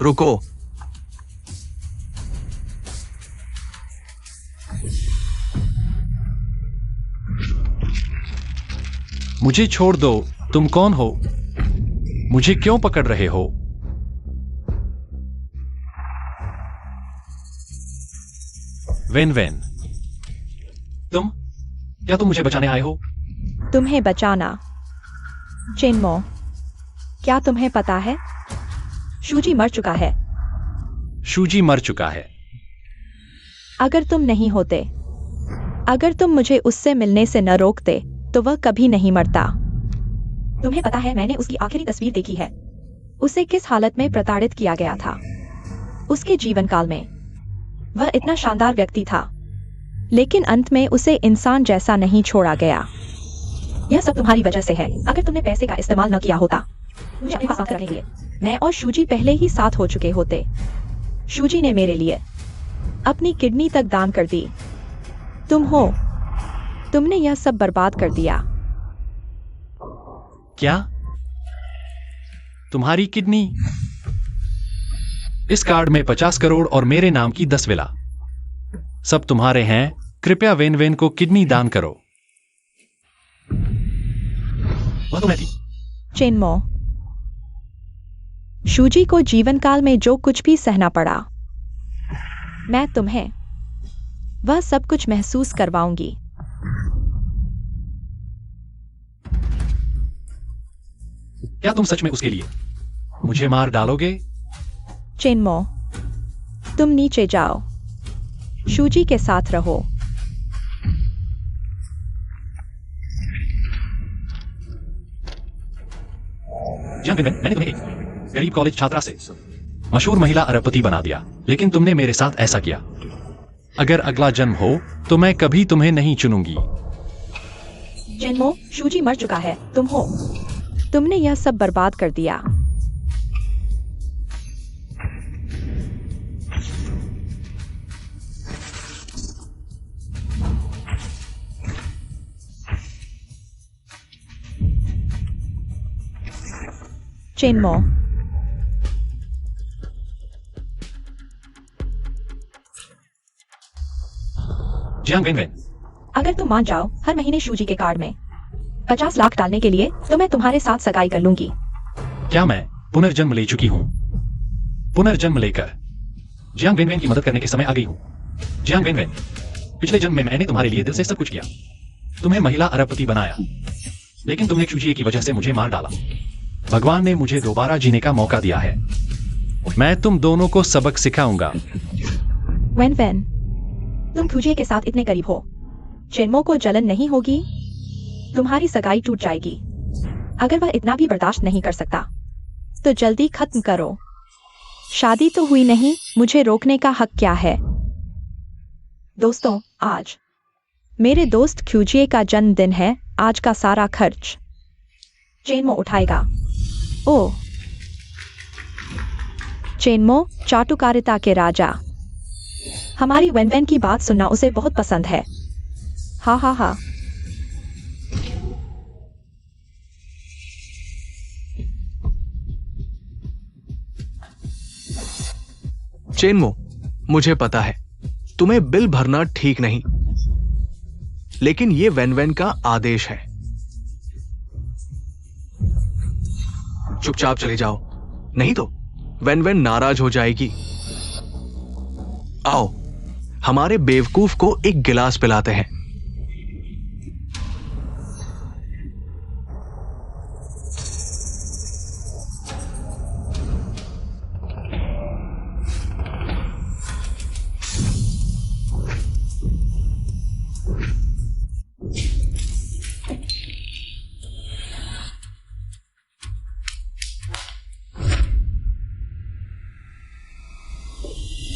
रुको। मुझे छोड़ दो। तुम कौन हो? मुझे क्यों पकड़ रहे हो? वेन वेन, क्या तुम मुझे बचाने आए हो? तुम्हें बचाना? चेनमो, क्या तुम्हें पता है शूजी मर चुका है? शूजी मर चुका है। अगर तुम नहीं होते, अगर तुम मुझे उससे मिलने से न रोकते तो वह कभी नहीं मरता। तुम्हें पता है मैंने उसकी आखिरी तस्वीर देखी है। उसे किस हालत में प्रताड़ित किया गया था उसके जीवन काल में। वह इतना शानदार व्यक्ति था, लेकिन अंत में उसे इंसान जैसा नहीं छोड़ा गया। यह सब तुम्हारी वजह से है। अगर तुमने पैसे का इस्तेमाल न किया होता मुझे अपने पास बात करने के लिए, मैं और शूजी पहले ही साथ हो चुके होते। शूजी ने मेरे लिए अपनी किडनी तक दान कर दी। तुमने यह सब बर्बाद कर दिया। क्या? तुम्हारी किडनी? इस कार्ड में 50 करोड़ और मेरे नाम की 10 विला सब तुम्हारे हैं। कृपया वेन वेन को किडनी दान करो। वह तो मैं थी। चेनमो, शूजी को जीवन काल में जो कुछ भी सहना पड़ा, मैं तुम्हें वह सब कुछ महसूस करवाऊंगी। क्या तुम सच में उसके लिए मुझे मार डालोगे? चेनमो, तुम नीचे जाओ, शूजी के साथ रहो। मैंने तुम्हें एक गरीब कॉलेज छात्रा से मशहूर महिला अरबपति बना दिया, लेकिन तुमने मेरे साथ ऐसा किया। अगर अगला जन्म हो तो मैं कभी तुम्हें नहीं चुनूंगी। चेनमो, शूजी मर चुका है। तुम हो। तुमने यह सब बर्बाद कर दिया। चेनमो, जियांग वेन वेन, अगर तुम मान जाओ हर महीने शूजी के कार्ड में 50 लाख डालने के लिए तो मैं तुम्हारे साथ सगाई कर लूंगी। क्या मैं पुनर्जन्म ले चुकी हूँ? पुनर्जन्म लेकर जियांग वेन वेन की मदद करने के समय आ गई हूँ। जियांग वेन वेन, पिछले जन्म में मैंने तुम्हारे लिए दिल से सब कुछ किया, तुम्हें महिला अरबपति बनाया, लेकिन तुमने शूजी की वजह से मुझे मार डाला। भगवान ने मुझे दोबारा जीने का मौका दिया है। मैं तुम दोनों को सबक सिखाऊंगा। वेन वेन, तुम शूजी के साथ इतने करीब हो, चेनमो को जलन नहीं होगी? तुम्हारी सगाई टूट जाएगी। अगर वह इतना भी बर्दाश्त नहीं कर सकता तो जल्दी खत्म करो। शादी तो हुई नहीं, मुझे रोकने का हक क्या है? दोस्तों, आज मेरे दोस्त ख्यूजिए का जन्मदिन है। आज का सारा खर्च चेनमो उठाएगा। ओह, चेनमो चाटुकारिता के राजा। हमारी वेन वेन की बात सुनना उसे बहुत पसंद है। हा हा हा। चेनमो, मुझे पता है तुम्हें बिल भरना ठीक नहीं, लेकिन ये वेन वेन का आदेश है। चुपचाप चले जाओ, नहीं तो वेन वेन नाराज हो जाएगी। आओ, हमारे बेवकूफ को एक गिलास पिलाते हैं।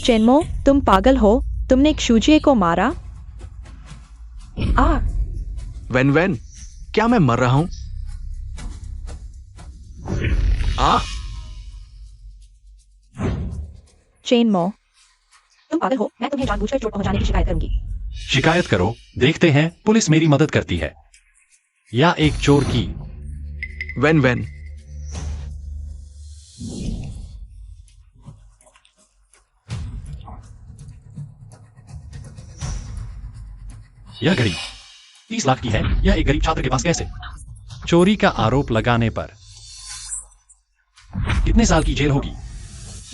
चेनमो, तुम पागल हो। तुमने शूजिए को मारा। वेन वेन, क्या मैं मर रहा हूं? चेनमो, तुम पागल हो। मैं तुम्हें जानबूझकर चोट पहुंचाने की शिकायत करूंगी। शिकायत करो, देखते हैं पुलिस मेरी मदद करती है या एक चोर की। वेन वेन, यह घड़ी 30 लाख की है। यह एक गरीब छात्र के पास कैसे? चोरी का आरोप लगाने पर कितने साल की जेल होगी?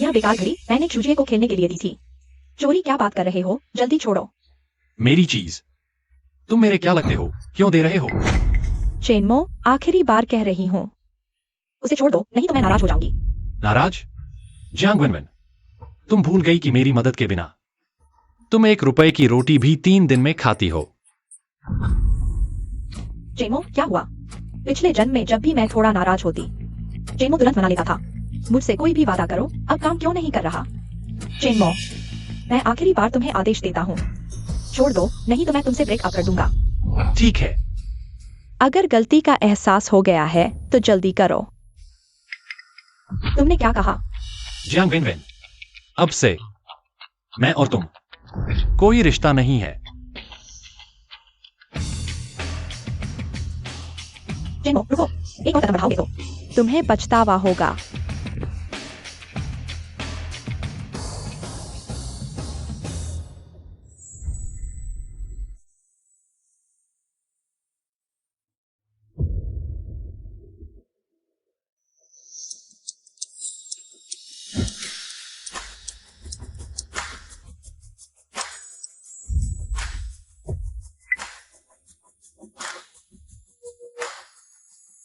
यह बेकार घड़ी मैंने चूजे को खेलने के लिए दी थी। चोरी क्या बात कर रहे हो? जल्दी छोड़ो। मेरी चीज तुम मेरे क्या लगते हो? क्यों दे रहे हो? चेनमो, आखिरी बार कह रही हूँ, उसे छोड़ दो, नहीं तो मैं नाराज हो जाऊंगी। नाराज? जियांग वेनवेन, तुम भूल गई कि मेरी मदद के बिना तुम 1 रुपए की रोटी भी 3 दिन में खाती हो। चेनमो, क्या हुआ? पिछले जन्म में जब भी मैं थोड़ा नाराज होती, चेनमो तुरंत मना लेता था। मुझसे कोई भी वादा करो, अब काम क्यों नहीं कर रहा? चेनमो, मैं आखिरी बार तुम्हें आदेश देता हूँ, छोड़ दो, नहीं तो मैं तुमसे ब्रेकअप कर दूंगा। ठीक है। अगर गलती का एहसास हो गया है तो जल्दी करो। तुमने क्या कहा? जियांग वेनवेन, अब से मैं और तुम कोई रिश्ता नहीं है। चेनमो, रुको, एक और कदम बढ़ाओगे तो तुम्हें पछतावा होगा।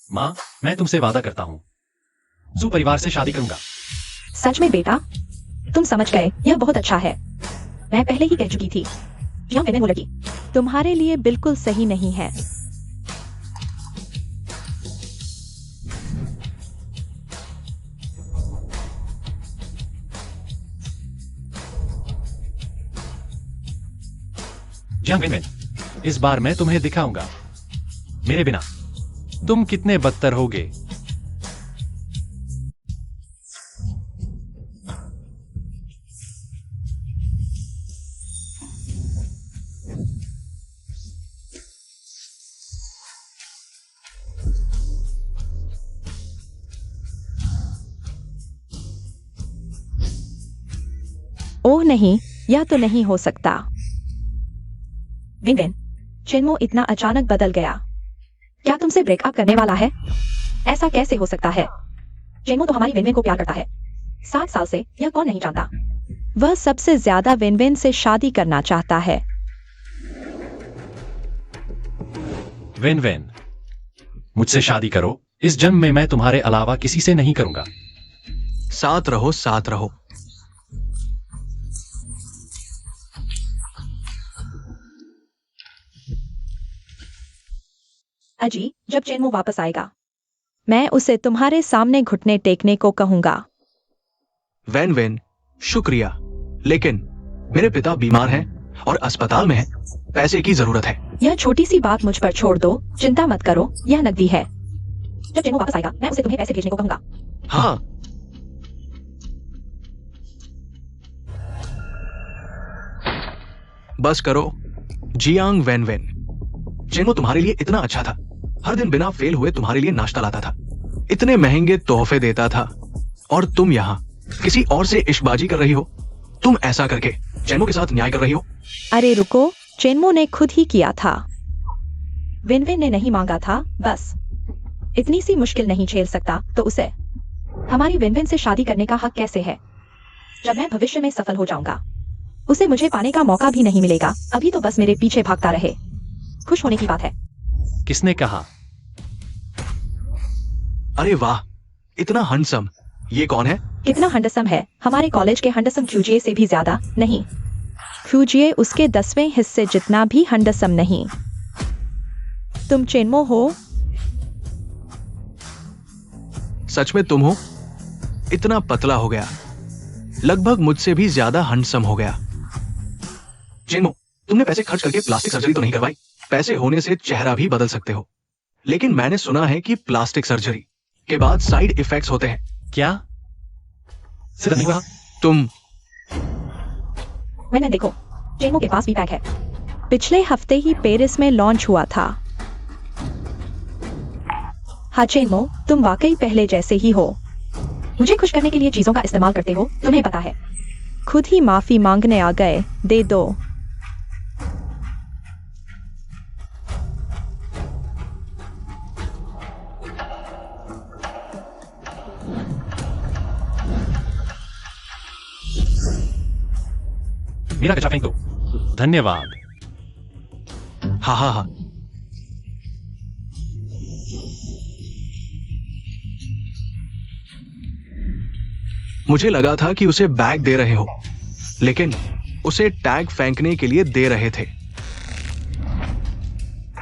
माँ, मैं तुमसे वादा करता हूँ, जू परिवार से शादी करूंगा। सच में बेटा, तुम समझ गए, यह बहुत अच्छा है। मैं पहले ही कह चुकी थी। जियांग वेनवेन वो लड़की तुम्हारे लिए बिल्कुल सही नहीं है। जियांग वेनवेन, इस बार मैं तुम्हें दिखाऊंगा मेरे बिना तुम कितने बदतर होगे। ओह नहीं, यह तो नहीं हो सकता। वेनवेन, चेनमो इतना अचानक बदल गया। क्या तुमसे ब्रेकअप करने वाला है? ऐसा कैसे हो सकता है? चेनमो तो हमारी वेनवेन को प्यार करता है। 7 साल से, यह कौन नहीं जानता? वह सबसे ज्यादा वेनवेन से शादी करना चाहता है। वेनवेन, मुझसे शादी करो। इस जन्म में मैं तुम्हारे अलावा किसी से नहीं करूंगा। साथ रहो, साथ रहो। अजी, जब चेनमो वापस आएगा, मैं उसे तुम्हारे सामने घुटने टेकने को कहूंगा। वेनवेन, शुक्रिया, लेकिन मेरे पिता बीमार हैं और अस्पताल में हैं। पैसे की जरूरत है। यह छोटी सी बात मुझ पर छोड़ दो, चिंता मत करो, यह नकदी है। जब चेनमो वापस आएगा, मैं उसे तुम्हें पैसे भेजने को कहूंगा। हाँ, बस करो। जियांग वेनवेन, चेनमो तुम्हारे लिए इतना अच्छा था। हर दिन बिना फेल हुए तुम्हारे लिए नाश्ता लाता था, इतने महंगे तोहफे देता था, और तुम यहाँ किसी और से इश्कबाजी कर रही हो। तुम ऐसा करके चेनमो के साथ न्याय कर रही हो। अरे रुको, चेनमो ने खुद ही किया था। वेनवेन ने नहीं मांगा था, बस। इतनी सी मुश्किल नहीं झेल सकता तो उसे हमारी वेनवेन से शादी करने का हक कैसे है? जब मैं भविष्य में सफल हो जाऊंगा, उसे मुझे पाने का मौका भी नहीं मिलेगा। अभी तो बस मेरे पीछे भागता रहे। खुश होने की बात है। किसने कहा? अरे वाह, इतना हंडसम। ये कौन है? कितना हंडसम है? हमारे कॉलेज के हंडसम फ्यूजिए से भी ज्यादा नहीं। फ्यूजिए उसके 10वें हिस्से जितना भी हंडसम नहीं। तुम चेनमो हो? सच में तुम हो? इतना पतला हो गया, लगभग मुझसे भी ज्यादा हंडसम हो गया। चेनमो, तुमने पैसे खर्च करके प्लास्टिक सर्जरी तो नहीं करवाई? पैसे होने से चेहरा भी बदल सकते हो, लेकिन मैंने सुना है कि प्लास्टिक सर्जरी के बाद साइड इफेक्ट्स होते हैं। क्या? सिर्फ नहीं हुआ? तुम मैंने देखो, चेनमो के पास भी बैग है। पिछले हफ्ते ही पेरिस में लॉन्च हुआ था। हाँ चेनमो, तुम वाकई पहले जैसे ही हो। मुझे खुश करने के लिए चीजों का इस्तेमाल करते हो, तुम्हें पता है। खुद ही माफी मांगने आ गए, दे दो। मेरा कचरा फेंक दो। धन्यवाद। हाँ हाँ हाँ। मुझे लगा था कि उसे बैग दे रहे हो, लेकिन उसे टैग फेंकने के लिए दे रहे थे।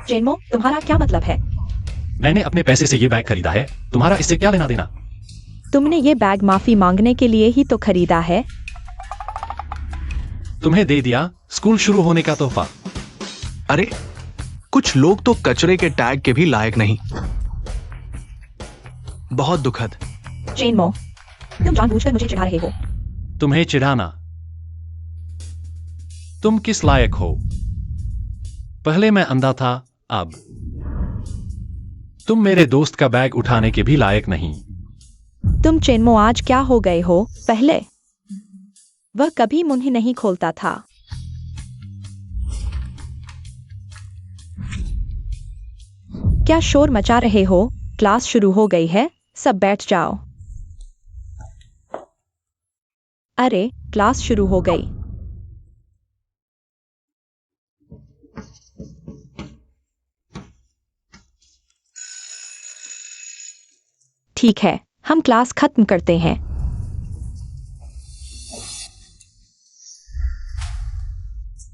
जेनमो, तुम्हारा क्या मतलब है? मैंने अपने पैसे से ये बैग खरीदा है, तुम्हारा इससे क्या लेना देना? तुमने ये बैग माफी मांगने के लिए ही तो खरीदा है। तुम्हें दे दिया स्कूल शुरू होने का तोहफा। अरे, कुछ लोग तो कचरे के टैग के भी लायक नहीं। बहुत दुखद। जेनमो, तुम जानबूझकर मुझे चिढ़ा रहे हो। तुम्हें चिढ़ाना? तुम किस लायक हो? पहले मैं अंधा था, अब तुम मेरे दोस्त का बैग उठाने के भी लायक नहीं। तुम चेनमो आज क्या हो गए हो? पहले वह कभी मुंह नहीं खोलता था। क्या शोर मचा रहे हो? क्लास शुरू हो गई है, सब बैठ जाओ। अरे, क्लास शुरू हो गई। ठीक है, हम क्लास खत्म करते हैं।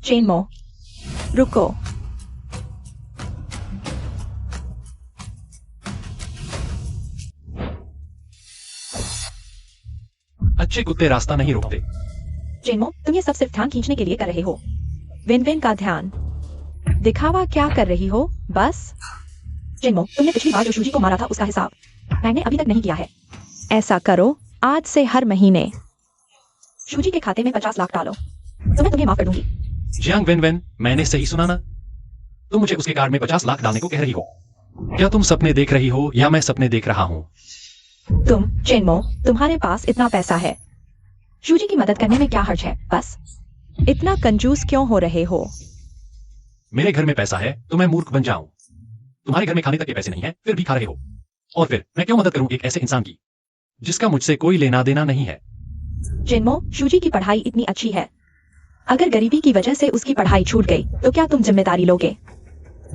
चेनमो, रुको। अच्छे कुत्ते रास्ता नहीं रोकते। चेनमो, तुम ये सब सिर्फ ध्यान खींचने के लिए कर रहे हो। विन विन का ध्यान। दिखावा क्या कर रही हो? बस। चेनमो, तुमने पिछली बार जो शूजी को मारा था उसका हिसाब मैंने अभी तक नहीं किया है। ऐसा करो, आज से हर महीने शूजी के खाते में 50 लाख डालो, तो मैं तुम्हें माफ कर दूंगी। जियांग वेन वेन, मैंने सही सुना ना? तुम मुझे उसके कार्ड में 50 लाख डालने को कह रही हो। क्या तुम सपने देख रही हो या मैं सपने देख रहा हूँ? तुम चेनमो, तुम्हारे पास इतना पैसा है, शूजी की मदद करने में क्या हर्ज है? बस। इतना कंजूस क्यों हो रहे हो? मेरे घर में पैसा है तो मैं मूर्ख बन जाऊं। तुम्हारे घर में खाने तक के पैसे नहीं है, फिर भी खा रहे हो। और फिर मैं क्यों मदद करूं एक ऐसे इंसान की जिसका मुझसे कोई लेना देना नहीं है? जिनमो, शूजी की पढ़ाई इतनी अच्छी है, अगर गरीबी की वजह से उसकी पढ़ाई छूट गई तो क्या तुम जिम्मेदारी लोगे?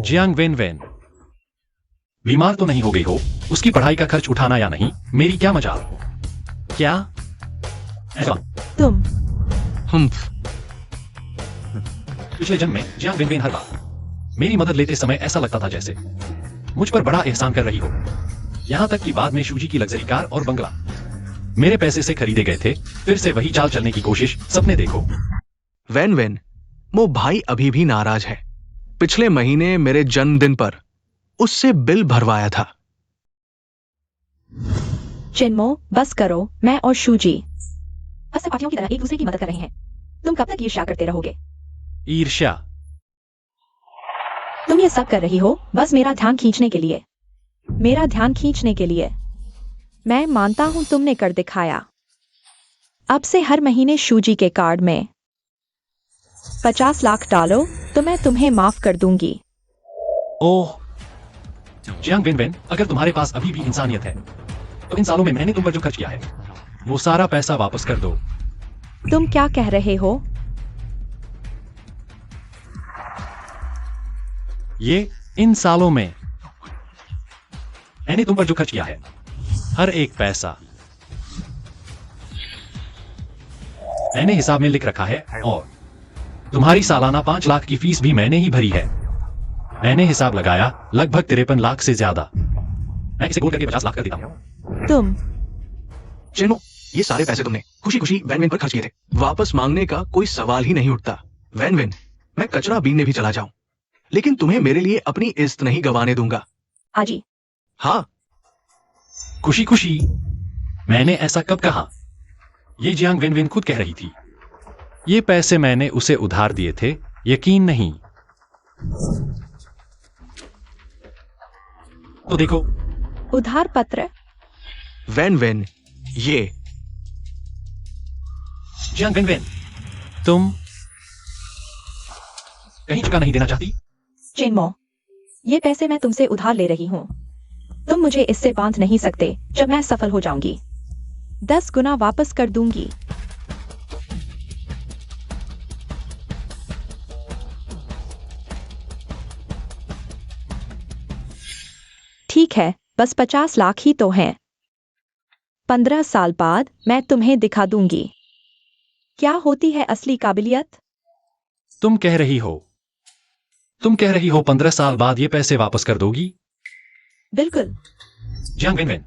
जियांग वेन वेन, बीमार तो नहीं हो गई हो? उसकी पढ़ाई का खर्च उठाना या नहीं, मेरी क्या मजाल? क्या ऐसा? तुम पिछले जन्म में जियांग वेन वेन हर बार मेरी मदद लेते समय ऐसा लगता था जैसे मुझ पर बड़ा एहसान कर रही हो। यहां तक कि बाद में शूजी की लग्जरी कार और बंगला मेरे पैसे से खरीदे गए थे। फिर से वही चाल चलने की कोशिश, सपने देखो। वैन वैन, वो भाई अभी भी नाराज है। पिछले महीने मेरे जन्मदिन पर उससे बिल भरवाया था। चिन्मो, बस करो। मैं और शूजी बस पार्टियों की तरह एक दूसरे की मदद कर रहे हैं। तुम कब तक ईर्ष्या करते रहोगे? ईर्ष्या? तुम ये सब कर रही हो बस मेरा ध्यान खींचने के लिए। मेरा ध्यान खींचने के लिए। मैं मानता हूं तुमने कर दिखाया। अब से हर महीने शूजी के कार्ड में 50 लाख डालो तो मैं तुम्हें माफ कर दूंगी। ओह जियांग वेन वेन, अगर तुम्हारे पास अभी भी इंसानियत है तो इन सालों में मैंने तुम पर जो खर्च किया है वो सारा पैसा वापस कर दो। तुम क्या कह रहे हो? ये इन सालों में मैंने तुम पर जो खर्च किया है, हर एक पैसा मैंने हिसाब में लिख रखा है। और तुम्हारी सालाना 5 लाख की फीस भी मैंने ही भरी है। मैंने हिसाब लगाया, लगभग 53 लाख से ज्यादा। मैं इसे गोल करके 50 लाख कर देता हूं। तुम चिन्मो, ये सारे पैसे तुमने खुशी खुशी वैन वैन पर खर्च किए थे। वापस मांगने का कोई सवाल ही नहीं उठता। वैन वैन, मैं कचरा बीनने भी चला जाऊं, लेकिन तुम्हें मेरे लिए अपनी इज्जत नहीं गंवाने दूंगा। आजी। हाँ, खुशी खुशी? मैंने ऐसा कब कहा? ये जियांग वेन वेन खुद कह रही थी। ये पैसे मैंने उसे उधार दिए थे, यकीन नहीं? तो देखो। उधार पत्र? वैन वैन, ये जियांग वेन वेन, तुम कहीं चुका नहीं देना चाहती? चिन्मो, ये पैसे मैं तुमसे उधार ले रही हूँ। तुम मुझे इससे बांध नहीं सकते। जब मैं सफल हो जाऊंगी 10 गुना वापस कर दूंगी। ठीक है, बस 50 लाख ही तो हैं। 15 साल बाद मैं तुम्हें दिखा दूंगी क्या होती है असली काबिलियत। तुम कह रही हो 15 साल बाद ये पैसे वापस कर दोगी? बिल्कुल। जियांग वेनवेन,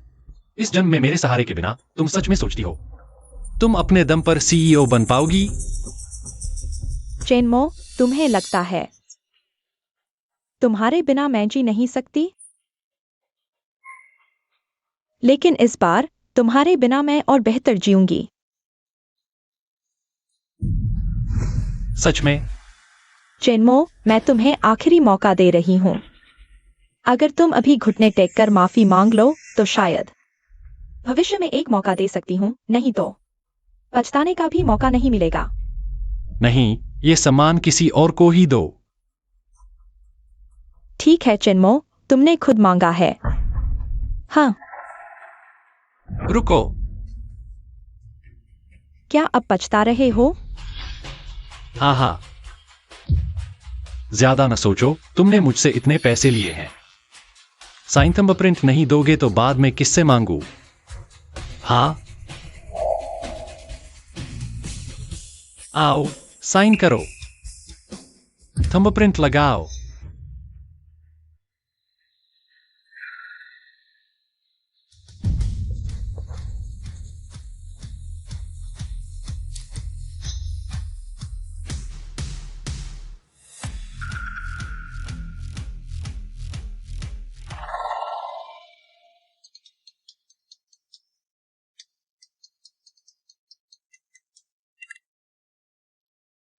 इस जन्म में मेरे सहारे के बिना तुम सच में सोचती हो तुम अपने दम पर सीईओ बन पाओगी? चेनमो, तुम्हें लगता है तुम्हारे बिना मैं जी नहीं सकती, लेकिन इस बार तुम्हारे बिना मैं और बेहतर जीऊंगी। सच में? चेनमो, मैं तुम्हें आखिरी मौका दे रही हूं। अगर तुम अभी घुटने टेक कर माफी मांग लो तो शायद भविष्य में एक मौका दे सकती हूं, नहीं तो पछताने का भी मौका नहीं मिलेगा। नहीं, ये सम्मान किसी और को ही दो। ठीक है चिन्मो, तुमने खुद मांगा है। हाँ। रुको, क्या अब पछता रहे हो? हाँ हाँ, ज्यादा न सोचो, तुमने मुझसे इतने पैसे लिए हैं। साइन थंबप्रिंट नहीं दोगे तो बाद में किससे मांगू? हाँ, आओ साइन करो, थंबप्रिंट लगाओ।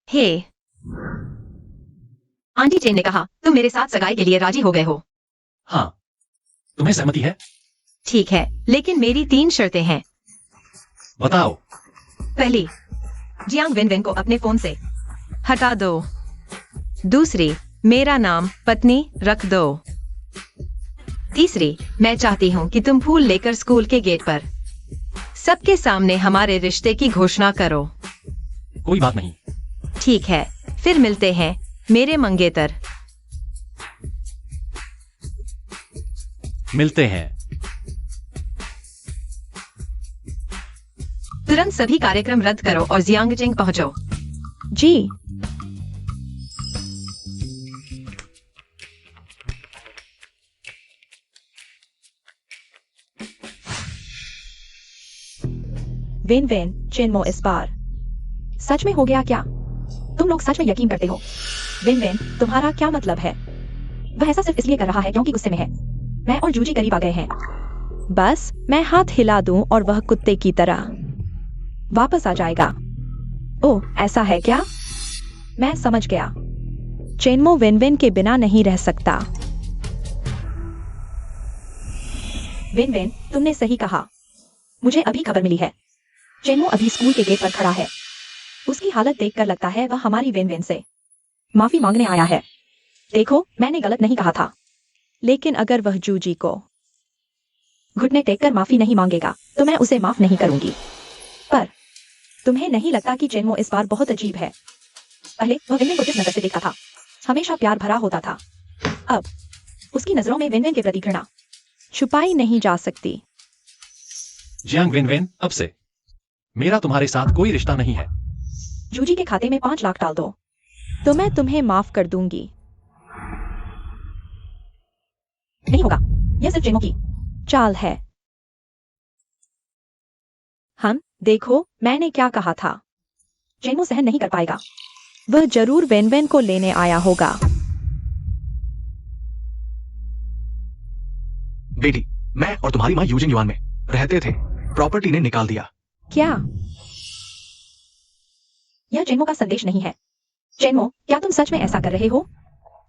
हे, आंटी जेन ने कहा तुम मेरे साथ सगाई के लिए राजी हो गए हो। हाँ, तुम्हें सहमति है? ठीक है, लेकिन मेरी 3 शर्तें हैं। बताओ। पहली, जियांग वेनवेन को अपने फोन से हटा दो। दूसरी, मेरा नाम पत्नी रख दो। तीसरी, मैं चाहती हूँ कि तुम फूल लेकर स्कूल के गेट पर सबके सामने हमारे रिश्ते की घोषणा करो। कोई बात नहीं। ठीक है, फिर मिलते हैं मेरे मंगेतर। मिलते हैं। तुरंत सभी कार्यक्रम रद्द करो और जियांगजिंग पहुंचो। जी। वेन वेन, चिन्मो इस बार सच में हो गया क्या? तुम लोग सच में यकीन करते हो? वेन वेन, तुम्हारा क्या मतलब है? वह ऐसा सिर्फ इसलिए कर रहा है क्योंकि गुस्से में है। मैं और जूजी करीब आ गए हैं। बस मैं हाथ हिला दूं और वह कुत्ते की तरह वापस आ जाएगा। ओह, ऐसा है क्या? मैं समझ गया। चेनमो वेनवेन के बिना नहीं रह सकता। वेनवेन, तुमने सही कहा। मुझे अभी खबर मिली है। चेनमो अभी स्कूल के गेट पर खड़ा है। उसकी हालत देखकर लगता है वह हमारी वेनवेन से माफी मांगने आया है। देखो, मैंने गलत नहीं कहा था। लेकिन अगर वह जूजी को घुटने टेक कर माफी नहीं मांगेगा तो मैं उसे माफ नहीं करूंगी। पर तुम्हें नहीं लगता कि चेनमो इस बार बहुत अजीब है? पहले वह वेनवेन को जिस नजर से देखता था, हमेशा प्यार भरा होता था। अब उसकी नजरों में वेनवेन के प्रति घृणा छुपाई नहीं जा सकती। जियांग वेनवेन, अब से मेरा तुम्हारे साथ कोई रिश्ता नहीं है। जूजी के खाते में 5 लाख डाल दो तो मैं तुम्हें माफ कर दूंगी। नहीं होगा, यह सिर्फ चेनमो की चाल है। हम देखो, मैंने क्या कहा था। चेनमो सहन नहीं कर पाएगा। वह जरूर वेनवेन को लेने आया होगा। बेटी, मैं और तुम्हारी माँ यूजिन युआन में रहते थे। प्रॉपर्टी ने निकाल दिया। क्या यह चेनमो का संदेश नहीं है? चेनमो, क्या तुम सच में ऐसा कर रहे हो?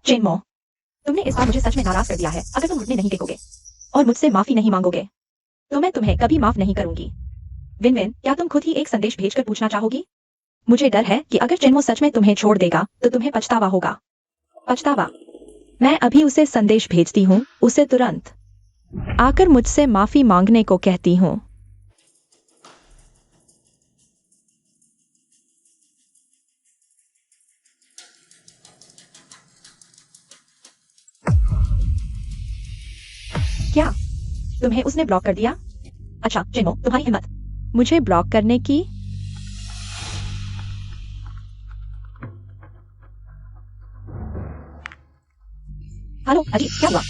चेनमो, तुमने इस बार मुझे सच में नाराज कर दिया है। अगर तुम घुटने नहीं टेकोगे और मुझसे माफी नहीं मांगोगे तो मैं तुम्हें कभी माफ नहीं करूंगी। विनविन, क्या तुम खुद ही एक संदेश भेजकर पूछना चाहोगी? मुझे डर है कि अगर चेनमो सच में तुम्हें छोड़ देगा तो तुम्हें पछतावा होगा। पछतावा? मैं अभी उसे संदेश भेजती हूँ। उसे तुरंत आकर मुझसे माफी मांगने को कहती हूँ। क्या तुम्हें उसने ब्लॉक कर दिया? अच्छा जिनमो, तुम्हारी हिम्मत मुझे ब्लॉक करने की? हेलो अजी, क्या हुआ?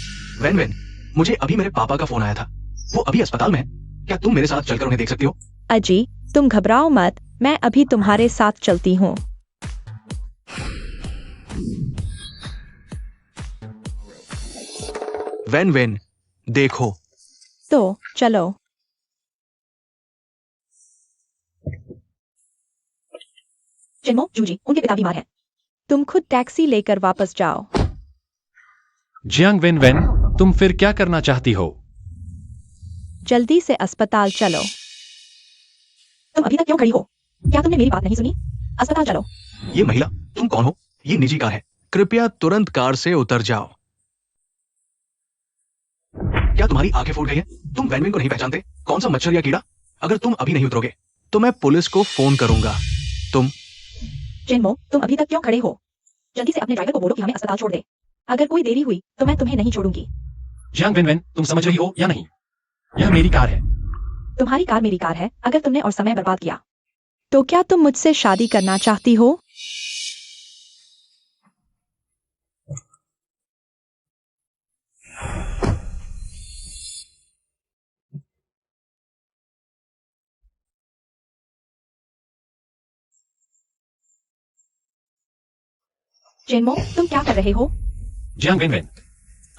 वैन वैन, मुझे अभी मेरे पापा का फोन आया था। वो अभी अस्पताल में है। क्या तुम मेरे साथ चलकर उन्हें देख सकती हो? अजी, तुम घबराओ मत, मैं अभी तुम्हारे साथ चलती हूँ। वैन वैन, देखो। तो चलो। जिनमो, जूजी, उनके पिता बीमार हैं। तुम खुद टैक्सी लेकर वापस जाओ। जियांग वेन वेन, तुम फिर क्या करना चाहती हो? जल्दी से अस्पताल चलो। तुम अभी तक क्यों खड़ी हो? क्या तुमने मेरी बात नहीं सुनी? अस्पताल चलो। ये महिला, तुम कौन हो? ये निजी कार है। कृपया तुरंत कार से उतर जाओ। क्या तुम्हारी आंखें फूट गई हैं? तुम वैन वैन को नहीं पहचानते? कौन सा मच्छर या कीड़ा? अगर तुम अभी नहीं उतरोगे तो मैं पुलिस को फोन करूंगा। तुम जिनमो, तुम अभी तक क्यों खड़े हो? जल्दी से अपने ड्राइवर को बोलो कि हमें अस्पताल छोड़ दे। अगर कोई देरी हुई तो मैं तुम्हें नहीं छोड़ूंगी। जियांग वेन वेन, तुम समझ रही हो या नहीं? यह मेरी कार है। तुम्हारी कार मेरी कार है। अगर तुमने और समय बर्बाद किया तो क्या तुम मुझसे शादी करना चाहती हो? जिनमो, तुम क्या कर रहे हो? जियांग वेन वेन,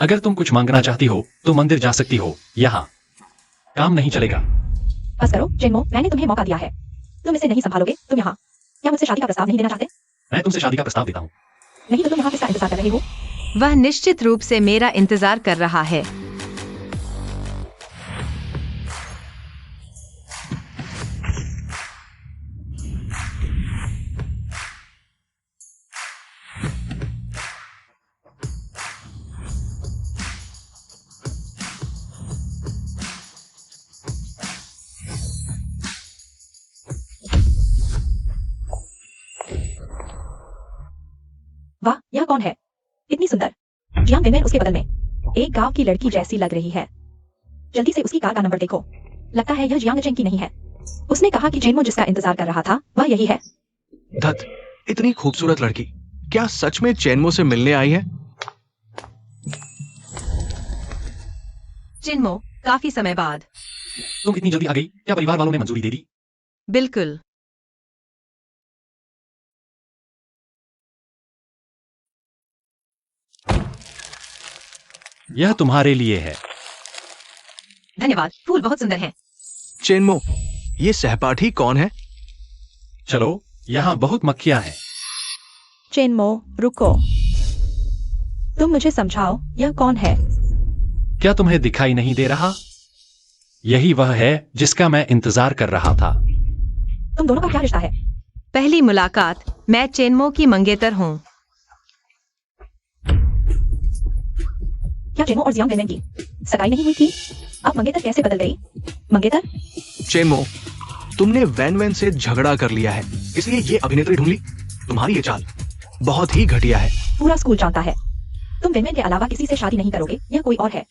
अगर तुम कुछ मांगना चाहती हो तो मंदिर जा सकती हो। यहाँ काम नहीं चलेगा। बस करो जिनमो, मैंने तुम्हें मौका दिया है। तुम इसे नहीं संभालोगे। तुम यहाँ क्या मुझसे शादी का प्रस्ताव नहीं देना चाहते? मैं तुमसे शादी का प्रस्ताव देता हूँ। नहीं तो तुम यहाँ किसका इंतजार कर रहे हो? वह निश्चित रूप से मेरा इंतजार कर रहा है। वाह, यह कौन है? इतनी सुंदर। जियांग वेनवेन उसके बगल में एक गांव की लड़की जैसी लग रही है। जल्दी से उसकी कार का नंबर देखो। लगता है यह जियांग चेंग की नहीं है। उसने कहा कि जेनमो जिसका इंतजार कर रहा था वह यही है। धत, इतनी खूबसूरत लड़की क्या सच में चेनमो से मिलने आई है? जिनमो, काफी समय बाद। तुम इतनी जल्दी आ गई, क्या परिवार वालों ने मंजूरी दे दी? बिल्कुल। यह तुम्हारे लिए है। धन्यवाद, फूल बहुत सुंदर हैं। चेनमो, ये सहपाठी कौन है? चलो, यहाँ बहुत मक्खियाँ हैं। जेनमो, रुको। तुम मुझे समझाओ, यह कौन है? क्या तुम्हें दिखाई नहीं दे रहा? यही वह है जिसका मैं इंतजार कर रहा था। तुम दोनों का क्या रिश्ता है? पहली मुलाकात, मैं चेनमो की मंगेतर हूँ। क्या जेनमो और जियांग वेनवेन की सगाई नहीं हुई थी? अब मंगेतर कैसे बदल गई? मंगेतर? चेनमो, तुमने वैन वैन से झगड़ा कर लिया है, इसलिए ये अभिनेत्री ढूंढ ली। तुम्हारी ये चाल बहुत ही घटिया है। पूरा स्कूल जानता है तुम वेनवेन के अलावा किसी से शादी नहीं करोगे। यह कोई और है।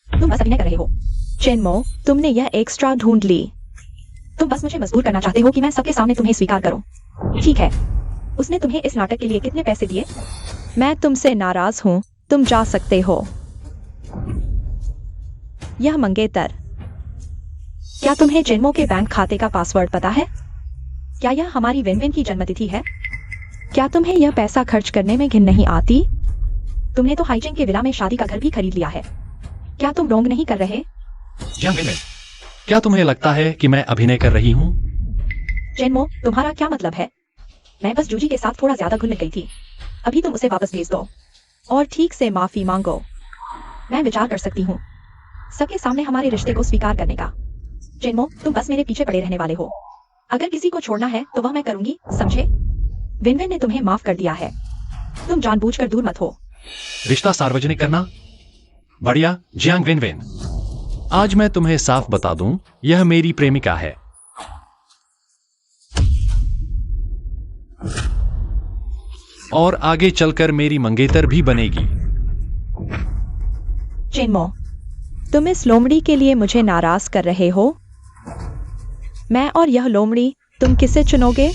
तुम बस अभिनय कर रहे हो। जेनमो, तुमने यह एक्स्ट्रा ढूंढ ली। तुम बस मुझे मजबूर करना चाहते हो कि मैं सबके सामने तुम्हें स्वीकार करूं। ठीक है, उसने तुम्हें इस नाटक के लिए कितने पैसे दिए? मैं तुमसे नाराज हूँ, तुम जा सकते हो। यह मंगेतर, क्या तुम्हें जेनमो के बैंक खाते का पासवर्ड पता है? क्या यह हमारी वेनवेन की जन्मतिथि है? क्या तुम्हें यह पैसा खर्च करने में घिन नहीं आती? तुमने तो हाइजेंग के विला में शादी का घर भी खरीद लिया है। क्या तुम रोंग नहीं कर रहे? जियांग वेनवेन, क्या तुम्हें लगता है कि मैं अभिनय कर रही हूँ? जेनमो, तुम्हारा क्या मतलब है? मैं बस जूजी के साथ थोड़ा ज्यादा घुल मिल गई थी। अभी तुम उसे वापस भेज दो और ठीक से माफी मांगो। मैं विचार कर सकती हूँ सबके सामने हमारे रिश्ते को स्वीकार करने का। जेनमो, तुम बस मेरे पीछे पड़े रहने वाले हो। अगर किसी को छोड़ना है तो वह मैं करूंगी, समझे? वेनवेन ने तुम्हें माफ कर दिया है। तुम जानबूझकर दूर मत हो। रिश्ता सार्वजनिक करना बढ़िया। जियांग वेनवेन, आज मैं तुम्हें साफ बता दूं, यह मेरी प्रेमिका है। और आगे चलकर मेरी मंगेतर भी बनेगी। जेनमो, तुम इस लोमड़ी के लिए मुझे नाराज कर रहे हो? मैं और यह लोमड़ी, तुम किसे चुनोगे?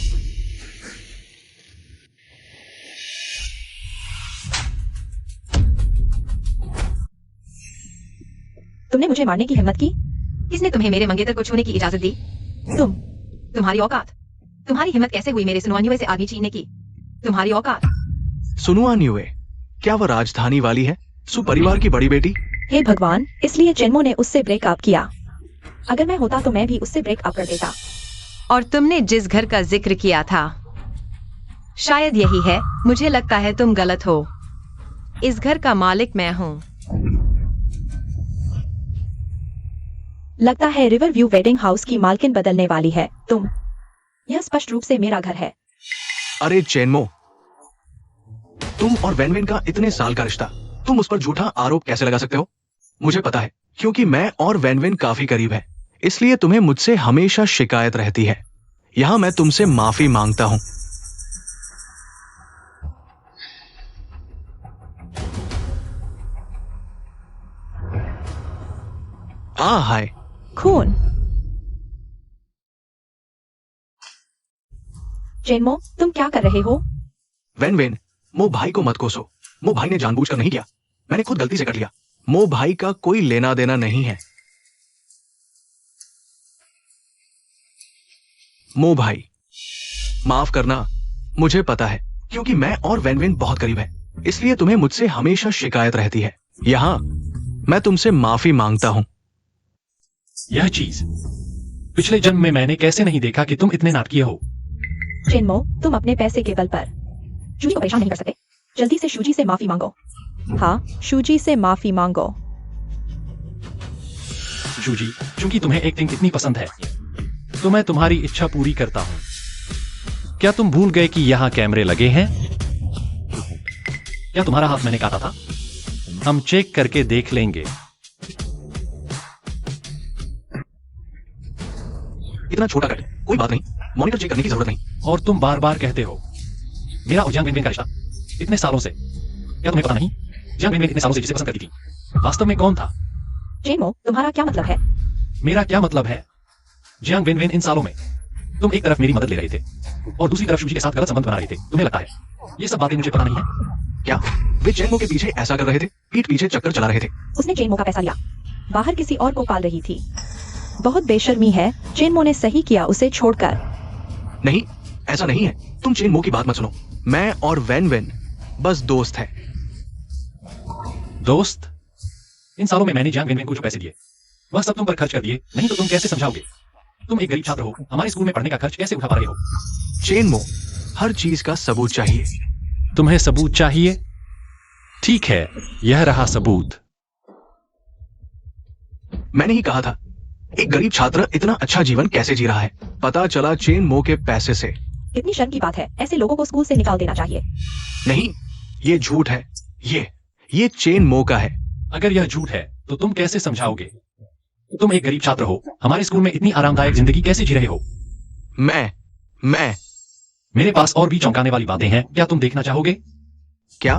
तुमने मुझे मारने की हिम्मत की? किसने तुम्हें मेरे मंगेतर को छूने की इजाजत दी? तुम। तुम्हारी औकात। तुम्हारी हिम्मत कैसे हुई मेरे सुनुआनियों से आदमी छीनने की? तुम्हारी औकात। सुनुआ न्यूए, क्या वह राजधानी वाली है? सुपरिवार की बड़ी बेटी? हे भगवान, इसलिए चेनमो ने उससे ब्रेकअप किया। अगर मैं होता तो मैं भी उससे ब्रेकअप कर देता। और तुमने जिस घर का जिक्र किया था, शायद यही है। मुझे लगता है तुम गलत हो। इस घर का मालिक मैं हूँ। लगता है रिवर व्यू वेडिंग हाउस की मालकिन बदलने वाली है तुम। यह स्पष्ट रूप से मेरा घर है। अरे चेनमो, तुम और वेनवेन का इतने साल का रिश्ता, तुम उस पर झूठा आरोप कैसे लगा सकते हो? मुझे पता है, क्योंकि मैं और वेनवेन काफी करीब है, इसलिए तुम्हें मुझसे हमेशा शिकायत रहती है। यहां मैं तुमसे माफी मांगता हूं। हाय। खून। चेनमो, तुम क्या कर रहे हो? वेनवेन, मो भाई को मत कोसो। मो भाई ने जानबूझकर नहीं किया, मैंने खुद गलती से कर लिया। मो भाई का कोई लेना देना नहीं है। मो भाई, माफ करना। मुझे पता है, क्योंकि मैं और वेनवेन बहुत करीब है, इसलिए तुम्हें मुझसे हमेशा शिकायत रहती है। यहां मैं तुमसे माफी मांगता हूं। यह चीज पिछले जन्म में मैंने कैसे नहीं देखा कि तुम इतने नाटकीय हो। चेनमो, तुम अपने पैसे के बल पर शूजी को परेशान नहीं कर सकते। जल्दी से शूजी से माफी मांगो। हाँ, शूजी से माफी मांगो। जूजी, चूंकि तुम्हें एक्टिंग इतनी पसंद है, तो मैं तुम्हारी इच्छा पूरी करता हूं। क्या तुम भूल गए कि यहां कैमरे लगे हैं? क्या तुम्हारा हाथ मैंने काटा था? हम चेक करके देख लेंगे। इतना छोटा कट, कोई बात नहीं, मॉनिटर चेक करने की जरूरत नहीं। और तुम बार बार कहते हो मेरा और जियांग वेनवेन का रिश्ता इतने सालों से, क्या तुम्हें पता नहीं जियांग वेनवेन इतने सालों से जिसे पसंद करती थी, वास्तव में कौन था? चेनमो, तुम्हारा क्या मतलब है? मेरा क्या मतलब है? जियांग वेनवेन, इन सालों में तुम एक तरफ मेरी मदद ले रहे थे और दूसरी तरफ शूजी के साथ गलत संबंध बना रहे थे। तुम्हें लगता है ये सब बातें मुझे पता नहीं है? क्या वे चेनमो के पीछे ऐसा कर रहे थे? पीठ पीछे चक्कर चला रहे थे? उसने चेनमो का पैसा लिया, बाहर किसी और को पाल रही थी। बहुत बेशर्मी है। चेनमो ने सही किया उसे छोड़कर। नहीं, ऐसा नहीं है। तुम चेनमो की बात मत सुनो। मैं और वेनवेन बस दोस्त हैं। दोस्त? इन सालों में मैंने जियांग वेनवेन को जो पैसे दिए, वह सब तुम पर खर्च कर दिए, नहीं तो तुम कैसे समझाओगे? तुम एक गरीब छात्र हो, हमारे स्कूल में पढ़ने का खर्च कैसे उठा पा रहे हो? चेनमो, हर चीज का सबूत चाहिए। तुम्हें सबूत चाहिए? ठीक है, यह रहा सबूत। मैंने ही कहा था, एक गरीब छात्र इतना अच्छा जीवन कैसे जी रहा है? पता चला चेनमो के पैसे से। कितनी शर्म की बात है, ऐसे लोगों को स्कूल से निकाल देना चाहिए। नहीं, ये झूठ है। ये चेनमो का है। अगर यह झूठ है तो तुम कैसे समझाओगे? तुम एक गरीब छात्र हो, हमारे स्कूल में इतनी आरामदायक जिंदगी कैसे जी रहे हो? मैं मेरे पास और भी चौंकाने वाली बातें हैं, क्या तुम देखना चाहोगे? क्या?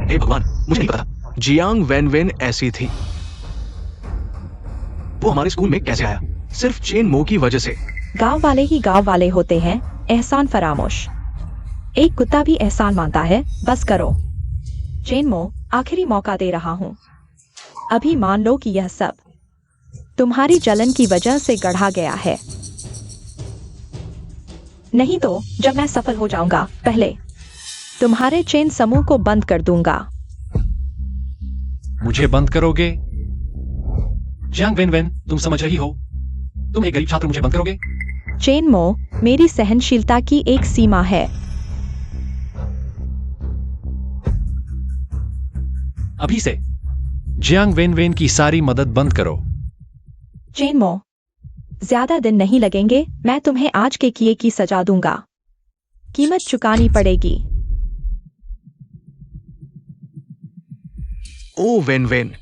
हे भगवान, मुझे नहीं पता जियांग वेनवेन ऐसी थी। वो हमारे स्कूल में कैसे आया? सिर्फ चेनमो की वजह से। गांव वाले ही गांव वाले होते हैं। एहसान फरामोश। एक कुत्ता भी एहसान मानता है। बस करो। चेनमो, आखिरी मौका दे रहा हूं। अभी मान लो कि यह सब तुम्हारी जलन की वजह से गढ़ा गया है। नहीं तो जब मैं सफल हो जाऊंगा, पहले तुम्हारे चेन समूह को बंद कर दूंगा। मुझे बंद करोगे? जियांग वेनवेन, तुम समझ रही हो? तुम एक गरीब छात्र, मुझे बंद करोगे? चेनमो, मेरी सहनशीलता की एक सीमा है। अभी से जियांग वेनवेन की सारी मदद बंद करो। चेनमो, ज्यादा दिन नहीं लगेंगे, मैं तुम्हें आज के किए की सजा दूंगा। कीमत चुकानी पड़ेगी। ओ वेनवेन,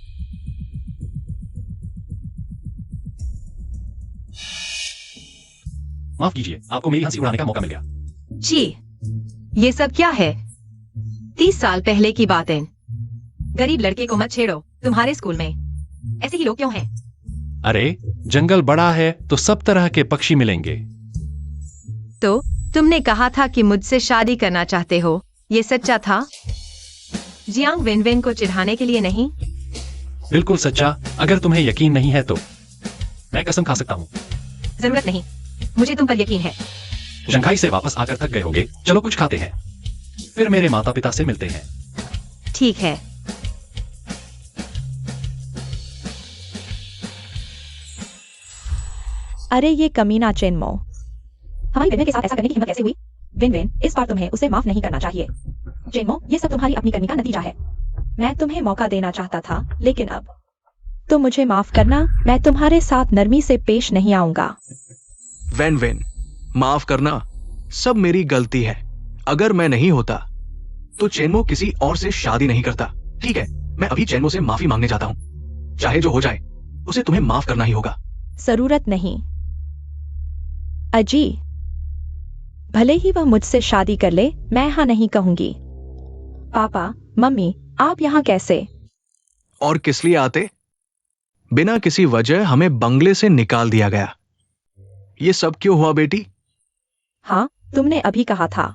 माफ कीजिए, आपको मेरी हंसी उड़ाने का मौका मिल गया। जी, ये सब क्या है? 30 साल पहले की बातें। गरीब लड़के को मत छेड़ो। तुम्हारे स्कूल में ऐसे ही लोग क्यों हैं? अरे जंगल बड़ा है तो सब तरह के पक्षी मिलेंगे। तो तुमने कहा था कि मुझसे शादी करना चाहते हो, ये सच्चा था? जियांग विनविन को चिढ़ाने के लिए नहीं। बिल्कुल सच्चा। अगर तुम्हें यकीन नहीं है तो मैं कसम खा सकता हूँ। जरूरत नहीं, मुझे तुम पर यकीन है। शंघाई से वापस आकर थक गए होगे, चलो कुछ खाते हैं, फिर मेरे माता पिता से मिलते हैं। ठीक है। अरे ये कमीना चेनमो, हमारी विनविन के साथ ऐसा करने की हिम्मत कैसे हुई? विनविन, इस बार तुम्हें उसे माफ नहीं करना चाहिए। चेनमो, ये सब तुम्हारी अपनी करनी का नतीजा है। मैं तुम्हें मौका देना चाहता था, लेकिन अब तो मुझे माफ करना, मैं तुम्हारे साथ नरमी से पेश नहीं आऊंगा। वैन वैन, माफ करना, सब मेरी गलती है। अगर मैं नहीं होता तो चेनमो किसी और से शादी नहीं करता। ठीक है, मैं अभी चेनमो से माफी मांगने जाता हूँ। चाहे जो हो जाए, उसे तुम्हें माफ करना ही होगा। जरूरत नहीं अजी, भले ही वह मुझसे शादी कर ले, मैं हाँ नहीं कहूंगी। पापा, मम्मी, आप यहाँ कैसे? और किस लिए आते? बिना किसी वजह हमें बंगले से निकाल दिया गया। ये सब क्यों हुआ बेटी? हाँ, तुमने अभी कहा था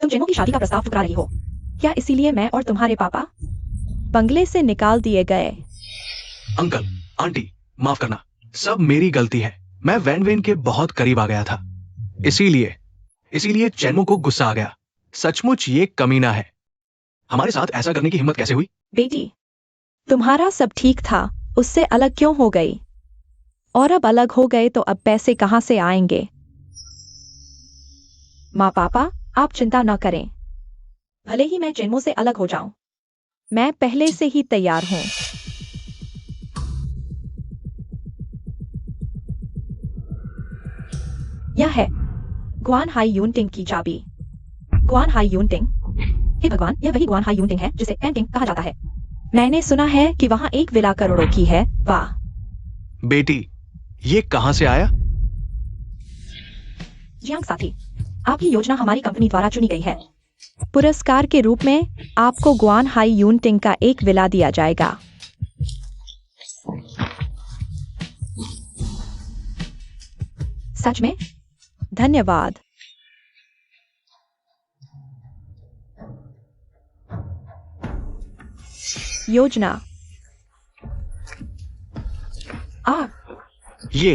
तुम चेनमो की शादी का प्रस्ताव ठुकरा रही हो। क्या इसीलिए मैं और तुम्हारे पापा बंगले से निकाल दिए गए? अंकल, आंटी, माफ करना, सब मेरी गलती है। मैं वैन वेन के बहुत करीब आ गया था, इसीलिए चेनमो को गुस्सा आ गया। सचमुच ये कमीना है। हमारे साथ ऐसा करने की हिम्मत कैसे हुई? बेटी, तुम्हारा सब ठीक था, उससे अलग क्यों हो गई? और अब अलग हो गए तो अब पैसे कहां से आएंगे? माँ पापा, आप चिंता न करें। भले ही मैं चेनमो से अलग हो जाऊं, मैं पहले से ही तैयार हूं। यह है ग्वान हाई यूनटिंग की चाबी। ग्वान हाई यूनटिंग, हे भगवान, यह वही ग्वान हाई यूनटिंग है जिसे पेंटिंग कहा जाता है। मैंने सुना है कि वहां एक विला करोड़ों की है। वाह बेटी, ये कहां से आया? जियांग साथी, आपकी योजना हमारी कंपनी द्वारा चुनी गई है। पुरस्कार के रूप में आपको ग्वान हाई यूनटिंग का एक विला दिया जाएगा। सच में? धन्यवाद। योजना ये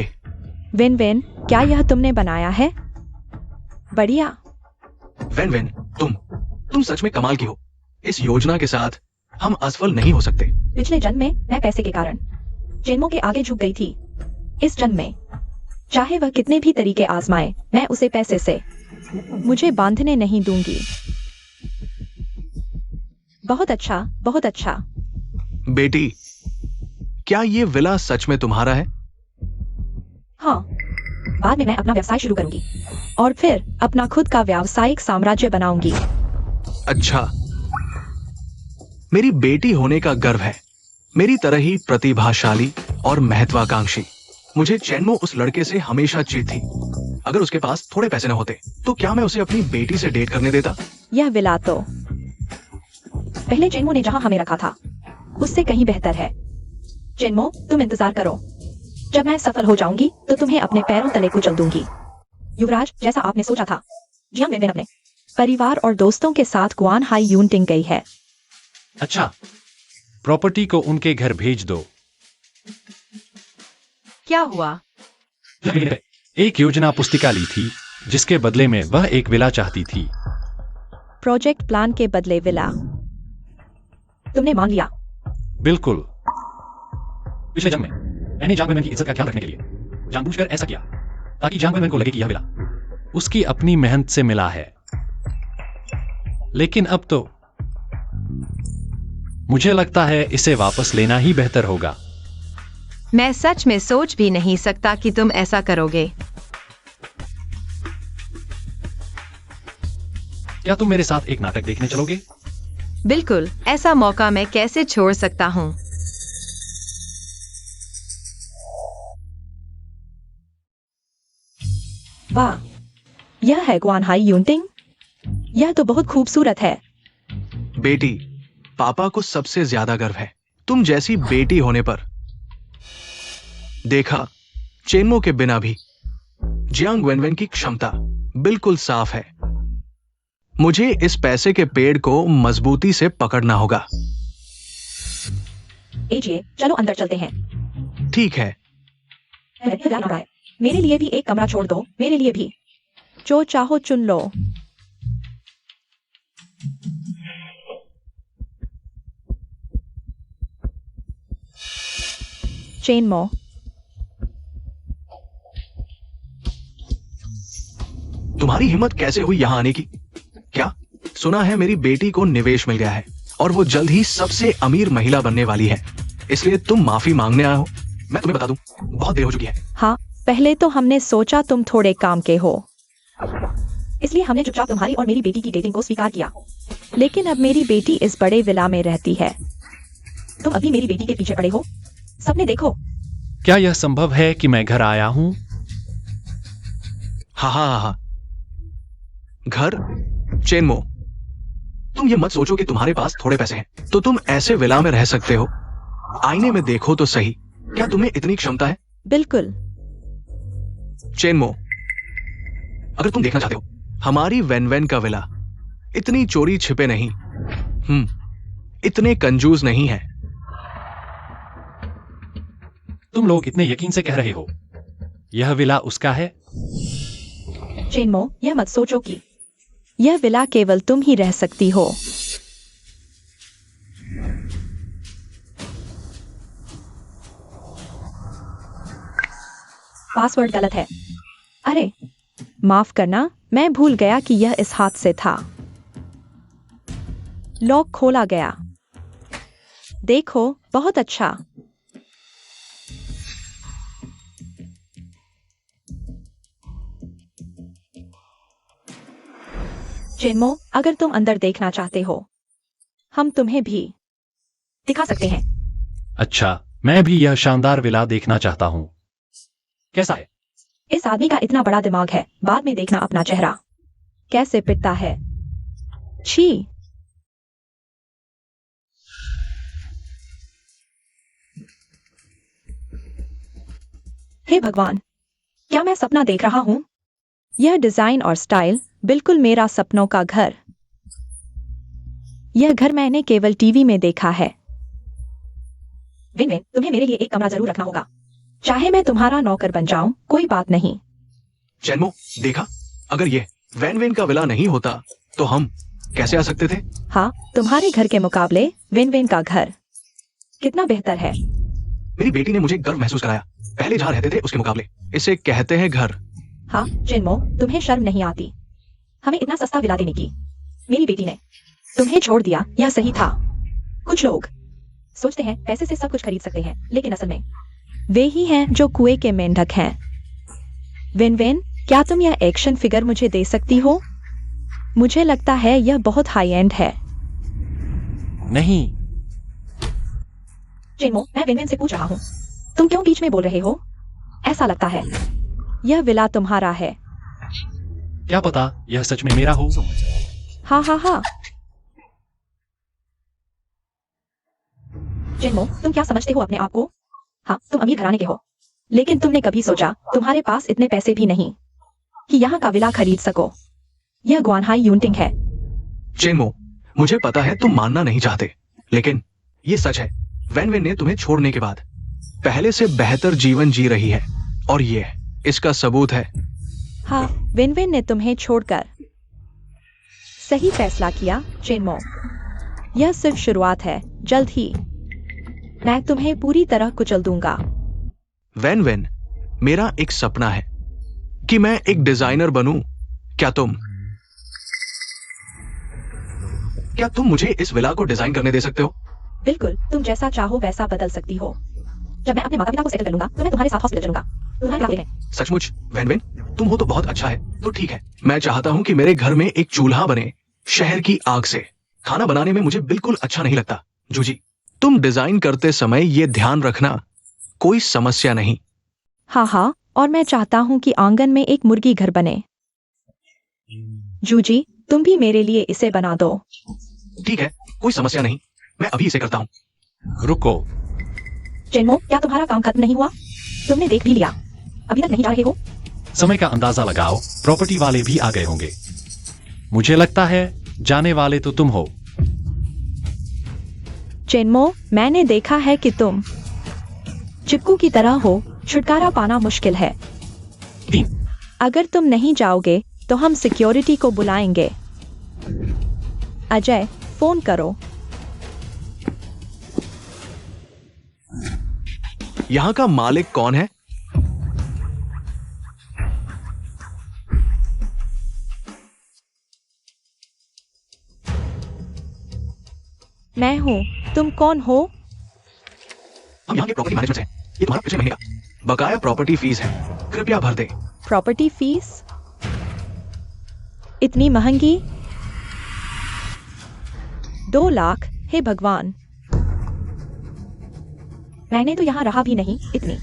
विन विन, क्या यह तुमने बनाया है? बढ़िया। वैन वैन, तुम सच में कमाल की हो। इस योजना के साथ हम असफल नहीं हो सकते। पिछले जन्म में मैं पैसे के कारण चेनमो के आगे झुक गई थी। इस जन्म में चाहे वह कितने भी तरीके आजमाए, मैं उसे पैसे से मुझे बांधने नहीं दूंगी। बहुत अच्छा, बहुत अच्छा। बेटी, क्या ये विला सच में तुम्हारा है? हाँ, बाद में मैं अपना व्यवसाय शुरू करूंगी और फिर अपना खुद का व्यावसायिक साम्राज्य बनाऊंगी। अच्छा, मेरी बेटी होने का गर्व है। मेरी तरह ही प्रतिभाशाली और महत्वाकांक्षी। मुझे चेनमो उस लड़के से हमेशा चिढ़ थी। अगर उसके पास थोड़े पैसे न होते तो क्या मैं उसे अपनी बेटी से डेट करने देता? यह विला तो पहले चेनमो ने जहां हमें रखा था उससे कहीं बेहतर है। चेनमो, तुम इंतजार करो। जब मैं सफल हो जाऊंगी तो तुम्हें अपने पैरों तले कुचल दूंगी। युवराज, जैसा आपने सोचा था, जियांग विनविन अपने परिवार और दोस्तों के साथ ग्वान हाई यूनटिंग गई है। अच्छा, प्रॉपर्टी को उनके घर भेज दो। क्या हुआ? एक योजना पुस्तिका ली थी जिसके बदले में वह एक विला चाहती थी। प्रोजेक्ट प्लान के बदले विला तुमने मान लिया? बिल्कुल। पिछले जन्म में मैंने जियांग विनविन की इज्जत का ख्याल रखने के लिए जानबूझकर ऐसा किया ताकि जियांग विनविन को लगे कि यह विला उसकी अपनी मेहनत से मिला है। लेकिन अब तो मुझे लगता है इसे वापस लेना ही बेहतर होगा। मैं सच में सोच भी नहीं सकता कि तुम ऐसा करोगे। क्या तुम मेरे साथ एक नाटक देखने चलोगे? बिल्कुल, ऐसा मौका मैं कैसे छोड़ सकता हूँ। वाह, यह है ग्वान हाई यूनटिंग। यह तो बहुत खूबसूरत है। बेटी, पापा को सबसे ज्यादा गर्व है तुम जैसी बेटी होने पर। देखा, चेनमो के बिना भी जियांग वेनवेन की क्षमता बिल्कुल साफ है। मुझे इस पैसे के पेड़ को मजबूती से पकड़ना होगा। एजिए, चलो अंदर चलते हैं। ठीक है। मेरे लिए भी एक कमरा छोड़ दो, मेरे लिए भी। जो चाहो चुन लो। चेनमो, तुम्हारी हिम्मत कैसे हुई यहां आने की? क्या सुना है मेरी बेटी को निवेश मिल गया है और वो जल्द ही सबसे अमीर महिला बनने वाली है, इसलिए तुम माफी मांगने आए हो। मैं तुम्हें बता दूं, बहुत देर हो चुकी है। हाँ, पहले तो हमने सोचा तुम थोड़े काम के हो, इसलिए हमने चुपचाप तुम्हारी और मेरी बेटी की डेटिंग को स्वीकार किया। लेकिन अब मेरी बेटी इस बड़े विला में रहती है, तुम अभी मेरी बेटी के पीछे पड़े हो। सबने देखो। क्या यह संभव है कि मैं घर आया हूं? हाँ। घर? चेनमो, तुम ये मत सोचो कि तुम्हारे पास थोड़े पैसे हैं तो तुम ऐसे विला में रह सकते हो। आईने में देखो तो सही, क्या तुम्हें इतनी क्षमता है? बिल्कुल। चेनमो, अगर तुम देखना चाहते हो, हमारी वेनवेन का विला इतनी चोरी छिपे नहीं, इतने कंजूस नहीं है। तुम लोग इतने यकीन से कह रहे हो यह विला उसका है? चेनमो, यह मत सोचो कि यह विला केवल तुम ही रह सकती हो। पासवर्ड गलत है। अरे, माफ करना, मैं भूल गया कि यह इस हाथ से था। लॉक खोला गया। देखो, बहुत अच्छा। चेनमो, अगर तुम अंदर देखना चाहते हो, हम तुम्हें भी दिखा सकते हैं। अच्छा, मैं भी यह शानदार विला देखना चाहता हूं। कैसा है? इस आदमी का इतना बड़ा दिमाग है, बाद में देखना अपना चेहरा कैसे पिटता है। छी। हे भगवान, क्या मैं सपना देख रहा हूं? यह डिजाइन और स्टाइल बिल्कुल मेरा सपनों का घर। यह घर मैंने केवल टीवी में देखा है। विनविन, तुम्हें मेरे लिए एक कमरा जरूर रखना होगा। चाहे मैं तुम्हारा नौकर बन जाऊं, कोई बात नहीं। चेनमो, देखा, अगर ये वेनवेन का विला नहीं होता तो हम कैसे आ सकते थे? हाँ, तुम्हारे घर के मुकाबले विनविन का घर कितना बेहतर है। मेरी बेटी ने मुझे गर्व महसूस कराया, पहले जहां रहते थे उसके मुकाबले। इसे कहते हैं घर। हाँ, चेनमो, तुम्हें शर्म नहीं आती हमें इतना सस्ता विला देने की? मेरी बेटी ने तुम्हें छोड़ दिया, यह सही था। कुछ लोग सोचते हैं पैसे से सब कुछ खरीद सकते हैं, लेकिन असल में वे ही हैं जो कुएं के मेंढक हैं। विनविन, क्या तुम यह एक्शन फिगर मुझे दे सकती हो? मुझे लगता है यह बहुत हाई एंड है। नहीं। चेनमो, मैं विनविन से पूछ रहा हूँ, तुम क्यों बीच में बोल रहे हो? ऐसा लगता है यह विला तुम्हारा है। क्या पता यह सच में मेरा हो। हाँ। चेनमो, तुम क्या समझते हो अपने आप को? हाँ, तुम अमीर घराने के हो, लेकिन तुमने कभी सोचा तुम्हारे पास इतने पैसे भी नहीं कि यहाँ का विला खरीद सको? यह ग्वानहाई यूनटिंग है। चेनमो, मुझे पता है तुम मानना नहीं चाहते, लेकिन ये सच है। वेनवेन ने तुम्हें छोड़ने के बाद पहले से बेहतर जीवन जी रही है, और ये इसका सबूत है। हाँ, विनविन ने तुम्हें छोड़कर सही फैसला किया। चेनमो, यह सिर्फ शुरुआत है, जल्द ही मैं तुम्हें पूरी तरह कुचल दूंगा। वेनवेन, मेरा एक सपना है कि मैं एक डिजाइनर बनूं। क्या तुम मुझे इस विला को डिजाइन करने दे सकते हो? बिल्कुल, तुम जैसा चाहो वैसा बदल सकती हो। जब मैं अपने माता पिता को सेटल कर लूंगा तो मैं तुम्हारे साथ हॉस्पिटल चलूंगा। तुम्हारे क्या है? सचमुच वेनवेन, तुम हो तो बहुत अच्छा है। तो ठीक है, मैं चाहता हूं कि मेरे घर में एक चूल्हा बने, शहर की आग से। खाना बनाने में मुझे बिल्कुल अच्छा नहीं लगता। जूजी, तुम डिजाइन करते समय ये ध्यान रखना, कोई समस्या नहीं। हाँ, और मैं चाहता हूँ कि आंगन में एक मुर्गी घर बने। जूजी, तुम भी मेरे लिए इसे बना दो। ठीक है, कोई समस्या नहीं, मैं अभी इसे करता हूँ। रुको, चेनमो, क्या तुम्हारा काम खत्म नहीं हुआ? तुमने देख भी लिया, अभी तक नहीं जा रहे हो? समय का अंदाजा लगाओ, प्रॉपर्टी वाले भी आ गए होंगे। मुझे लगता है जाने वाले तो तुम हो। चेनमो, मैंने देखा है कि तुम चिपकू की तरह हो, छुटकारा पाना मुश्किल है। 3, अगर तुम नहीं जाओगे तो हम सिक्योरिटी को बुलाएंगे। अजय, फोन करो। यहाँ का मालिक कौन है? मैं हूँ, तुम कौन हो? हम यहाँ के प्रॉपर्टी मैनेजमेंट से हैं। ये तुम्हारा पिछले महीने का बकाया प्रॉपर्टी फीस है, कृपया भर दे। प्रॉपर्टी फीस इतनी महंगी? 2 लाख? हे भगवान, मैंने तो यहाँ रहा भी नहीं इतनी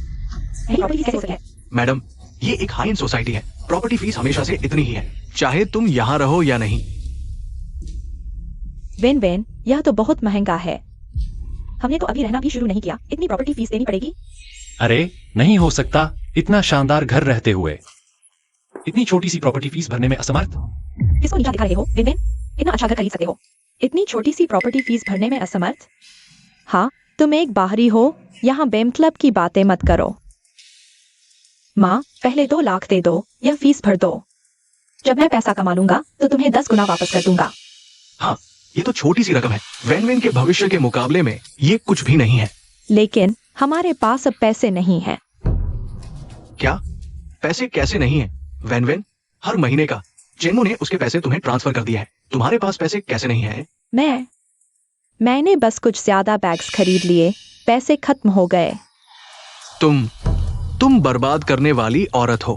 प्रॉपर्टी फीस कैसे हो सकती है? मैडम, ये एक हाई एंड सोसाइटी है, प्रॉपर्टी फीस हमेशा से इतनी ही है, चाहे तुम यहाँ रहो या नहीं। वेन वेन, यह तो बहुत महंगा है। हमने तो अभी रहना भी शुरू नहीं किया, इतनी प्रॉपर्टी फीस देनी पड़ेगी? अरे नहीं हो सकता, इतना शानदार घर रहते हुए इतनी छोटी सी प्रॉपर्टी फीस भरने में असमर्थ। किसको नीचा दिखा रहे हो वेन वेन? इतना अच्छा घर खरीद सकते हो, इतनी छोटी सी प्रॉपर्टी फीस भरने में असमर्थ? हाँ, तुम एक बाहरी हो, यहाँ बेम क्लब की बातें मत करो। माँ, पहले 2 लाख दे दो या फीस भर दो। जब मैं पैसा कमा लूंगा तो तुम्हें 10 गुना वापस कर दूंगा। हाँ, ये तो छोटी सी रकम है, वैन वैन के भविष्य के मुकाबले में ये कुछ भी नहीं है। लेकिन हमारे पास अब पैसे नहीं हैं। क्या? पैसे कैसे नहीं है? वैन वैन हर महीने का चेनमो ने उसके पैसे तुम्हें ट्रांसफर कर दिया है, तुम्हारे पास पैसे कैसे नहीं है? मैंने बस कुछ ज्यादा बैग्स खरीद लिए, पैसे खत्म हो गए। तुम बर्बाद करने वाली औरत हो।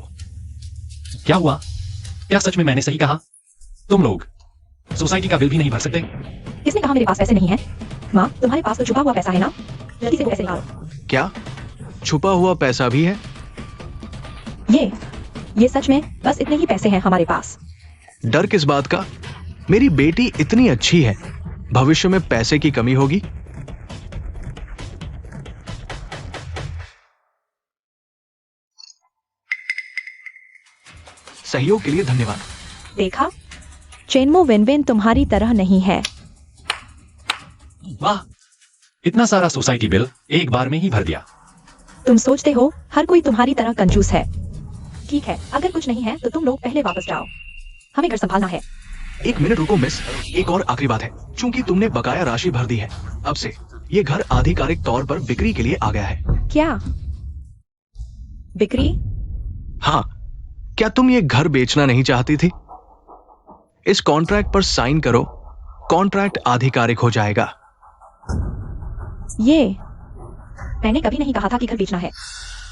क्या हुआ? क्या सच में मैंने सही कहा? तुम लोग सोसाइटी का बिल भी नहीं भर सकते? किसने कहा मेरे पास पैसे नहीं है? माँ, तुम्हारे पास तो छुपा हुआ पैसा है ना, जल्दी से वो पैसे निकालो। क्या छुपा हुआ पैसा भी है? ये सच में बस इतने ही पैसे हैं हमारे पास। डर किस बात का? मेरी बेटी इतनी अच्छी है, भविष्य में पैसे की कमी होगी? सहयोग के लिए धन्यवाद। देखा, चेनमो वेनवेन तुम्हारी तरह नहीं है। वाह, इतना सारा सोसाइटी बिल एक बार में ही भर दिया। तुम सोचते हो हर कोई तुम्हारी तरह कंजूस है? ठीक है, अगर कुछ नहीं है तो तुम लोग पहले वापस जाओ, हमें घर संभालना है। 1 मिनट रुको मिस, एक और आखिरी बात है। चूंकि तुमने बकाया राशि भर दी है, अब से ये घर आधिकारिक तौर पर बिक्री के लिए आ गया है। क्या बिक्री? हाँ, क्या तुम ये घर बेचना नहीं चाहती थी? इस कॉन्ट्रैक्ट पर साइन करो, कॉन्ट्रैक्ट आधिकारिक हो जाएगा। ये मैंने कभी नहीं कहा था कि घर बेचना है।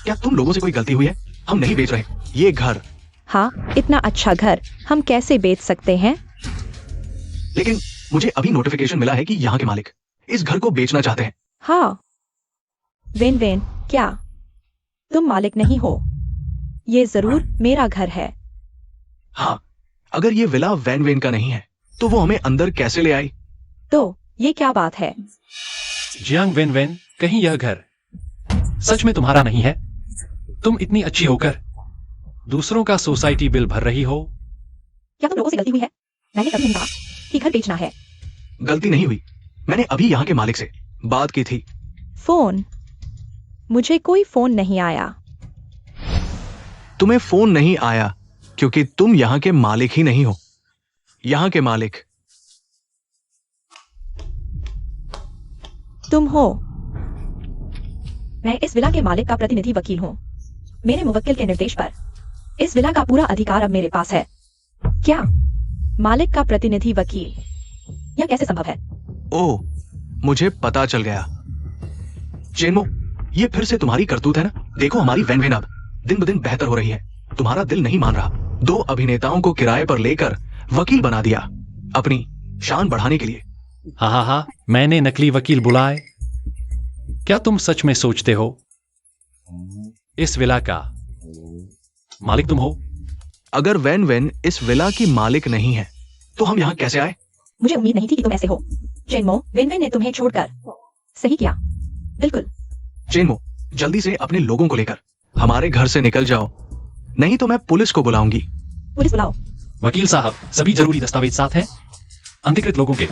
क्या तुम लोगों से कोई गलती हुई है? हम नहीं बेच रहे ये घर। हाँ, इतना अच्छा घर हम कैसे बेच सकते हैं? लेकिन मुझे अभी नोटिफिकेशन मिला है कि यहाँ के मालिक इस घर को बेचना चाहते हैं। हाँ, वेन वेन, क्या तुम मालिक नहीं हो? ये जरूर मेरा घर है। हाँ, अगर ये विला वैन वेन का नहीं है तो वो हमें अंदर कैसे ले आई? तो ये क्या बात है? जियांग वेन वेन, कहीं यह घर सच में तुम्हारा नहीं है? तुम इतनी अच्छी होकर दूसरों का सोसाइटी बिल भर रही हो। क्या तुम लोगों से गलती हुई है? मैंने कभी नहीं कहा कि घर बेचना है। गलती नहीं हुई, मैंने अभी यहाँ के मालिक से बात की थी। फोन? मुझे कोई फोन नहीं आया। तुम्हें फोन नहीं आया क्योंकि तुम यहाँ के मालिक ही नहीं हो। यहाँ के मालिक तुम हो। मैं इस विला के मालिक का प्रतिनिधि वकील हूँ। मेरे मुवक्किल के निर्देश पर इस विला का पूरा अधिकार अब मेरे पास है। क्या मालिक का प्रतिनिधि वकील? यह कैसे संभव है? ओह, मुझे पता चल गया। चेनमो, ये फिर से तुम्हारी करतूत है ना? देखो, हमारी वैन वैन अब दिन ब दिन बेहतर हो रही है। तुम्हारा दिल नहीं मान रहा। 2 अभिनेताओं को किराए पर लेकर वकील बना दिया अपनी शान बढ़ाने के लिए। हाँ, मैंने नकली वकील बुलाए। क्या तुम सच में सोचते हो इस विला का मालिक तुम हो? अगर वैन वैन इस विला की मालिक नहीं है तो हम यहाँ कैसे आए? मुझे उम्मीद नहीं थी कि तुम ऐसे हो। चेनमो, विनविन ने तुम्हें छोड़कर सही किया। बिल्कुल। चेनमो, जल्दी से अपने लोगों को लेकर हमारे घर से निकल जाओ, नहीं तो मैं पुलिस को बुलाऊंगी। पुलिस बुलाओ। वकील साहब, सभी जरूरी दस्तावेज साथ हैं। अंधिकृत लोगों के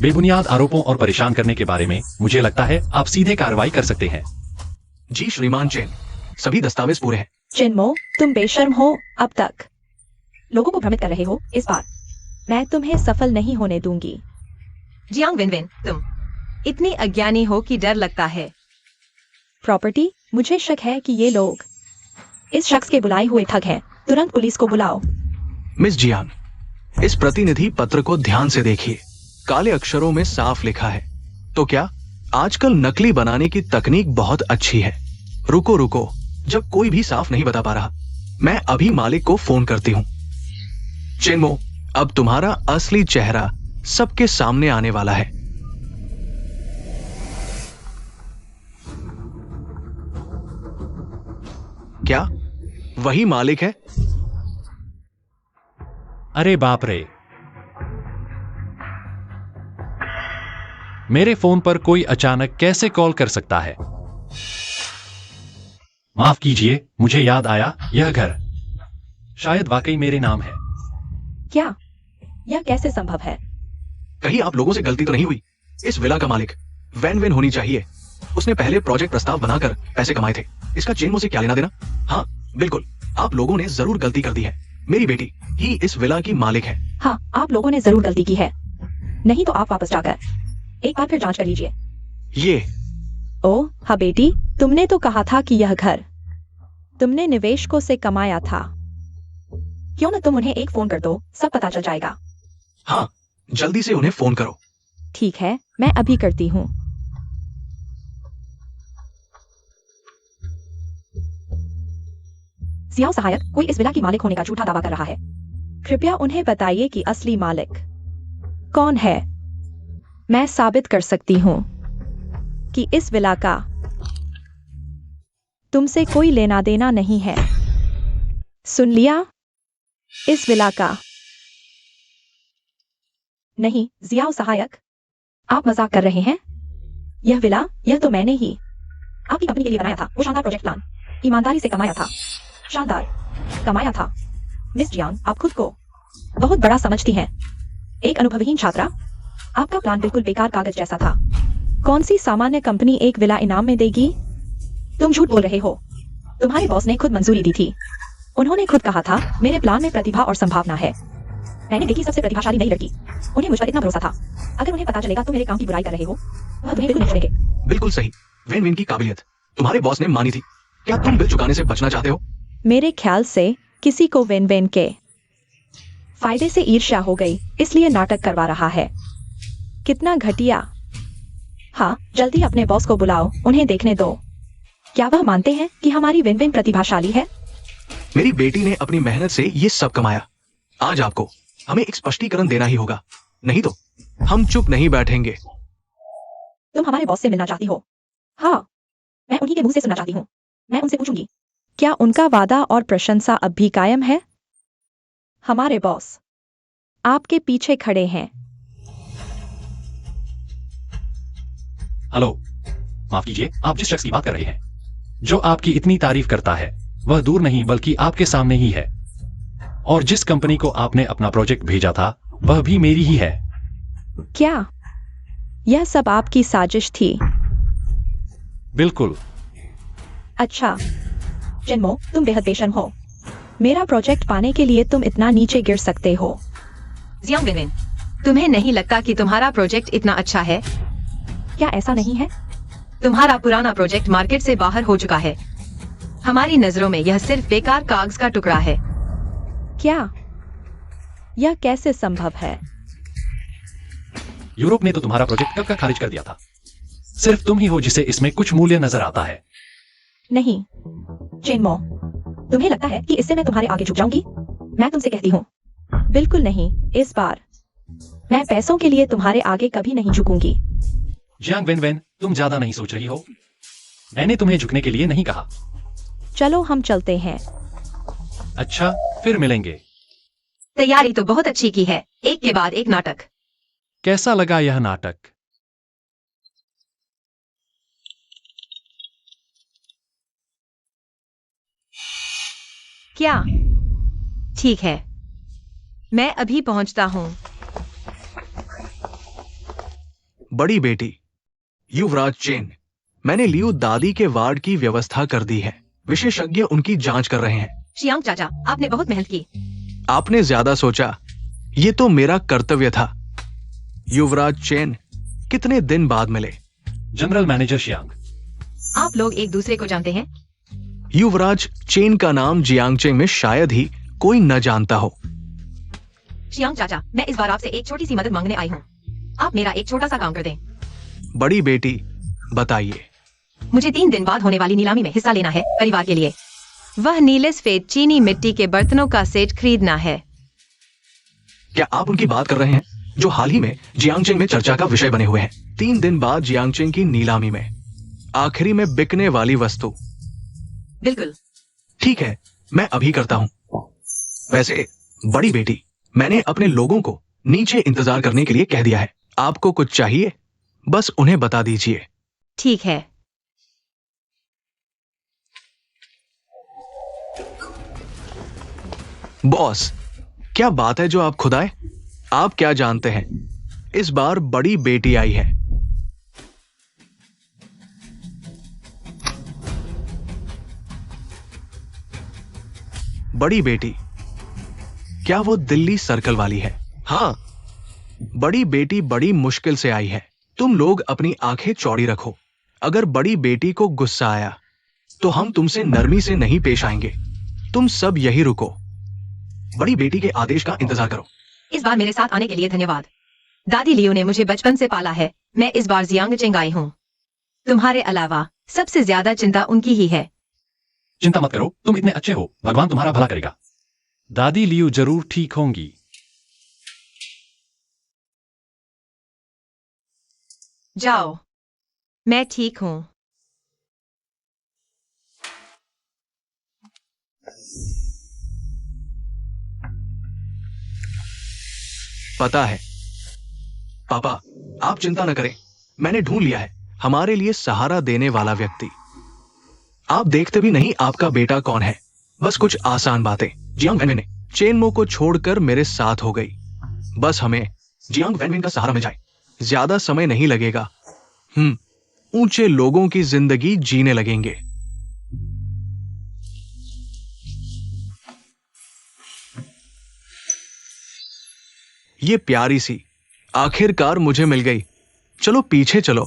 बेबुनियाद आरोपों और परेशान करने के बारे में मुझे लगता है आप सीधे कार्रवाई कर सकते हैं। जी श्रीमान चेन, सभी दस्तावेज पूरे हैं। चेनमो, तुम बेशर्म हो। अब तक लोगों को भ्रमित कर रहे हो। इस बार मैं तुम्हें सफल नहीं होने दूंगी। जियांग विनविन, तुम इतनी अज्ञानी हो कि डर लगता है। प्रॉपर्टी, मुझे शक है कि ये लोग इस शख्स के बुलाए हुए ठग हैं। तुरंत पुलिस को बुलाओ। मिस जियांग, इस प्रतिनिधि पत्र को ध्यान से देखिए। काले अक्षरों में साफ लिखा है। तो क्या आजकल नकली बनाने की तकनीक बहुत अच्छी है। रुको रुको, जब कोई भी साफ नहीं बता पा रहा, मैं अभी मालिक को फोन करती हूं। चेनमो, अब तुम्हारा असली चेहरा सबके सामने आने वाला है। क्या वही मालिक है? अरे बाप रे, मेरे फोन पर कोई अचानक कैसे कॉल कर सकता है? माफ कीजिए, मुझे याद आया, यह घर शायद वाकई मेरे नाम है। क्या यह कैसे संभव है? कहीं आप लोगों से गलती तो नहीं हुई? इस विला का मालिक वैन वेन होनी चाहिए। उसने पहले प्रोजेक्ट प्रस्ताव बनाकर पैसे कमाए थे। इसका चेनमो से क्या लेना देना? हाँ बिल्कुल, आप लोगों ने जरूर गलती कर दी है। मेरी बेटी ही इस विला की मालिक है। हाँ, आप लोगों ने जरूर गलती की है। नहीं तो आप वापस जाकर एक बार फिर जांच कर लीजिए। ये ओह हाँ बेटी, तुमने तो कहा था कि यह घर तुमने निवेशकों से कमाया था। क्यों न तुम उन्हें एक फोन कर दो, सब पता चल जाएगा। हाँ, जल्दी से उन्हें फोन करो। ठीक है, मैं अभी करती हूँ। जियाओ सहायक, कोई इस विला की मालिक होने का झूठा दावा कर रहा है। कृपया उन्हें बताइए कि असली मालिक कौन है। मैं साबित कर सकती हूँ कि इस विला का तुमसे कोई लेना देना नहीं है। सुन लिया? इस विला का नहीं। जियाओ सहायक, आप मजाक कर रहे हैं? यह विला, यह तो मैंने ही आपकी कंपनी के लिए बनाया था। वो शानदार प्रोजेक्ट प्लान ईमानदारी से कमाया था। शानदार कमाया था। मिस जियांग, आप खुद को बहुत बड़ा समझती हैं। एक अनुभवहीन छात्रा। आपका प्लान बिल्कुल बेकार कागज जैसा था। कौन सी सामान्य कंपनी एक विला इनाम में देगी? तुम झूठ बोल रहे हो। तुम्हारे बॉस ने खुद मंजूरी दी थी। उन्होंने खुद कहा था, मेरे प्लान में प्रतिभा और संभावना है। मैंने देखी सबसे प्रतिभाशाली नई लड़की। उन्हें मुझ पर इतना भरोसा था। अगर उन्हें पता चलेगा तुम मेरे काम की बुराई कर रहे हो, वह तुम्हें बिल्कुल नहीं छोड़ेंगे। बिल्कुल सही। वेन वेन की काबिलियत तुम्हारे बॉस ने मानी थी। क्या तुम बिल चुकाने से बचना चाहते हो? मेरे ख्याल से किसी को वेन वेन के फायदे से ईर्ष्या हो गई, इसलिए नाटक करवा रहा है। कितना घटिया। हाँ, जल्दी अपने बॉस को बुलाओ, उन्हें देखने दो। क्या वह मानते हैं कि हमारी वेन वेन प्रतिभाशाली है? मेरी बेटी ने अपनी मेहनत से ये सब कमाया। आज आपको हमें एक स्पष्टीकरण देना ही होगा, नहीं तो हम चुप नहीं बैठेंगे। तुम हमारे बॉस से मिलना चाहती हो? हाँ, मैं उन्हीं के मुंह से सुनना चाहती हूँ। मैं उनसे पूछूंगी, क्या उनका वादा और प्रशंसा अब भी कायम है? हमारे बॉस आपके पीछे खड़े हैं। हेलो, माफ कीजिए, आप जिस शख्स की बात कर रहे हैं, जो आपकी इतनी तारीफ करता है, वह दूर नहीं बल्कि आपके सामने ही है। और जिस कंपनी को आपने अपना प्रोजेक्ट भेजा था, वह भी मेरी ही है। क्या यह सब आपकी साजिश थी? बिल्कुल। अच्छा जिनमो, तुम बेहद बेशर्म हो। मेरा प्रोजेक्ट पाने के लिए तुम इतना नीचे गिर सकते हो। जियांग विनविन, तुम्हें नहीं लगता कि तुम्हारा प्रोजेक्ट इतना अच्छा है? क्या ऐसा नहीं है? तुम्हारा पुराना प्रोजेक्ट मार्केट से बाहर हो चुका है। हमारी नजरों में यह सिर्फ बेकार कागज का टुकड़ा है। क्या यह कैसे संभव है? यूरोप ने तो तुम्हारा प्रोजेक्ट कब का खारिज कर दिया था। सिर्फ तुम ही हो जिसे इसमें कुछ मूल्य नजर आता है। नहीं चेनमो, तुम्हें लगता है कि इससे मैं तुम्हारे आगे झुक जाऊंगी? मैं तुमसे कहती हूँ, बिल्कुल नहीं। इस बार मैं पैसों के लिए तुम्हारे आगे कभी नहीं झुकूंगी। जियांग वेन, तुम ज्यादा नहीं सोच रही हो? मैंने तुम्हें झुकने के लिए नहीं कहा। चलो हम चलते हैं। अच्छा, फिर मिलेंगे। तैयारी तो बहुत अच्छी की है, एक के बाद एक नाटक। कैसा लगा यह नाटक? क्या? ठीक है, मैं अभी पहुंचता हूं। बड़ी बेटी युवराज चेन, मैंने लियू दादी के वार्ड की व्यवस्था कर दी है। विशेषज्ञ उनकी जांच कर रहे हैं। शियांग चाचा, आपने बहुत मेहनत की। आपने ज्यादा सोचा, ये तो मेरा कर्तव्य था। युवराज चेन कितने दिन बाद मिले? General manager Xiang. आप लोग एक दूसरे को जानते हैं? युवराज चेन का नाम जियांगचे में शायद ही कोई न जानता हो। शियांग चाचा, मैं इस बार आपसे एक छोटी सी मदद मांगने आई हूँ। आप मेरा एक छोटा सा काम कर दें। बड़ी बेटी बताइए। मुझे 3 दिन बाद होने वाली नीलामी में हिस्सा लेना है परिवार के लिए। वह नीले सफेद चीनी मिट्टी के बर्तनों का सेट खरीदना है। क्या आप उनकी बात कर रहे हैं जो हाल ही में जियांगचेंग में चर्चा का विषय बने हुए हैं? 3 दिन बाद जियांगचेंग की नीलामी में आखिरी में बिकने वाली वस्तु। बिल्कुल। ठीक है, मैं अभी करता हूं। वैसे बड़ी बेटी, मैंने अपने लोगों को नीचे इंतजार करने के लिए कह दिया है। आपको कुछ चाहिए, बस उन्हें बता दीजिए। ठीक है। बॉस, क्या बात है जो आप खुद आए? आप क्या जानते हैं, इस बार बड़ी बेटी आई है। बड़ी बेटी, क्या वो दिल्ली सर्कल वाली है? हाँ, बड़ी बेटी बड़ी मुश्किल से आई है। तुम लोग अपनी आंखें चौड़ी रखो। अगर बड़ी बेटी को गुस्सा आया तो हम तुमसे नरमी से नहीं पेश आएंगे। तुम सब यही रुको। बड़ी बेटी के आदेश का इंतजार करो। इस बार मेरे साथ आने के लिए धन्यवाद। दादी लियो ने मुझे बचपन से पाला है। मैं इस बार जियांगचेंग आई हूँ। तुम्हारे अलावा सबसे ज्यादा चिंता उनकी ही है। चिंता मत करो, तुम इतने अच्छे हो, भगवान तुम्हारा भला करेगा। दादी लियू जरूर ठीक होंगी। जाओ, मैं ठीक हूँ। पता है पापा, आप चिंता न करें, मैंने ढूंढ लिया है हमारे लिए सहारा देने वाला व्यक्ति। आप देखते भी नहीं आपका बेटा कौन है। बस कुछ आसान बातें। जियांग वैनविन ने चेनमो को छोड़कर मेरे साथ हो गई। बस हमें जियांग वैनविन का सहारा मिल जाए, ज्यादा समय नहीं लगेगा। ऊंचे लोगों की जिंदगी जीने लगेंगे। ये प्यारी सी आखिरकार मुझे मिल गई। चलो पीछे चलो।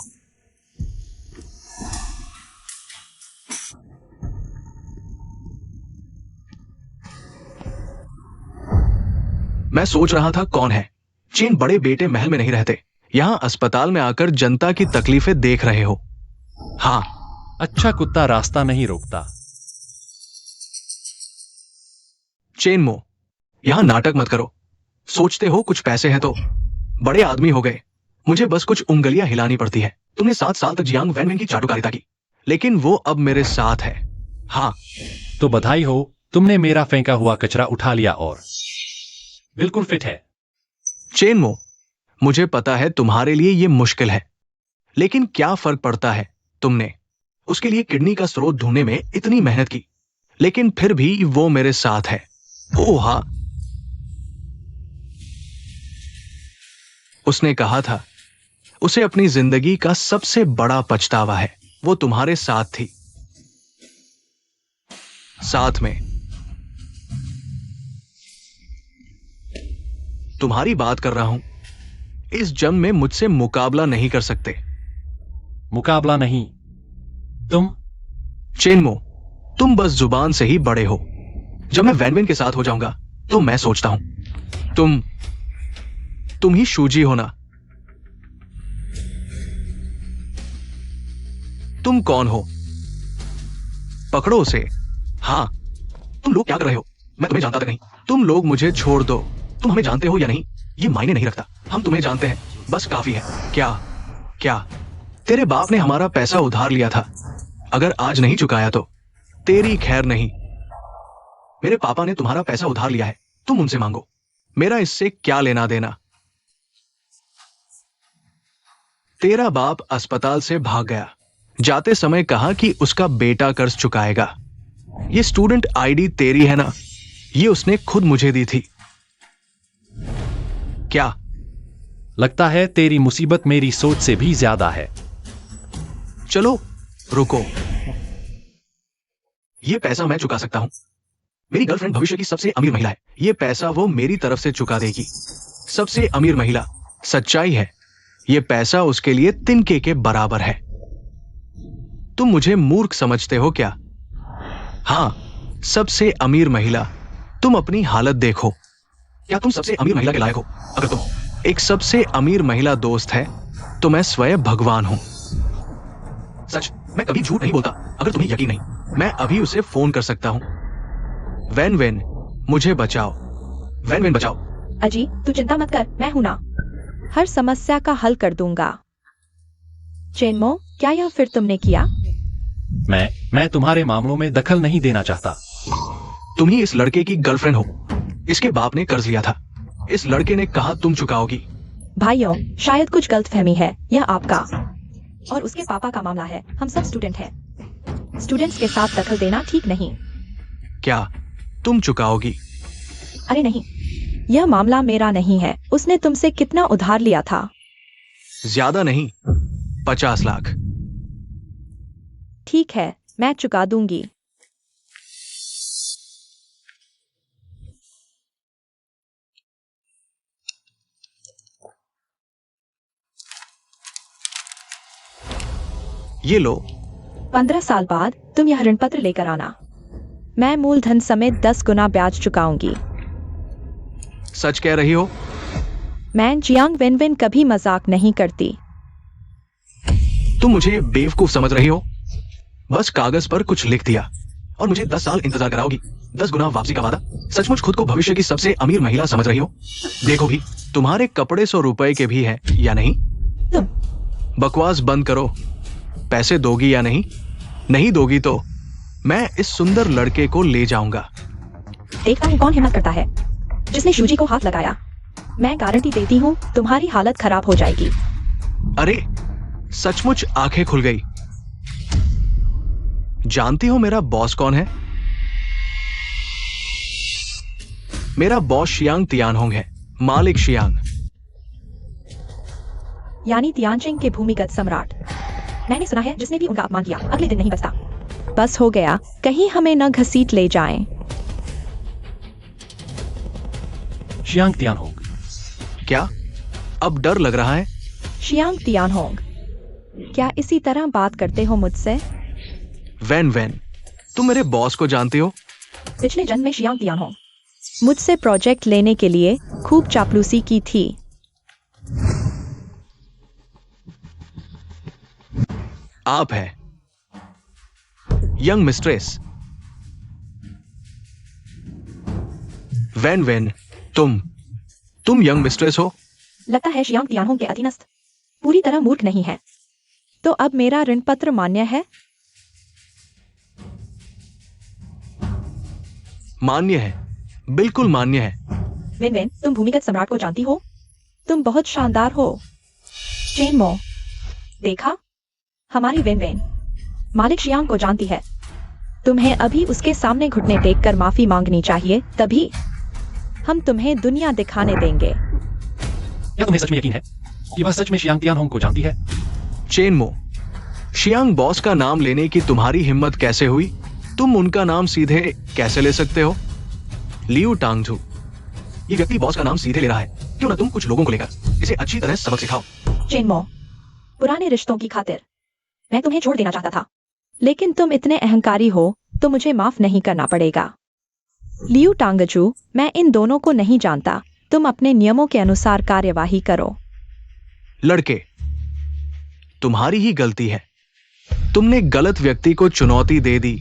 मैं सोच रहा था कौन है। चेन बड़े बेटे महल में नहीं रहते, यहां अस्पताल में आकर जनता की तकलीफें देख रहे हो। हाँ, अच्छा कुत्ता रास्ता नहीं रोकता। चेनमो, यहां नाटक मत करो। सोचते हो कुछ पैसे हैं तो बड़े आदमी हो गए। मुझे बस कुछ उंगलियां हिलानी पड़ती है। तुमने 7 साल तक जियांग वैनविन की चाटुकारिता की, लेकिन वो अब मेरे साथ है। हाँ, तो बधाई हो, तुमने मेरा फेंका हुआ कचरा उठा लिया और बिल्कुल फिट है। चेनमो, मुझे पता है तुम्हारे लिए ये मुश्किल है, लेकिन क्या फर्क पड़ता है? तुमने उसके लिए किडनी का स्रोत ढूंढने में इतनी मेहनत की, लेकिन फिर भी वो मेरे साथ है। ओह हाँ, उसने कहा था उसे अपनी जिंदगी का सबसे बड़ा पछतावा है। वो तुम्हारे साथ थी, साथ में। तुम्हारी बात कर रहा हूं। इस जंग में मुझसे मुकाबला नहीं कर सकते। मुकाबला नहीं, तुम। चेनमो, तुम बस जुबान से ही बड़े हो। जब मैं वैनविन के साथ हो जाऊंगा तो मैं सोचता हूं तुम ही शूजी हो ना। तुम कौन हो? पकड़ो उसे। हाँ, तुम लोग क्या कर रहे हो? मैं तुम्हें जानता तक नहीं। तुम लोग मुझे छोड़ दो। तुम हमें जानते हो या नहीं ये मायने नहीं रखता। हम तुम्हें जानते हैं, बस काफी है। क्या तेरे बाप ने हमारा पैसा उधार लिया था? अगर आज नहीं चुकाया तो तेरी खैर नहीं। मेरे पापा ने तुम्हारा पैसा उधार लिया है, तुम उनसे मांगो। मेरा इससे क्या लेना देना? तेरा बाप अस्पताल से भाग गया, जाते समय कहा कि उसका बेटा कर्ज चुकाएगा। ये स्टूडेंट आईडी तेरी है ना? ये उसने खुद मुझे दी थी। क्या? लगता है तेरी मुसीबत मेरी सोच से भी ज्यादा है। चलो रुको, ये पैसा मैं चुका सकता हूं। मेरी गर्लफ्रेंड भविष्य की सबसे अमीर महिला है। ये पैसा वो मेरी तरफ से चुका देगी। सबसे अमीर महिला। सच्चाई है, ये पैसा उसके लिए तिनके के बराबर है। तुम मुझे मूर्ख समझते हो क्या? हां, सबसे अमीर महिला। तुम अपनी हालत देखो। क्या तुम सबसे अमीर महिला के लायक हो? अगर तुम एक सबसे अमीर महिला दोस्त है तो मैं स्वयं भगवान हूं। सच, मैं कभी झूठ नहीं बोलता। अगर तुम्हें यकीन नहीं, मैं अभी उसे फोन कर सकता हूं। वेन वेन, मुझे बचाओ। वेन वेन बचाओ। अजी, तू चिंता मत कर, मैं हूं ना। हर समस्या का हल कर दूंगा। चेनमो, क्या यह फिर तुमने किया? मैं तुम्हारे मामलों में दखल नहीं देना चाहता। तुम ही इस लड़के की गर्लफ्रेंड हो। इसके बाप ने कर्ज लिया था। इस लड़के ने कहा तुम चुकाओगी। भाइयों, शायद कुछ गलतफहमी है। यह आपका और उसके पापा का मामला है। हम सब स्टूडेंट हैं। स्टूडेंट्स के साथ दखल देना ठीक नहीं। क्या तुम चुकाओगी? अरे नहीं, यह मामला मेरा नहीं है। उसने तुमसे कितना उधार लिया था? ज्यादा नहीं, 50 लाख। ठीक है, मैं चुका दूंगी। ये लो। 15 साल बाद तुम यह ऋण पत्र लेकर आना। मैं मूलधन समेत 10 गुना ब्याज चुकाऊंगी। सच कह रही हो? मैं जियांग वेनवेन कभी मजाक नहीं करती। तुम मुझे बेवकूफ समझ रही हो? बस कागज पर कुछ लिख दिया और मुझे 10 साल इंतजार कराओगी। 10 गुना वापसी का वादा। सचमुच खुद को भविष्य की सबसे अमीर महिला समझ रही हो? देखो भी, तुम्हारे कपड़े 100 रुपए के भी हैं या नहीं? तुम बकवास बंद करो। पैसे दोगी या नहीं? नहीं दोगी तो मैं इस सुंदर लड़के को ले जाऊंगा। देखता हूँ कौन हिम्मत करता है जिसने शूजी को हाथ लगाया। मैं गारंटी देती हूँ तुम्हारी हालत खराब हो जाएगी। अरे, सचमुच आंखें खुल गई। जानती हो मेरा बॉस कौन है? मेरा बॉस शियांग तियानहोंग है, मालिक शियांग। यानी तियानचिंग के भूमिगत सम्राट। मैंने सुना है जिसने भी उनका अपमान किया अगले दिन नहीं बचता। बस हो गया, कहीं हमें न घसीट ले जाएं। शियांग तियानहोंग। क्या अब डर लग रहा है? शियांग तियानहोंग, क्या इसी तरह बात करते हो मुझसे? वेन वेन, तुम मेरे बॉस को जानती हो? पिछले जन्म में शियांग तियानहोंग मुझसे प्रोजेक्ट लेने के लिए खूब चापलूसी की थी। आप है यंग मिस्ट्रेस। वेन वेन, तुम यंग मिस्ट्रेस हो? लगता है शियांग तियानहोंग के अधीनस्थ पूरी तरह मूर्ख नहीं है। तो अब मेरा ऋण पत्र मान्य है? मान्य है, बिल्कुल मान्य है। वेन वेन, तुम भूमिगत सम्राट को जानती हो? तुम बहुत शानदार हो। चेनमो, देखा, हमारी वेन वेन मालिक शियांग को जानती है। तुम्हें अभी उसके सामने घुटने टेक कर माफी मांगनी चाहिए, तभी हम तुम्हें दुनिया दिखाने देंगे। क्या तुम्हें सच में यकीन है कि वह सच में शियांग तियानहोंग को जानती है? चेनमो, शियांग बॉस का नाम लेने की तुम्हारी हिम्मत कैसे हुई? तुम उनका नाम सीधे कैसे ले सकते हो? लियू टांगझू, ये व्यक्ति बॉस का नाम सीधे ले रहा है। क्यों ना तुम कुछ लोगों को लेकर इसे अच्छी तरह सबक सिखाओ। चेनमो, पुराने रिश्तों की खातिर मैं तुम्हें छोड़ देना चाहता था, लेकिन तुम इतने अहंकारी हो तो मुझे माफ नहीं करना पड़ेगा। लियू टांगझू, मैं इन दोनों को नहीं जानता। तुम अपने नियमों के अनुसार कार्यवाही करो। लड़के, तुम्हारी ही गलती है। तुमने गलत व्यक्ति को चुनौती दे दी,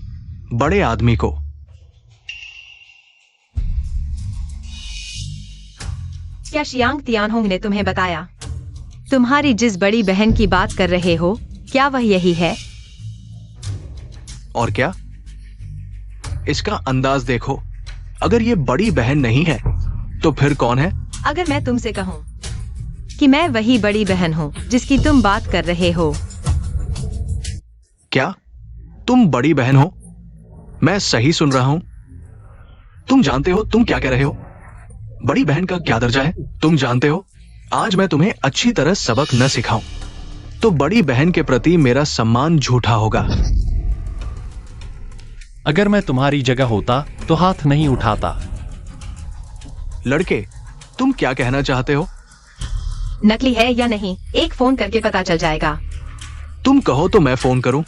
बड़े आदमी को। क्या शियांग तियानहोंग ने तुम्हें बताया? तुम्हारी जिस बड़ी बहन की बात कर रहे हो, क्या वह यही है? और क्या? इसका अंदाज देखो। अगर ये बड़ी बहन नहीं है तो फिर कौन है? अगर मैं तुमसे कहूं कि मैं वही बड़ी बहन हूँ जिसकी तुम बात कर रहे हो। क्या तुम बड़ी बहन हो? मैं सही सुन रहा हूं? तुम जानते हो तुम क्या कह रहे हो? बड़ी बहन का क्या दर्जा है तुम जानते हो? आज मैं तुम्हें अच्छी तरह सबक न सिखाऊं तो बड़ी बहन के प्रति मेरा सम्मान झूठा होगा। अगर मैं तुम्हारी जगह होता तो हाथ नहीं उठाता। लड़के, तुम क्या कहना चाहते हो? नकली है या नहीं, एक फोन करके पता चल जाएगा। तुम कहो तो मैं फोन करूं।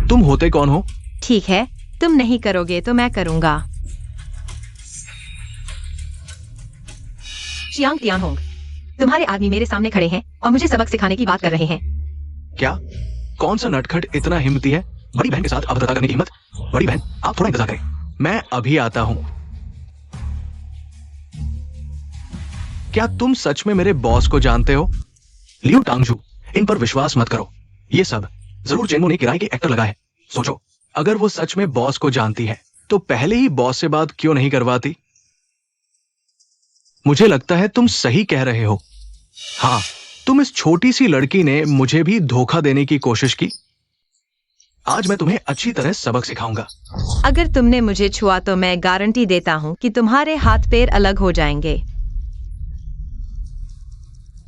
तुम होते कौन हो? ठीक है, तुम नहीं करोगे तो मैं करूंगा। शियांग तियानहोंग, तुम्हारे आदमी मेरे सामने खड़े हैं और मुझे सबक सिखाने की बात कर रहे हैं। क्या? कौन सा नटखट इतना हिम्मती है बड़ी बहन के साथ अभद्रता करने की हिम्मत? बड़ी बहन, आप थोड़ा इंतजार करें, मैं अभी आता हूं। क्या तुम सच में मेरे बॉस को जानते हो? लियू टांगजू, इन पर विश्वास मत करो। ये सब जरूर चेनमो ने किराए के एक्टर लगा है। सोचो, अगर वो सच में बॉस को जानती है तो पहले ही बॉस से बात क्यों नहीं करवाती? मुझे लगता है तुम सही कह रहे हो। हाँ, तुम इस छोटी सी लड़की ने मुझे भी धोखा देने की कोशिश की। आज मैं तुम्हें अच्छी तरह सबक सिखाऊंगा। अगर तुमने मुझे छुआ तो मैं गारंटी देता हूँ कि तुम्हारे हाथ पैर अलग हो जाएंगे।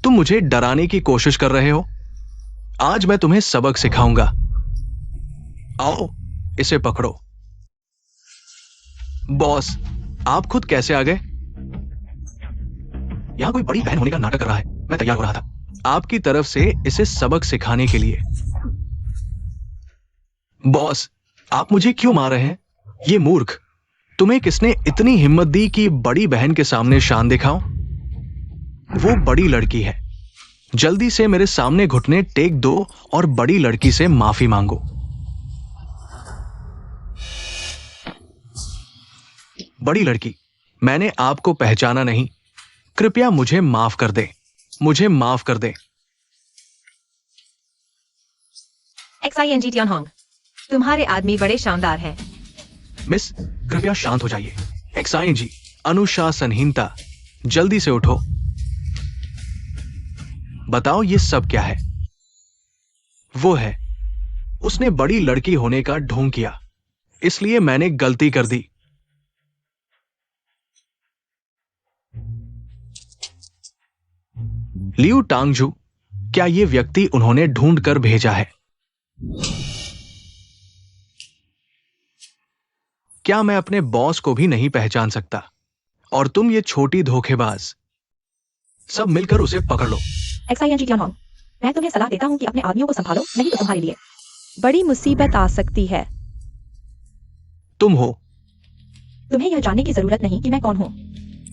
तुम मुझे डराने की कोशिश कर रहे हो। आज मैं तुम्हें सबक सिखाऊंगा। आओ, इसे पकड़ो। बॉस, आप खुद कैसे आ गए? यहां कोई बड़ी बहन होने का नाटक कर रहा है। मैं तैयार हो रहा था आपकी तरफ से इसे सबक सिखाने के लिए। बॉस, आप मुझे क्यों मार रहे हैं? ये मूर्ख, तुम्हें किसने इतनी हिम्मत दी कि बड़ी बहन के सामने शान दिखाओ? वो बड़ी लड़की है। जल्दी से मेरे सामने घुटने टेक दो और बड़ी लड़की से माफी मांगो। बड़ी लड़की, मैंने आपको पहचाना नहीं। कृपया मुझे माफ कर दे। मुझे माफ कर दे। XING तियानहोंग, तुम्हारे आदमी बड़े शानदार हैं। मिस, कृपया शांत हो जाइए। XING, अनुशासनहीनता। जल्दी से उठो। बताओ ये सब क्या है? वो है, उसने बड़ी लड़की होने का ढोंग किया, इसलिए मैंने गलती कर दी। लियू टांगजू, क्या ये व्यक्ति उन्होंने ढूंढ कर भेजा है? क्या मैं अपने बॉस को भी नहीं पहचान सकता? और तुम ये छोटी धोखेबाज, सब मिलकर उसे पकड़ लो। XING तियानहोंग, मैं तुम्हें सलाह देता हूँ कि अपने आदमियों को संभालो, नहीं तो तुम्हारे लिए बड़ी मुसीबत आ सकती है। तुम हो। तुम्हें यह जानने की जरूरत नहीं कि मैं कौन हूँ।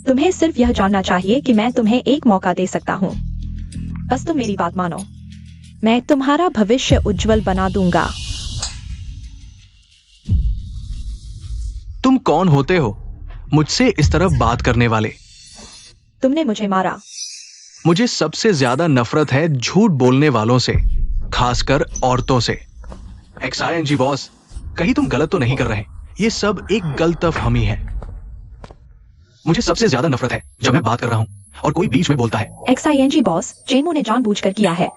तुम्हें सिर्फ यह जानना चाहिए कि मैं तुम्हें एक मौका दे सकता हूँ। बस तुम मेरी बात मानो। मैं तुम्हारा भविष्य उज्जवल बना दूंगा। तुम कौन होते हो मुझसे इस तरह बात करने वाले? तुमने मुझे मारा। मुझे सबसे ज्यादा नफरत है झूठ बोलने वालों से, खासकर औरतों से। XING बॉस, कहीं तुम गलत तो नहीं कर रहे? ये सब एक गलतफहमी है। मुझे सबसे ज्यादा नफरत है जब मैं बात कर रहा हूं और कोई बीच में बोलता है। XING बॉस, चेनमो ने जानबूझकर किया है।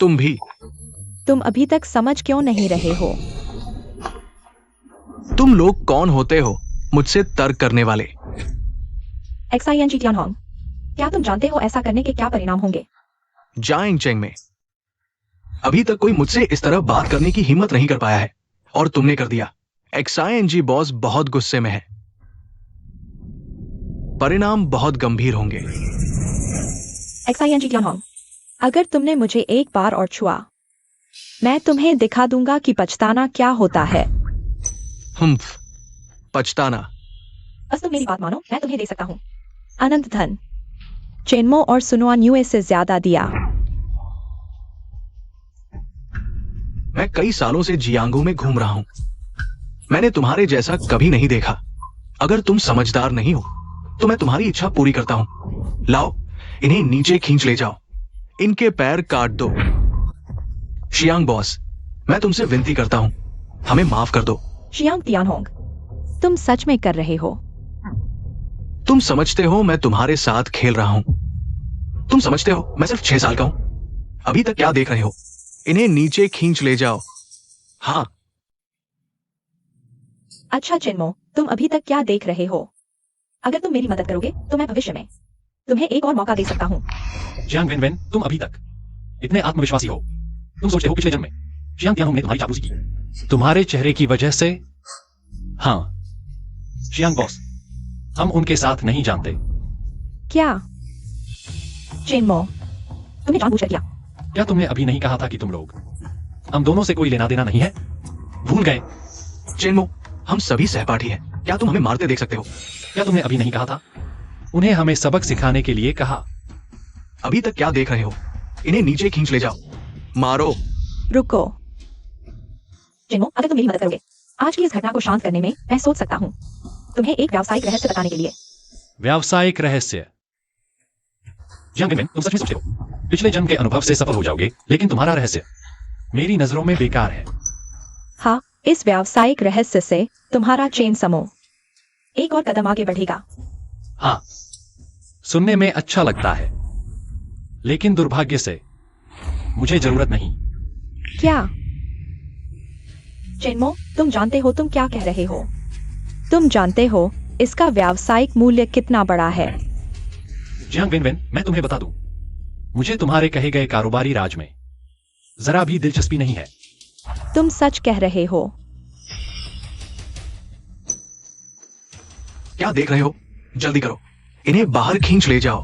तुम भी। तुम अभी तक समझ क्यों नहीं रहे हो? तुम लोग कौन होते हो मुझसे तर्क करने वाले? XING तियानहोंग, क्या तुम जानते हो ऐसा करने के क्या परिणाम होंगे? जाएंग चेंग में अभी तक कोई मुझसे इस तरह बात करने की हिम्मत नहीं कर पाया है और तुमने कर दिया। XING बॉस बहुत गुस्से में है। परिणाम बहुत गंभीर होंगे। XING तियानहोंग, अगर तुमने मुझे एक बार और छुआ, मैं तुम्हें दिखा दूंगा कि पछताना क्या होता है। पछताना? बस तुम मेरी बात मानो, मैं तुम्हें दे सकता हूँ अनंत धन। चेनमो और सुनुआन यूएस से ज्यादा दिया। मैं कई सालों से जियांगू में घूम रहा हूं। मैंने तुम्हारे जैसा कभी नहीं देखा। अगर तुम समझदार नहीं हो तो मैं तुम्हारी इच्छा पूरी करता हूं। लाओ, इन्हें नीचे खींच ले जाओ। इनके पैर काट दो। शियांग बॉस, मैं तुमसे विनती करता हूं, हमें माफ कर दो। शियांग तियानहोंग, तुम सच में कर रहे हो? तुम समझते हो मैं तुम्हारे साथ खेल रहा हूं? तुम समझते हो मैं सिर्फ 6 साल का हूं। अभी तक क्या देख रहे हो? इन्हें नीचे खींच ले जाओ। हाँ। अच्छा चिन्मो, तुम अभी तक क्या देख रहे हो? अगर तुम मेरी मदद करोगे तो मैं भविष्य में तुम्हें एक और मौका दे सकता हूँ। जियांग वेनवेन, तुम अभी तक इतने आत्मविश्वासी हो। तुम सोचते हो पिछले जन्म में जियांग तियांग ने तुम्हारी चापलूसी की। तुम्हारे चेहरे की वजह से। हाँ जियांग बॉस, हम उनके साथ नहीं जानते। क्या चिन्मो, तुमने जानबूझकर किया? क्या तुमने अभी नहीं कहा था कि तुम लोग हम दोनों से कोई लेना देना नहीं है? भूल गए? चिन्मो, हम सभी सहपाठी हैं। क्या तुम हमें मारते देख सकते हो? क्या तुमने अभी नहीं कहा था? उन्हें हमें सबक सिखाने के लिए कहा। अभी तक क्या देख रहे हो? इन्हें नीचे खींच ले जाओ। मारो। रुको चिन्मो, अगर तुम मेरी मदद करोगे आज की इस घटना को शांत करने में मैं सोच सकता हूँ तुम्हें एक व्यावसायिक रहस्य बताने के लिए। व्यावसायिक रहस्य? जियांग वेनवेन, तुम सच में सोचते हो पिछले जन्म के अनुभव से सफल हो जाओगे, लेकिन तुम्हारा रहस्य मेरी नजरों में बेकार है। हाँ, इस व्यावसायिक रहस्य से तुम्हारा चेन समूह एक और कदम आगे बढ़ेगा। हाँ, सुनने में अच्छा लगता है, लेकिन दुर्भाग्य से मुझे जरूरत नहीं। क्या चिन्मो, तुम जानते हो तुम क्या कह रहे हो? तुम जानते हो इसका व्यावसायिक मूल्य कितना बड़ा है? जियांग वेनवेन, मैं तुम्हें बता दूं, मुझे तुम्हारे कहे गए कारोबारी राज में जरा भी दिलचस्पी नहीं है। तुम सच कह रहे हो? क्या देख रहे हो? जल्दी करो, इन्हें बाहर खींच ले जाओ।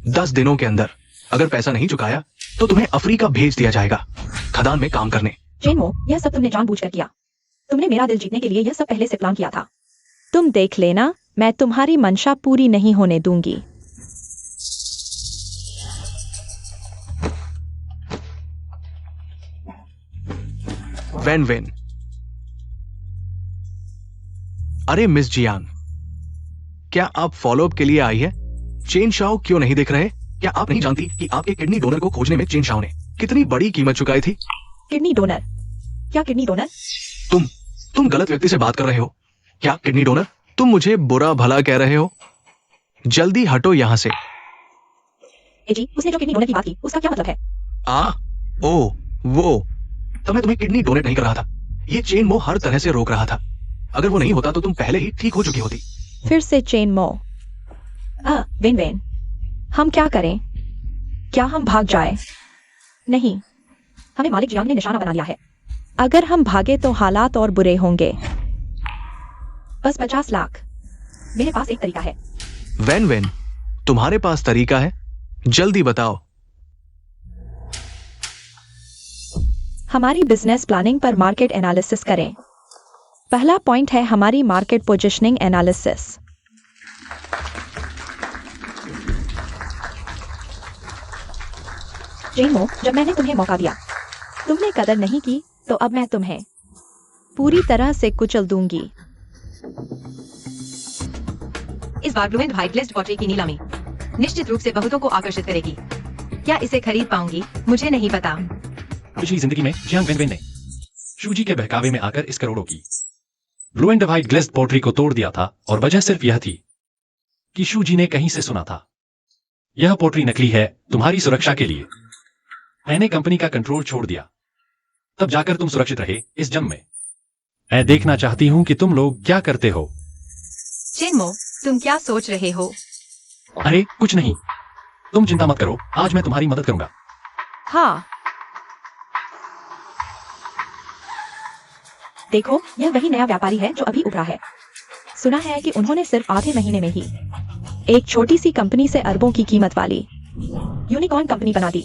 10 दिनों के अंदर अगर पैसा नहीं चुकाया तो तुम्हें अफ्रीका भेज दिया जाएगा खदान में काम करने। चिन्मो, यह सब तुमने जानबूझकर किया। तुमने मेरा दिल जीतने के लिए यह सब पहले से प्लान किया था। तुम देख लेना, मैं तुम्हारी मंशा पूरी नहीं होने दूंगी। When when. अरे मिस जियांग, क्या आप फॉलोअप के लिए आई है? चेन शाओ क्यों नहीं दिख रहे? क्या आप नहीं जानती कि आपके किडनी डोनर को खोजने में चेन शाओ ने कितनी बड़ी कीमत चुकाई थी? Kidney donor? क्या किडनी डोनर? तुम गलत व्यक्ति से बात कर रहे हो। क्या किडनी डोनर? तुम मुझे बुरा भला कह रहे हो? जल्दी हटो यहां से। जी, उसने जो किडनी डोनर की बात की उसका क्या मतलब है? वो तब मैं तुम्हें किडनी डोनेट नहीं कर रहा था। ये चेन मो हर तरह से रोक रहा था। अगर वो नहीं होता तो तुम पहले ही ठीक हो चुकी होती। फिर से चेन मो। वेन वेन, हम क्या करें? क्या हम भाग जाए? नहीं, हमें मालिक जियांग ने निशाना बना लिया है। अगर हम भागे तो हालात और बुरे होंगे। बस 50 लाख। मेरे पास एक तरीका है। वेन वेन, तुम्हारे पास तरीका है? जल्दी बताओ। हमारी बिजनेस प्लानिंग पर मार्केट एनालिसिस करें। पहला पॉइंट है हमारी मार्केट पोजीशनिंग एनालिसिस। जेमो, जब मैंने तुम्हें मौका दिया तुमने कदर नहीं की, तो अब मैं तुम्हें पूरी तरह से कुचल दूंगी। इस बार blue and white glazed pottery की नीलामी निश्चित रूप से बहुतों को आकर्षित करेगी। क्या इसे खरीद पाऊंगी? मुझे नहीं पता। पिछली जिंदगी में जियांग वेनवेन ने शूजी के बहकावे में आकर इस करोड़ों की blue and white glazed pottery को तोड़ दिया था, और वजह सिर्फ यह थी कि शूजी ने कहीं से सुना था यह पोट्री नकली है तुम्हारी सुरक्षा के लिए। मैंने कंपनी का कंट्रोल छोड़ दिया, तब जाकर तुम सुरक्षित रहे इस जंग में। मैं देखना चाहती हूं कि तुम लोग क्या करते हो। चेनमो, तुम क्या सोच रहे हो? अरे कुछ नहीं, तुम चिंता मत करो, आज मैं तुम्हारी मदद करूंगा। हाँ, देखो, यह वही नया व्यापारी है जो अभी उभरा है। सुना है कि उन्होंने सिर्फ आधे महीने में ही एक छोटी सी कंपनी से अरबों की कीमत वाली यूनिकॉर्न कंपनी बना दी।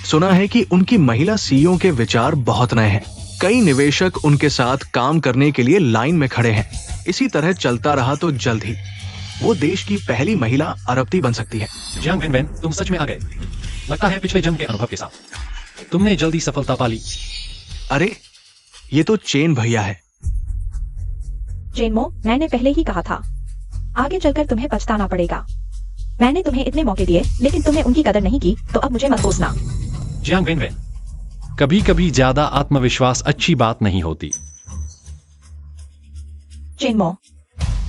सुना है कि उनकी महिला सीईओ के विचार बहुत नए हैं। कई निवेशक उनके साथ काम करने के लिए लाइन में खड़े हैं। इसी तरह चलता रहा तो जल्द ही वो देश की पहली महिला अरबपति बन सकती है। जियांग वेनवेन, तुम सच में आ गए। लगता है पिछले जन्म के अनुभव के साथ तुमने जल्दी सफलता पाली। अरे ये तो चेन भैया है। चेनमो, मैंने पहले ही कहा था, आगे चलकर तुम्हें पछताना पड़ेगा। मैंने तुम्हें इतने मौके दिए, लेकिन तुमने उनकी कदर नहीं की, तो अब मुझे मत कोसना। जियांग वेनवेन, कभी कभी ज्यादा आत्मविश्वास अच्छी बात नहीं होती। चेनमो,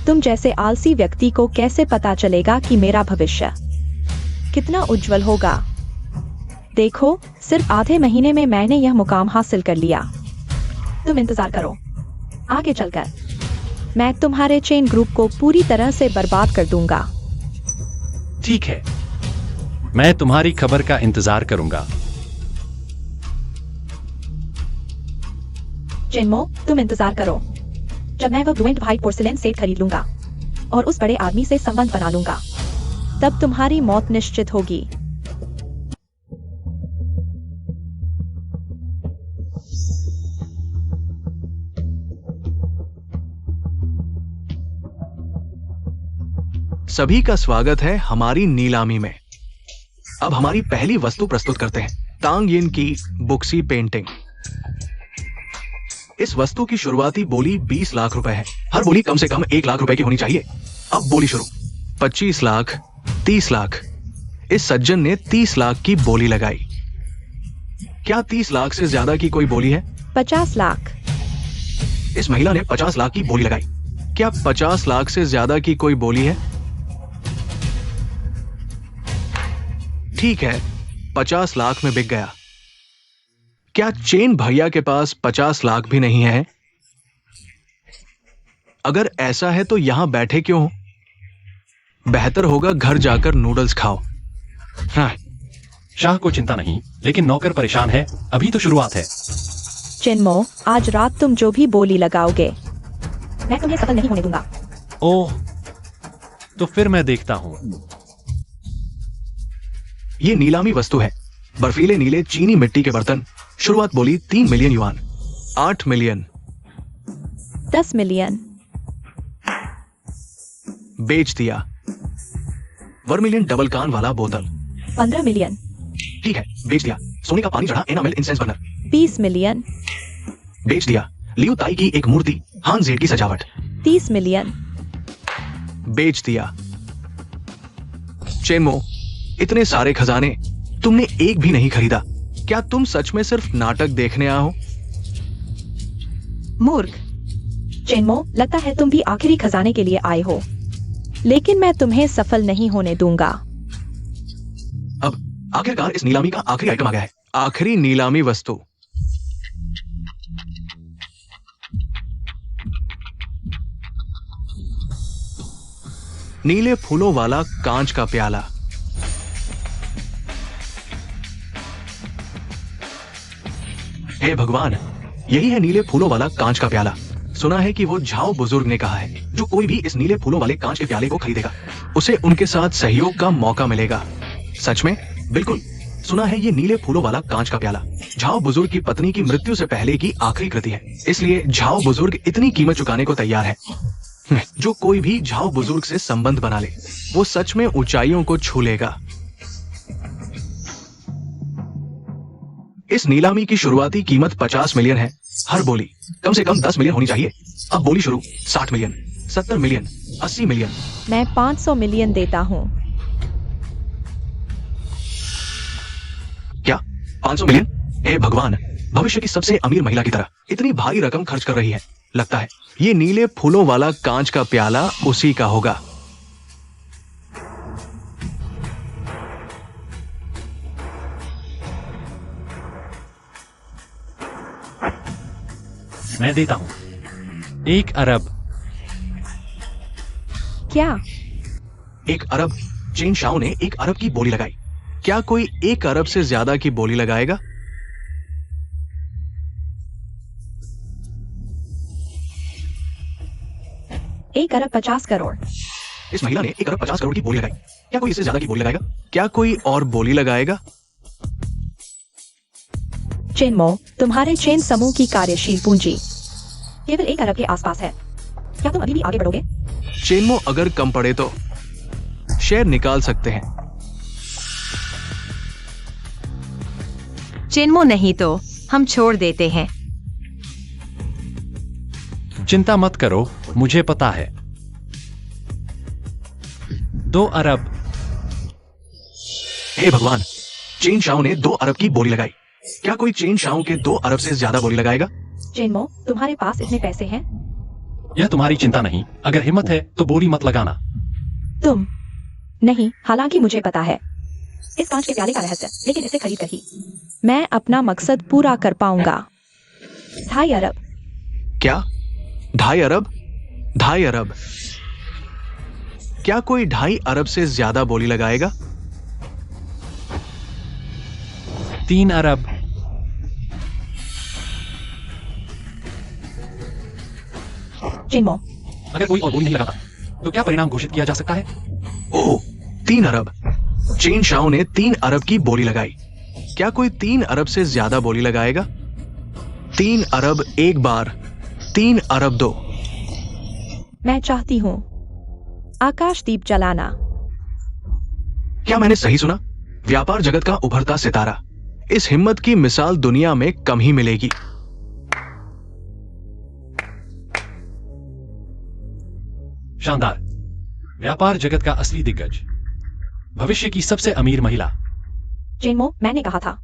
तुम जैसे आलसी व्यक्ति को कैसे पता चलेगा कि मेरा भविष्य कितना उज्जवल होगा। देखो, सिर्फ आधे महीने में मैंने यह मुकाम हासिल कर लिया। तुम इंतजार करो, आगे चलकर मैं तुम्हारे चेन ग्रुप को पूरी तरह से बर्बाद कर दूंगा। ठीक है, मैं तुम्हारी खबर का इंतजार करूंगा। चिन्मो, तुम इंतजार करो। जब मैं वह ब्लूएंट व्हाइट पोर्सिलेन सेट खरीद लूंगा और उस बड़े आदमी से संबंध बना लूंगा, तब तुम्हारी मौत निश्चित होगी। सभी का स्वागत है हमारी नीलामी में। अब हमारी पहली वस्तु प्रस्तुत करते हैं, तांग यिन की बुक्सी पेंटिंग। इस वस्तु की शुरुआती बोली 20 लाख रुपए है। हर बोली कम से कम 1 लाख रुपए की होनी चाहिए। अब बोली शुरू। 25 लाख, 30 लाख। इस सज्जन ने 30 लाख की बोली लगाई। क्या 30 लाख से ज्यादा की कोई बोली है? 50 लाख। इस महिला ने 50 लाख की बोली लगाई। क्या 50 लाख से ज्यादा की कोई बोली है? ठीक है, 50 लाख में बिक गया। क्या चेन भैया के पास 50 लाख भी नहीं है? अगर ऐसा है तो यहां बैठे क्यों हो? बेहतर होगा घर जाकर नूडल्स खाओ। हाँ। शाह को चिंता नहीं, लेकिन नौकर परेशान है। अभी तो शुरुआत है। चिन्मो, आज रात तुम जो भी बोली लगाओगे, मैं तुम्हें सफल नहीं होने दूंगा। ओह, तो फिर मैं देखता हूं। ये नीलामी वस्तु है, बर्फीले नीले चीनी मिट्टी के बर्तन। शुरुआत बोली 3 मिलियन युआन। 8 मिलियन। 10 मिलियन। बेच दिया। वर्मिलियन डबल कान वाला बोतल। 15 मिलियन। ठीक है, बेच दिया। सोने का पानी चढ़ा एनामेल इंसेंस बर्नर। 20 मिलियन। बेच दिया। लियू ताई की एक मूर्ति, हान जेड की सजावट। 30 मिलियन। बेच दिया। चेनमो, इतने सारे खजाने तुमने एक भी नहीं खरीदा। क्या तुम सच में सिर्फ नाटक देखने आए हो? मूर्ख। चिन्मो, लगता है तुम भी आखिरी खजाने के लिए आए हो, लेकिन मैं तुम्हें सफल नहीं होने दूंगा। अब आखिरकार इस नीलामी का आखिरी आइटम आ गया है। आखिरी नीलामी वस्तु। नीले फूलों वाला कांच का प्याला। हे भगवान, यही है नीले फूलों वाला कांच का प्याला। सुना है कि वो झाओ बुजुर्ग ने कहा है, जो कोई भी इस नीले फूलों वाले कांच के प्याले को खरीदेगा, उसे उनके साथ सहयोग का मौका मिलेगा। सच में? बिल्कुल। सुना है ये नीले फूलों वाला कांच का प्याला झाओ बुजुर्ग की पत्नी की मृत्यु से पहले की आखिरी कृति है, इसलिए झाओ बुजुर्ग इतनी कीमत चुकाने को तैयार है। जो कोई भी झाओ बुजुर्ग से संबंध बना ले, वो सच में ऊंचाइयों को छू लेगा। इस नीलामी की शुरुआती कीमत 50 मिलियन है। हर बोली कम से कम 10 मिलियन होनी चाहिए। अब बोली शुरू। 60 मिलियन, 70 मिलियन, 80 मिलियन। मैं 500 मिलियन देता हूँ। क्या 500 मिलियन? हे भगवान, भविष्य की सबसे अमीर महिला की तरह इतनी भारी रकम खर्च कर रही है। लगता है ये नीले फूलों वाला कांच का प्याला उसी का होगा। मैं देता हूं 1 अरब। क्या? 1 अरब? चेन शाओ ने 1 अरब की बोली लगाई। क्या कोई 1 अरब से ज्यादा की बोली लगाएगा? एक अरब 50 करोड़। इस महिला ने 1 अरब 50 करोड़ की बोली लगाई। क्या कोई इससे ज्यादा की बोली लगाएगा? क्या कोई और बोली लगाएगा? चिन्मो, तुम्हारे चेन समूह की कार्यशील पूंजी केवल 1 अरब के आसपास है। क्या तुम अभी भी आगे बढ़ोगे? चेनमो, अगर कम पड़े तो शेयर निकाल सकते हैं। चिन्मो, नहीं तो हम छोड़ देते हैं। चिंता मत करो, मुझे पता है। 2 अरब। हे भगवान, चेन शाओ ने 2 अरब की बोली लगाई। क्या कोई चेन शाओ के 2 अरब से ज्यादा बोली लगाएगा? चिन्मो, तुम्हारे पास इतने पैसे हैं? यह तुम्हारी चिंता नहीं। अगर हिम्मत है तो बोली मत लगाना। तुम नहीं, हालांकि मुझे पता है इस कांच के प्याले का रहस्य, लेकिन इसे खरीद कर ही मैं अपना मकसद पूरा कर पाऊंगा। 2.5 अरब। क्या? 2.5 अरब? 2.5 अरब? क्या कोई 2.5 अरब से ज्यादा बोली लगाएगा? 3 अरब। चिन्मो, अगर कोई और बोली नहीं लगाता तो क्या परिणाम घोषित किया जा सकता है? ओह, 3 अरब। चेन शाओ ने 3 अरब की बोली लगाई। क्या कोई 3 अरब से ज्यादा बोली लगाएगा? 3 अरब एक बार, 3 अरब 2। मैं चाहती हूँ आकाशदीप जलाना। क्या मैंने सही सुना? व्यापार जगत का उभरता सितारा। इस हिम्मत की मिसाल दुनिया में कम ही मिलेगी। शानदार। व्यापार जगत का असली दिग्गज, भविष्य की सबसे अमीर महिला। चिन्मो, मैंने कहा था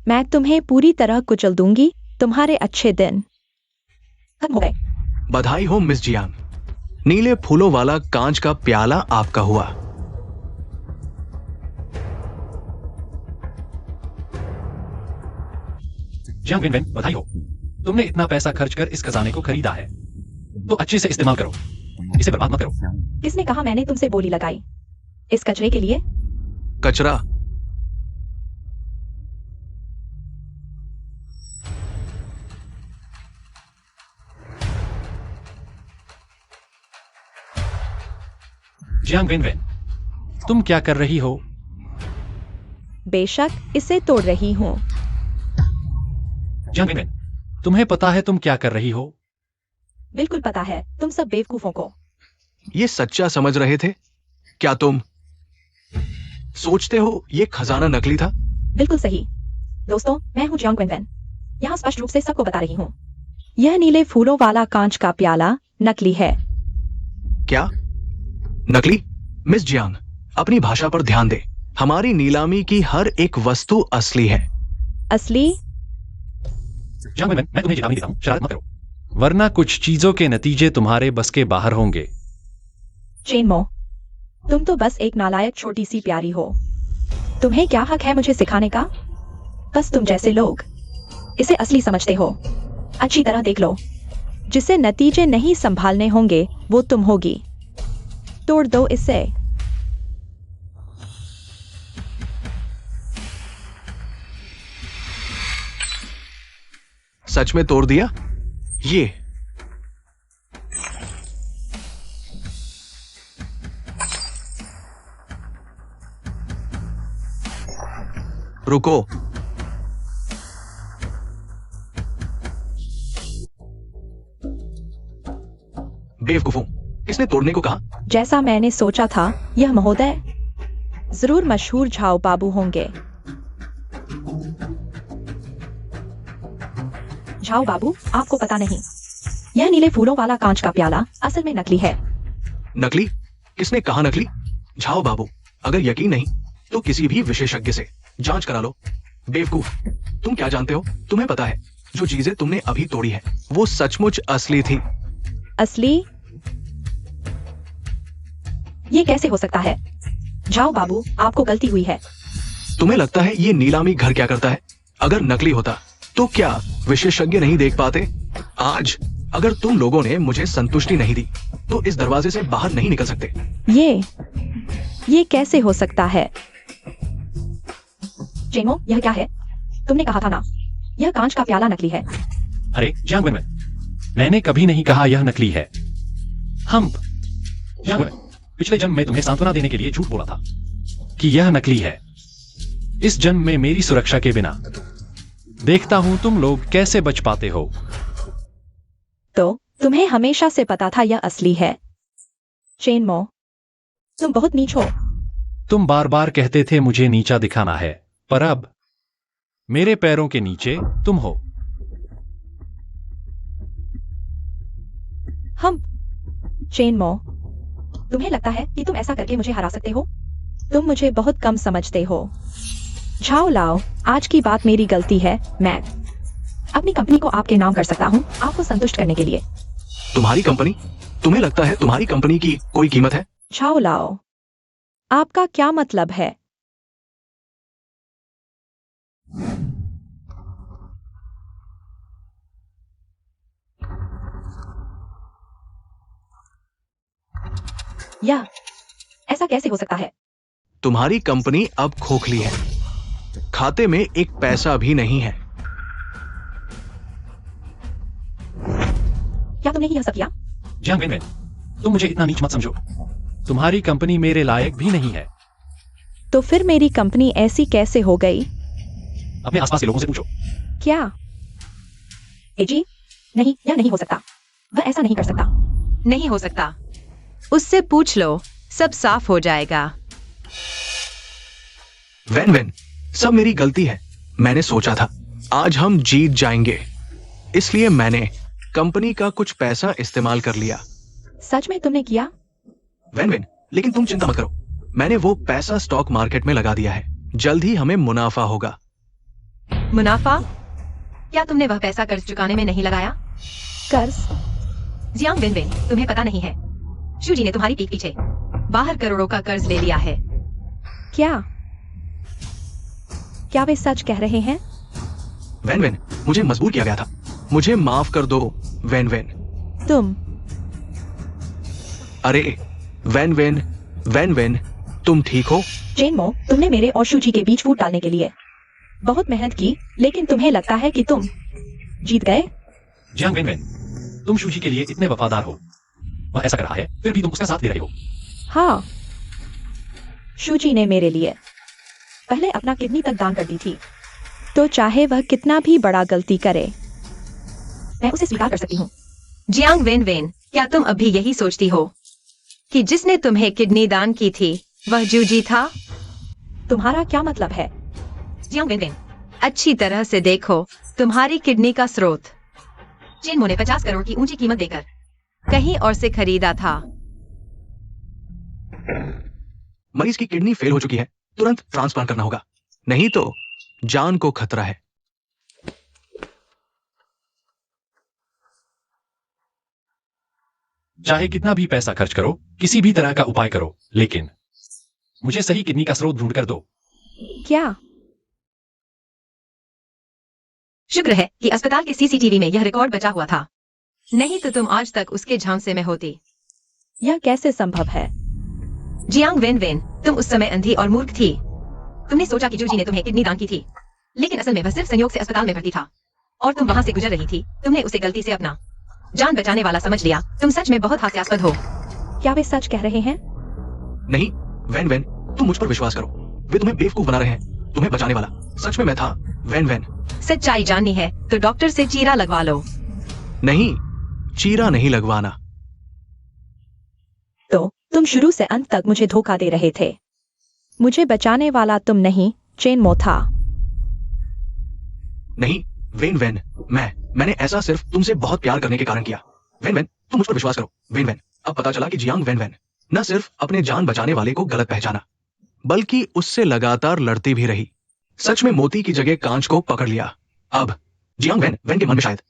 मैं तुम्हें पूरी तरह कुचल दूंगी। तुम्हारे अच्छे दिन खत्म हो गए। बधाई हो मिस जियांग। नीले फूलों वाला कांच का प्याला आपका हुआ। जियांग वेनवेन, बधाई हो। तुमने इतना पैसा खर्च कर इस खजाने को खरीदा है, तो अच्छे से इस्तेमाल करो, इसे बर्बाद मत करो। किसने कहा मैंने तुमसे बोली लगाई? इस कचरे के लिए? कचरा? जियांग वेनवेन, तुम क्या कर रही हो? बेशक इसे तोड़ रही हूँ। जियांग वेनवेन, तुम्हें पता है तुम क्या कर रही हो? बिल्कुल पता है तुम सब बेवकूफों को। ये सच्चा समझ रहे थे? क्या तुम सोचते हो ये खजाना नकली था? बिल्कुल सही। दोस्तों, मैं हूँ जियांग वेनवेन। यहाँ स्पष्ट रूप से सबको बता रही हूँ, यह नीले फूलों वाला कांच का प्याला नकली है। क्या नकली? मिस जियांग, अपनी भाषा पर ध्यान दे। हमारी नीलामी की हर एक वस्तु असली है। असली? जियांग वेनवेन, मैं तुम्हें चेतावनी देता हूं, शरारत मत करो, वरना कुछ चीजों के नतीजे तुम्हारे बस के बाहर होंगे। चेनमो, तुम तो बस एक नालायक छोटी सी प्यारी हो। तुम्हें क्या हक है मुझे सिखाने का? बस तुम जैसे लोग इसे असली समझते हो। अच्छी तरह देख लो, जिसे नतीजे नहीं संभालने होंगे वो तुम होगी। तोड़ दो इसे। सच में तोड़ दिया? ये रुको। बेवकूफों, किसने तोड़ने को कहा? जैसा मैंने सोचा था, यह महोदय जरूर मशहूर झाओ बाबू होंगे। झाओ बाबू, आपको पता नहीं, यह नीले फूलों वाला कांच का प्याला असल में नकली है। नकली? किसने कहा नकली? झाओ बाबू, अगर यकीन नहीं तो किसी भी विशेषज्ञ से जांच करा लो। बेवकूफ, तुम क्या जानते हो? तुम्हें पता है जो चीजें तुमने अभी तोड़ी है वो सचमुच असली थी। असली? ये कैसे हो सकता है? जाओ बाबू, आपको गलती हुई है। तुम्हें लगता है ये नीलामी घर क्या करता है? अगर नकली होता तो क्या विशेषज्ञ नहीं देख पाते? आज अगर तुम लोगों ने मुझे संतुष्टि नहीं दी तो इस दरवाजे से बाहर नहीं निकल सकते। ये कैसे हो सकता है? जेमो, यह क्या है? तुमने कहा था ना, यह कांच का प्याला नकली है। अरे जियांग वेनवेन, मैंने कभी नहीं कहा यह नकली है। जियांग वेनवेन, पिछले जन्म में तुम्हें सांत्वना देने के लिए झूठ बोला था कि यह नकली है। इस जन्म में मेरी सुरक्षा के बिना देखता हूं तुम लोग कैसे बच पाते हो। तो तुम्हें हमेशा से पता था यह असली है। चेनमो, तुम बहुत नीच हो। तुम बार बार कहते थे मुझे नीचा दिखाना है, पर अब मेरे पैरों के नीचे तुम हो। चेनमो, तुम्हें लगता है कि तुम ऐसा करके मुझे हरा सकते हो? तुम मुझे बहुत कम समझते हो। झाओ लाओ, आज की बात मेरी गलती है। मैं अपनी कंपनी को आपके नाम कर सकता हूँ, आपको संतुष्ट करने के लिए। तुम्हारी कंपनी? तुम्हें लगता है तुम्हारी कंपनी की कोई कीमत है? झाओ लाओ, आपका क्या मतलब है? या ऐसा कैसे हो सकता है? तुम्हारी कंपनी अब खोखली है, खाते में एक पैसा भी नहीं है। क्या तुमने यह सब किया? जियांग वेनवेन, तुम मुझे इतना नीच मत समझो। तुम्हारी कंपनी मेरे लायक भी नहीं है। तो फिर मेरी कंपनी ऐसी कैसे हो गई? अपने आसपास के लोगों से पूछो। क्या? एजी, नहीं, यह नहीं हो सकता। वह ऐसा नहीं कर सकता। नहीं हो सकता। उससे पूछ लो, सब साफ हो जाएगा। वेन, सब मेरी गलती है। मैंने सोचा था आज हम जीत जाएंगे, इसलिए मैंने कंपनी का कुछ पैसा इस्तेमाल कर लिया। सच में तुमने किया? वेन, लेकिन तुम चिंता मत करो, मैंने वो पैसा स्टॉक मार्केट में लगा दिया है। जल्द ही हमें मुनाफा होगा। मुनाफा? क्या तुमने वह पैसा कर्ज चुकाने में नहीं लगाया? कर्ज? जियांग वेनवेन, तुम्हें पता नहीं है, शूजी ने तुम्हारी पीठ पीछे बाहर करोड़ों का कर्ज ले लिया है। क्या? क्या वे सच कह रहे हैं? वेन, मुझे मजबूर किया गया था। मुझे माफ कर दो वेन। तुम? अरे वेन, तुम ठीक हो? जेनमो, तुमने मेरे और शूजी के बीच फूट डालने के लिए बहुत मेहनत की, लेकिन तुम्हें लगता है कि तुम जीत गए? जियांग वेनवेन, तुम शूजी के लिए इतने वफादार हो। वह ऐसा कर रहा है, फिर भी तुम उसका साथ दे रहे हो। हाँ, शूजी ने मेरे लिए पहले अपना किडनी तक दान कर दी थी, तो चाहे वह कितना भी बड़ा गलती करे, मैं उसे स्वीकार कर सकती हूँ। जियांग वेनवेन, क्या तुम अभी यही सोचती हो कि जिसने तुम्हें किडनी दान की थी वह जूजी था? तुम्हारा क्या मतलब है? जियांग वेनवेन, अच्छी तरह से देखो तुम्हारी किडनी का स्रोत जिनमो ने 50 करोड़ की ऊंची कीमत देकर कहीं और से खरीदा था। मरीज की किडनी फेल हो चुकी है, तुरंत ट्रांसप्लांट करना होगा, नहीं तो जान को खतरा है। चाहे कितना भी पैसा खर्च करो, किसी भी तरह का उपाय करो, लेकिन मुझे सही किडनी का स्रोत ढूंढ कर दो। क्या? शुक्र है कि अस्पताल के सीसीटीवी में यह रिकॉर्ड बचा हुआ था, नहीं तो तुम आज तक उसके झांसे में होती। यह कैसे संभव है? जियांग वेनवेन, तुम उस समय अंधी और मूर्ख थी। तुमने सोचा कि जूजी ने तुम्हें किडनी दान की थी, लेकिन असल में वह सिर्फ संयोग से अस्पताल में भर्ती था और तुम वहां से गुजर रही थी। तुमने उसे गलती से अपना जान बचाने वाला समझ लिया। तुम सच में बहुत हास्यास्पद हो। क्या वे सच कह रहे हैं? नहीं वेन, तुम मुझ पर विश्वास करो, वे तुम्हें बेवकूफ बना रहे हैं। तुम्हें बचाने वाला सच में मैं था। वेन, सच्चाई जाननी है तो डॉक्टर से चीरा लगवा लो। नहीं, चीरा नहीं लगवाना। तो तुम शुरू से अंत तक मुझे धोखा दे रहे थे। मुझे बचाने वाला तुम नहीं, जेनमो था। नहीं वेन, मैंने ऐसा सिर्फ तुमसे बहुत प्यार करने के कारण किया। वेन, तुम मुझ पर विश्वास करो। वेन, अब पता चला कि जियांग वेन न सिर्फ अपने जान बचाने वाले को गलत पहचाना, बल्कि उससे लगातार लड़ती भी रही। सच में मोती की जगह कांच को पकड़ लिया। अब जियांग वेन के मन में शायद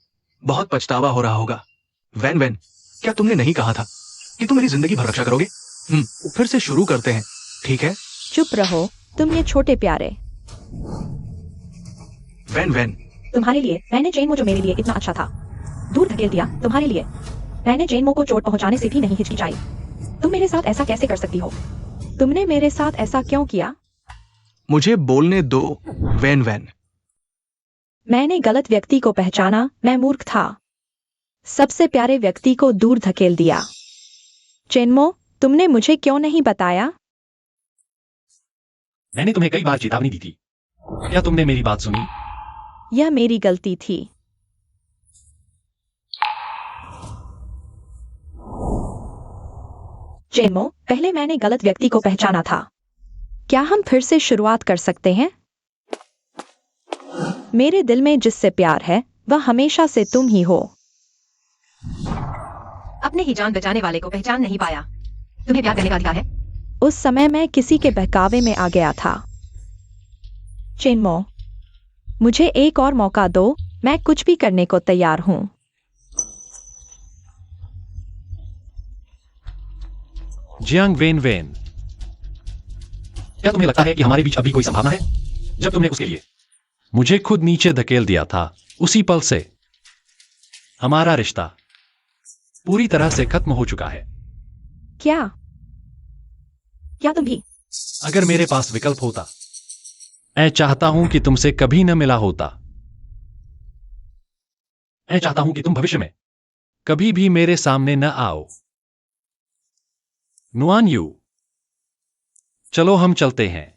बहुत पछतावा हो रहा होगा। वेन, क्या तुमने नहीं कहा था कि तुम मेरी जिंदगी भर रक्षा करोगे? फिर से शुरू करते हैं, ठीक है? चुप रहो, तुम ये छोटे प्यारे। वेन, तुम्हारे लिए मैंने जेनमो, जो मेरे लिए इतना अच्छा था, दूर धकेल दिया। तुम्हारे लिए मैंने जेनमो को चोट पहुंचाने से भी नहीं हिचकिचाई। तुम मेरे साथ ऐसा कैसे कर सकती हो? तुमने मेरे साथ ऐसा क्यों किया? मुझे बोलने दो वेन। मैंने गलत व्यक्ति को पहचाना। मैं मूर्ख था, सबसे प्यारे व्यक्ति को दूर धकेल दिया। जेनमो, तुमने मुझे क्यों नहीं बताया? मैंने तुम्हें कई बार चेतावनी दी थी। क्या तुमने मेरी बात सुनी? यह मेरी गलती थी। जेनमो, पहले मैंने गलत व्यक्ति को पहचाना था। क्या हम फिर से शुरुआत कर सकते हैं? मेरे दिल में जिससे प्यार है वह हमेशा से तुम ही हो। अपने ही जान बचाने वाले को पहचान नहीं पाया। तुम्हें प्यार करने का अधिकार है। उस समय मैं किसी के बहकावे में आ गया था। जेनमो, मुझे एक और मौका दो, मैं कुछ भी करने को तैयार हूं। जियांग वेनवेन, क्या तुम्हें लगता है कि हमारे बीच अभी कोई संभावना है? जब तुमने उसके लिए मुझे खुद नीचे धकेल दिया था, उसी पल से हमारा रिश्ता पूरी तरह से खत्म हो चुका है। क्या? क्या तुम भी? अगर मेरे पास विकल्प होता, मैं चाहता हूं कि तुमसे कभी न मिला होता। मैं चाहता हूं कि तुम भविष्य में कभी भी मेरे सामने न आओ। नुआन यू, चलो हम चलते हैं।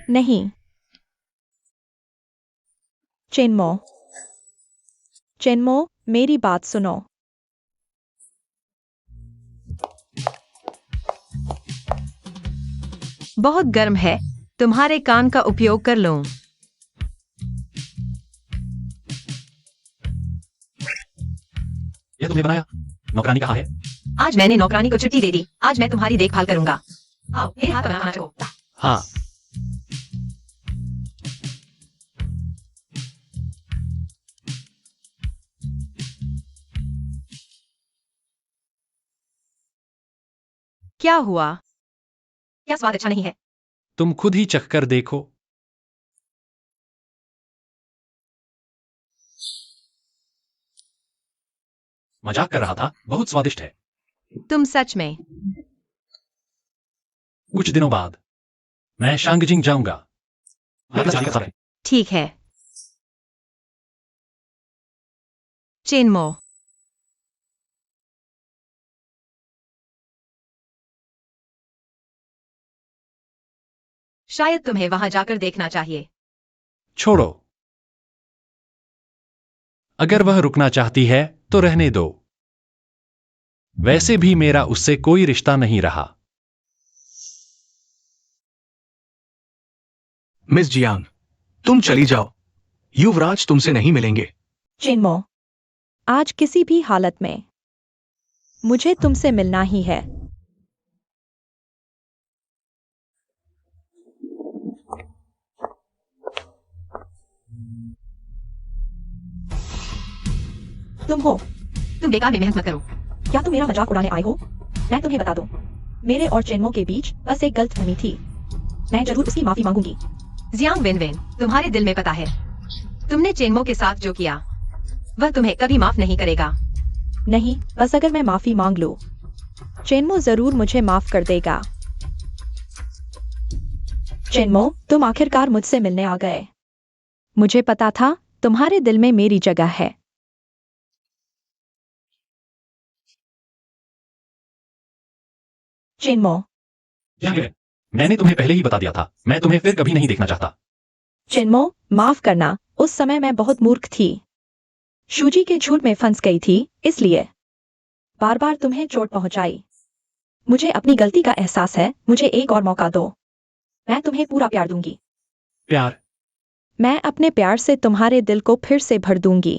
नहीं। चेन्मो, चेन्मो, मेरी बात सुनो। बहुत गर्म है, तुम्हारे कान का उपयोग कर लो। यह तुमने बनाया? नौकरानी कहाँ है? आज मैंने नौकरानी को छुट्टी दे दी। आज मैं तुम्हारी देखभाल करूंगा। आओ, मेरे हाथ का खाना खाओ। हाँ। क्या हुआ? क्या स्वाद अच्छा नहीं है? तुम खुद ही चखकर देखो। मजाक कर रहा था, बहुत स्वादिष्ट है। तुम सच में? कुछ दिनों बाद मैं शांगजिंग जाऊंगा। वापस जाने का समय। ठीक है। चेन्मो, शायद तुम्हें वहां जाकर देखना चाहिए। छोड़ो। अगर वह रुकना चाहती है तो रहने दो। वैसे भी मेरा उससे कोई रिश्ता नहीं रहा। मिस जियांग, तुम चली जाओ। युवराज तुमसे नहीं मिलेंगे। चेन्मो, आज किसी भी हालत में मुझे तुमसे मिलना ही है। तुम हो? तुम बेकार में मेहनत मत करो। क्या तुम मेरा मजाक उड़ाने आए हो? मैं तुम्हें बता दूं, मेरे और चेन्मो के बीच बस एक गलतफहमी थी। मैं जरूर उसकी माफी मांगूंगी। जियांग वेनवेन, तुम्हारे दिल में पता है, तुमने चेन्मो के साथ जो किया, वह तुम्हें कभी माफ नहीं करेगा। नहीं, बस अगर मैं माफी मांग लूं, चेन्मो जरूर मुझे माफ कर देगा। चेन्मो, तुम आखिरकार मुझसे मिलने आ गए। मुझे पता था तुम्हारे दिल में मेरी जगह है। चेन्मो, मैंने तुम्हें पहले ही बता दिया था, मैं तुम्हें फिर कभी नहीं देखना चाहता। चेन्मो, माफ करना, उस समय मैं बहुत मूर्ख थी। शूजी के झूठ में फंस गई थी, इसलिए बार बार तुम्हें चोट पहुंचाई। मुझे अपनी गलती का एहसास है। मुझे एक और मौका दो, मैं तुम्हें पूरा प्यार दूंगी। प्यार? मैं अपने प्यार से तुम्हारे दिल को फिर से भर दूंगी।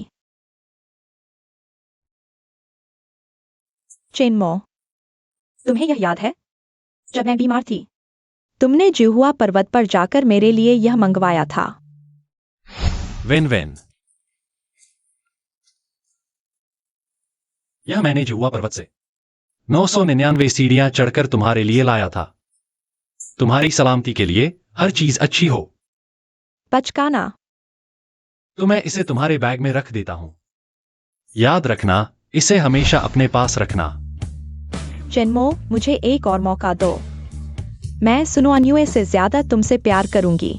चेन्मो, तुम्हें यह याद है, जब मैं बीमार थी, तुमने जिहुआ पर्वत पर जाकर मेरे लिए यह मंगवाया था। वेन, यह मैंने जिहुआ पर्वत से 999 सीढ़ियां चढ़कर तुम्हारे लिए लाया था। तुम्हारी सलामती के लिए हर चीज अच्छी हो। बचकाना। तो मैं इसे तुम्हारे बैग में रख देता हूं। याद रखना, इसे हमेशा अपने पास रखना। चेन्मो, मुझे एक और मौका दो। मैं सुनुआन्युए से ज्यादा तुमसे प्यार करूंगी।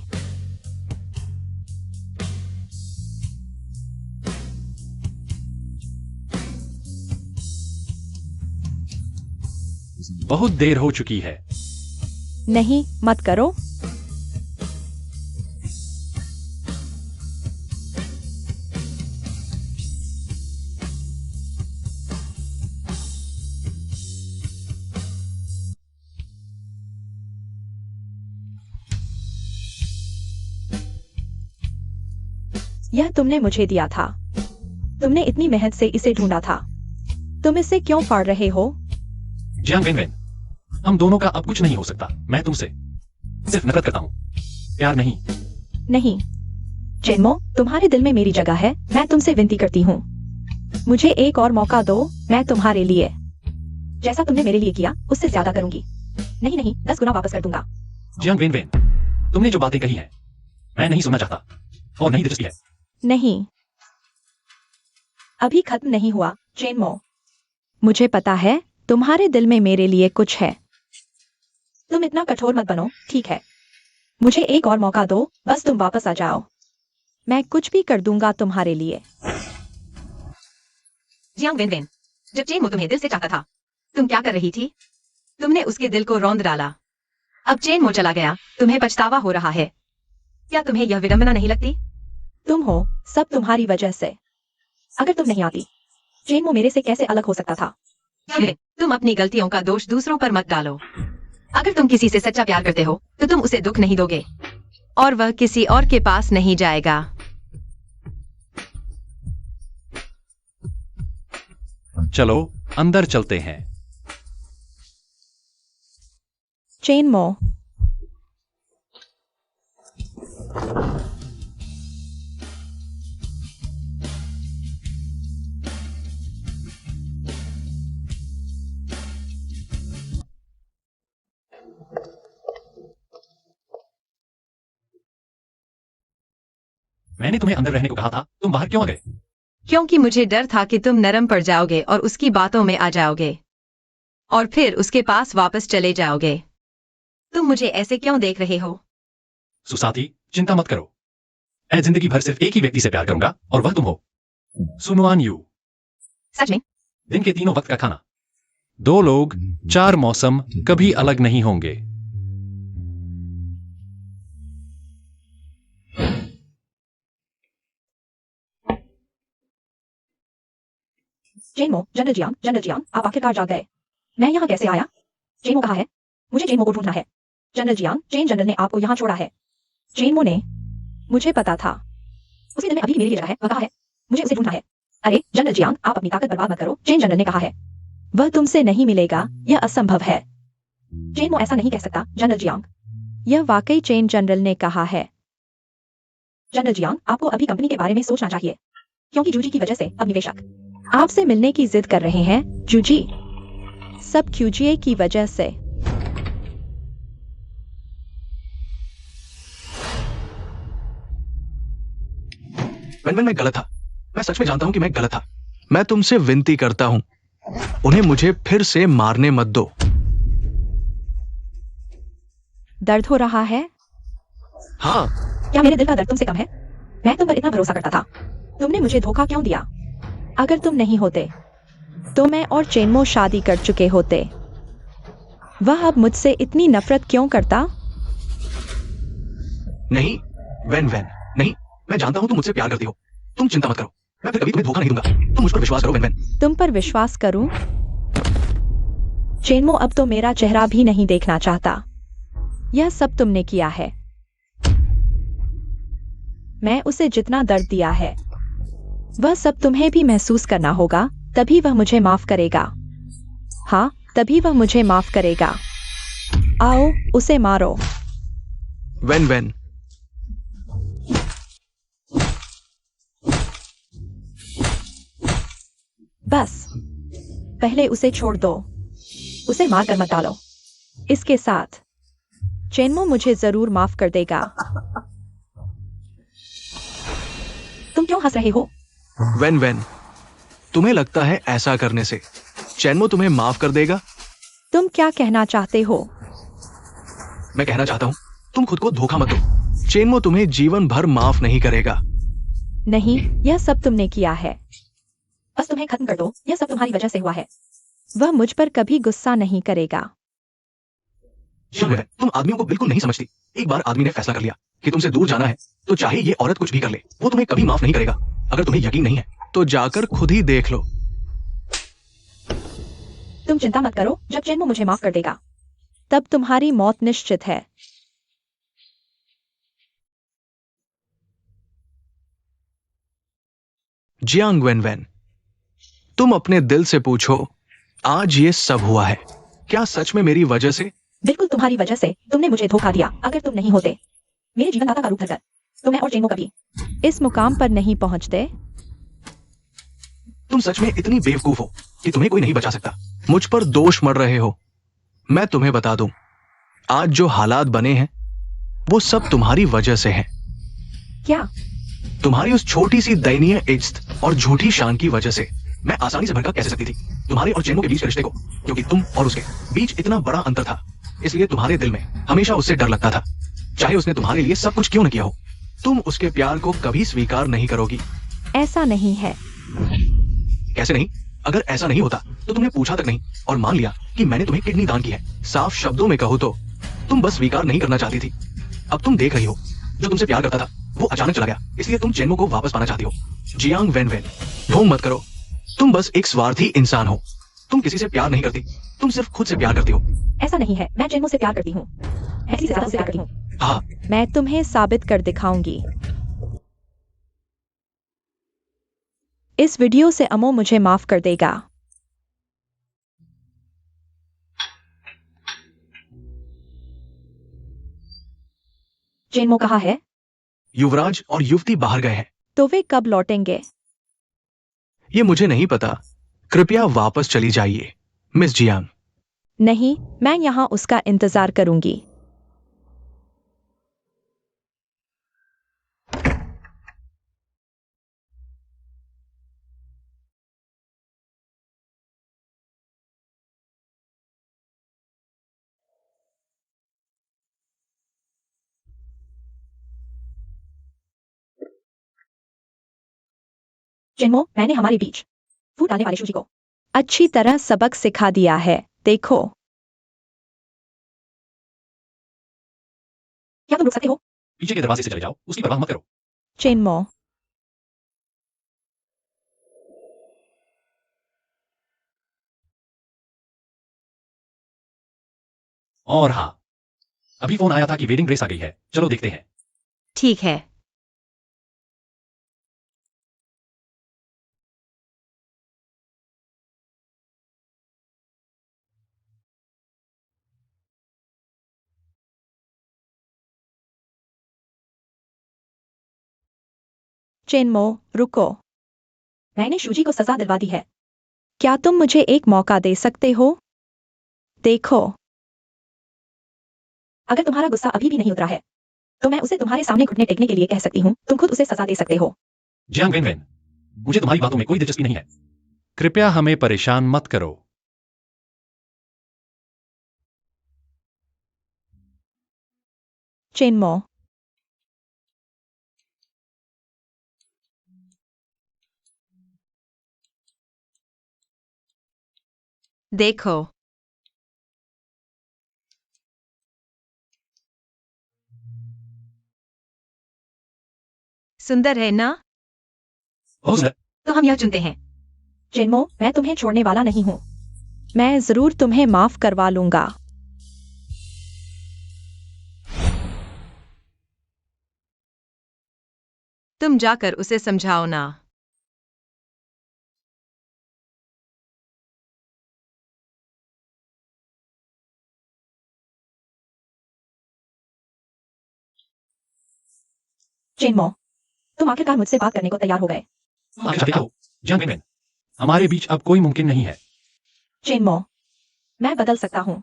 बहुत देर हो चुकी है। नहीं, मत करो। यह तुमने मुझे दिया था। तुमने इतनी मेहनत से इसे ढूंढा था। तुम इसे क्यों फाड़ रहे हो? जियांग वेन, हम दोनों का अब कुछ नहीं हो सकता। मैं तुमसे सिर्फ नफरत करता हूं, प्यार नहीं। नहीं चेन्मो, तुम्हारे दिल में मेरी जगह है। मैं तुमसे विनती करती हूँ, मुझे एक और मौका दो। मैं तुम्हारे लिए जैसा तुमने मेरे लिए किया उससे ज्यादा करूंगी। नहीं नहीं, 10 गुना वापस कर दूंगा। जियांग वेन, तुमने जो बातें कही हैं, मैं नहीं सुनना चाहता और नहीं दिलचस्पी है। नहीं, अभी खत्म नहीं हुआ चेन्मो। मुझे पता है तुम्हारे दिल में मेरे लिए कुछ है। तुम इतना कठोर मत बनो, ठीक है? मुझे एक और मौका दो, बस तुम वापस आ जाओ। मैं कुछ भी कर दूंगा तुम्हारे लिए। जियांग वेनवेन, जब चेन मो तुम्हें दिल से चाहता था, तुम क्या कर रही थी? तुमने उसके दिल को रौंद डाला। अब चेन मो चला गया, तुम्हें पछतावा हो रहा है। क्या तुम्हें यह विडंबना नहीं लगती? तुम हो, सब तुम्हारी वजह से। अगर तुम नहीं आती, चेन मो मेरे से कैसे अलग हो सकता था? तुम अपनी गलतियों का दोष दूसरों पर मत डालो। अगर तुम किसी से सच्चा प्यार करते हो तो तुम उसे दुख नहीं दोगे और वह किसी और के पास नहीं जाएगा। चलो अंदर चलते हैं। चेन मो, मैंने तुम्हें अंदर रहने को कहा था, तुम बाहर क्यों आ गए? क्योंकि मुझे डर था कि तुम नरम पड़ जाओगे और उसकी बातों में आ जाओगे और फिर उसके पास वापस चले जाओगे। तुम मुझे ऐसे क्यों देख रहे हो? सुसाथी, चिंता मत करो। मैं जिंदगी भर सिर्फ एक ही व्यक्ति से प्यार करूंगा और वह तुम हो। सुनुआन यू। सच में? दिन के तीनों वक्त का खाना। 2 लोग, 4 मौसम कभी अलग नहीं होंगे। चेन मो, जनरल जियांग, आप आखिरकार जाग गए। मैं यहाँ कैसे आया? चेन मो कहाँ है? मुझे चेन मो को ढूंढना है। जनरल जियांग, चेन जनरल ने आपको यहाँ छोड़ा है। चेन मो ने, मुझे पता था। उसके दिल में अभी भी मेरी लिए जगह है, वह कहाँ है? मुझे उसे ढूंढना है। अरे जनरल जियांग, आप अपनी ताकत बर्बाद मत करो, चेन जनरल ने कहा है। वह तुमसे नहीं मिलेगा, यह असंभव है। चेन मो ऐसा नहीं कह सकता, जनरल जियांग। यह वाकई चेन जनरल ने कहा है। जनरल जियांग, आपको अभी कंपनी के बारे में सोचना चाहिए, क्योंकि जूजी की वजह से अब निवेशक आपसे मिलने की जिद कर रहे हैं। जूजी, सब क्यूजीए की वजह से। वेन मैं गलत था। मैं सच में जानता हूं कि मैं गलत था। मैं तुमसे विनती करता हूं, उन्हें मुझे फिर से मारने मत दो। दर्द हो रहा है? हाँ। क्या मेरे दिल का दर्द तुमसे कम है? मैं तुम पर इतना भरोसा करता था, तुमने मुझे धोखा क्यों दिया? अगर तुम नहीं होते तो मैं और चेनमो शादी कर चुके होते। वह अब मुझसे इतनी नफरत क्यों करता? नहीं वेन, नहीं। मैं जानता हूं तुम मुझसे प्यार करती हो। तुम चिंता मत करो, मैं फिर कभी तुम्हें धोखा नहीं दूंगा। तुम मुझ पर विश्वास करो वेन। तुम पर विश्वास करूं? चेनमो अब तो मेरा चेहरा भी नहीं देखना चाहता। यह सब तुमने किया है। मैं उसे जितना दर्द दिया है, वह सब तुम्हें भी महसूस करना होगा, तभी वह मुझे माफ करेगा। हाँ, तभी वह मुझे माफ करेगा। आओ, उसे मारो। वेन। बस, पहले उसे छोड़ दो, उसे मार कर मत डालो। इसके साथ चेनमो मुझे जरूर माफ कर देगा। तुम क्यों हंस रहे हो? वेन, तुम्हें लगता है ऐसा करने से चेनमो तुम्हें माफ कर देगा? तुम क्या कहना चाहते हो? मैं कहना चाहता हूं, तुम खुद को धोखा मत दो। चेनमो तुम्हें जीवन भर माफ नहीं करेगा। नहीं, यह सब तुमने किया है। बस तुम्हें खत्म कर दो, यह सब तुम्हारी वजह से हुआ है। वह मुझ पर कभी गुस्सा नहीं करेगा। तुम आदमियों को बिल्कुल नहीं समझती। एक बार आदमी ने फैसला कर लिया कि तुमसे दूर जाना है, तो चाहे ये औरत कुछ भी कर ले, वो तुम्हें कभी माफ नहीं करेगा। अगर तुम्हें यकीन नहीं है तो जाकर खुद ही देख लो। तुम चिंता मत करो, जब चेनमो मुझे माफ कर देगा, तब तुम्हारी मौत निश्चित है। जियांग वेन, तुम अपने दिल से पूछो, आज ये सब हुआ है क्या सच में मेरी वजह से? बिल्कुल तुम्हारी वजह से। तुमने मुझे धोखा दिया। अगर तुम नहीं होते, मेरे जीवनदाता का रूप धरकर, तो मैं और चेनमो कभी इस मुकाम पर नहीं पहुंचते। तुम सच में इतनी बेवकूफ हो कि तुम्हें कोई नहीं बचा सकता। मुझ पर दोष मढ़ रहे हो। मैं तुम्हें बता दूं, आज जो हालात बने हैं वो सब तुम्हारी वजह से हैं। क्या? तुम्हारी उस छोटी सी दयनीय इज्जत और झूठी शान की वजह से। मैं आसानी से भड़का कैसे सकती थी तुम्हारे और जेनमो के बीच के रिश्ते को, क्योंकि तुम और उसके बीच इतना बड़ा अंतर था, इसलिए तुम्हारे दिल में हमेशा उससे डर लगता था, चाहे उसने तुम्हारे लिए सब कुछ क्यों न किया हो। तुम उसके प्यार को कभी स्वीकार नहीं करोगी। ऐसा नहीं है। कैसे नहीं? अगर ऐसा नहीं होता तो तुमने पूछा तक नहीं और मान लिया कि मैंने तुम्हें किडनी दान की है। साफ शब्दों में कहो तो तुम बस स्वीकार नहीं करना चाहती थी। अब तुम देख रही हो, जो तुमसे प्यार करता था वो अचानक चला गया, इसलिए तुम जेनमो को वापस पाना चाहती हो। जियांग वैनवैन, ढोंग मत करो। तुम बस एक स्वार्थी इंसान हो। तुम किसी से प्यार नहीं करती, तुम सिर्फ खुद से प्यार करती हो। ऐसा नहीं है, मैं जेनमो से प्यार करती हूँ। ऐसी से ज्यादा प्यार करती हूँ। हाँ, मैं तुम्हें साबित कर दिखाऊंगी। इस वीडियो से अमो मुझे माफ कर देगा। जेनमो कहाँ है? युवराज और युवती बाहर गए हैं। तो वे कब लौटेंगे? ये मुझे नहीं पता। कृपया वापस चली जाइए मिस जियांग। नहीं, मैं यहाँ उसका इंतजार करूंगी। जेनमो, मैंने हमारे बीच फूट डालने वाले शूजी को अच्छी तरह सबक सिखा दिया है। देखो, क्या तुम रुक सकते हो? पीछे के दरवाजे से चले जाओ, उसकी परवाह मत करो। जेनमो, और हाँ, अभी फोन आया था कि वेडिंग ड्रेस आ गई है, चलो देखते हैं। ठीक है। जेनमो, रुको। मैंने शूजी को सजा दिलवा दी है। क्या तुम मुझे एक मौका दे सकते हो? देखो, अगर तुम्हारा गुस्सा अभी भी नहीं उतरा है तो मैं उसे तुम्हारे सामने घुटने टेकने के लिए कह सकती हूँ। तुम खुद उसे सजा दे सकते हो। जियांग वैनवैन, मुझे तुम्हारी बातों में कोई दिलचस्पी नहीं है। कृपया हमें परेशान मत करो। जेनमो, देखो, सुंदर है ना? बहुत सुंदर। तो हम यह चुनते हैं। जेनमो, मैं तुम्हें छोड़ने वाला नहीं हूँ। मैं जरूर तुम्हें माफ करवा लूंगा। तुम जाकर उसे समझाओ ना। जेनमो, तुम आखिरकार मुझसे बात करने को तैयार हो गए। तुम आगे चाहते क्या हो? जियांग वैनवैन, हमारे बीच अब कोई मुमकिन नहीं है। जेनमो, मैं बदल सकता हूँ।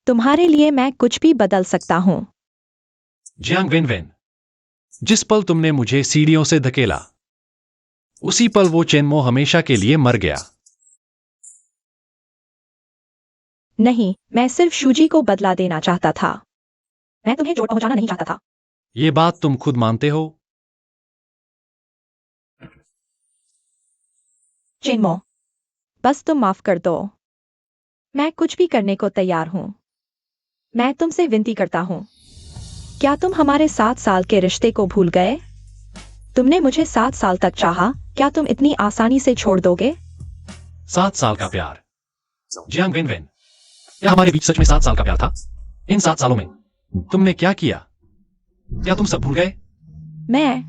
तुम्हारे लिए मैं कुछ भी बदल सकता हूँ। जियांग वैनवैन, जिस पल तुमने मुझे सीढ़ियों से धकेला, उसी पल वो चेनमो हमेशा के लिए मर गया। नहीं, मैं सिर्फ शूजी को बदला देना चाहता था। मैं तुम्हें चोट पहुंचाना नहीं चाहता था। ये बात तुम खुद मानते हो? जेनमो, बस तुम माफ कर दो। मैं कुछ भी करने को तैयार हूँ। मैं तुमसे विनती करता हूँ। क्या तुम हमारे 7 साल के रिश्ते को भूल गए? तुमने मुझे 7 साल तक चाहा, क्या तुम इतनी आसानी से छोड़ दोगे? 7 साल का प्यार। जियांग वैनवैन, क्या हमारे बीच सच में 7 साल का प्यार था? इन 7 सालों में तुमने क्या किया? क्या तुम सब भूल गए? मैं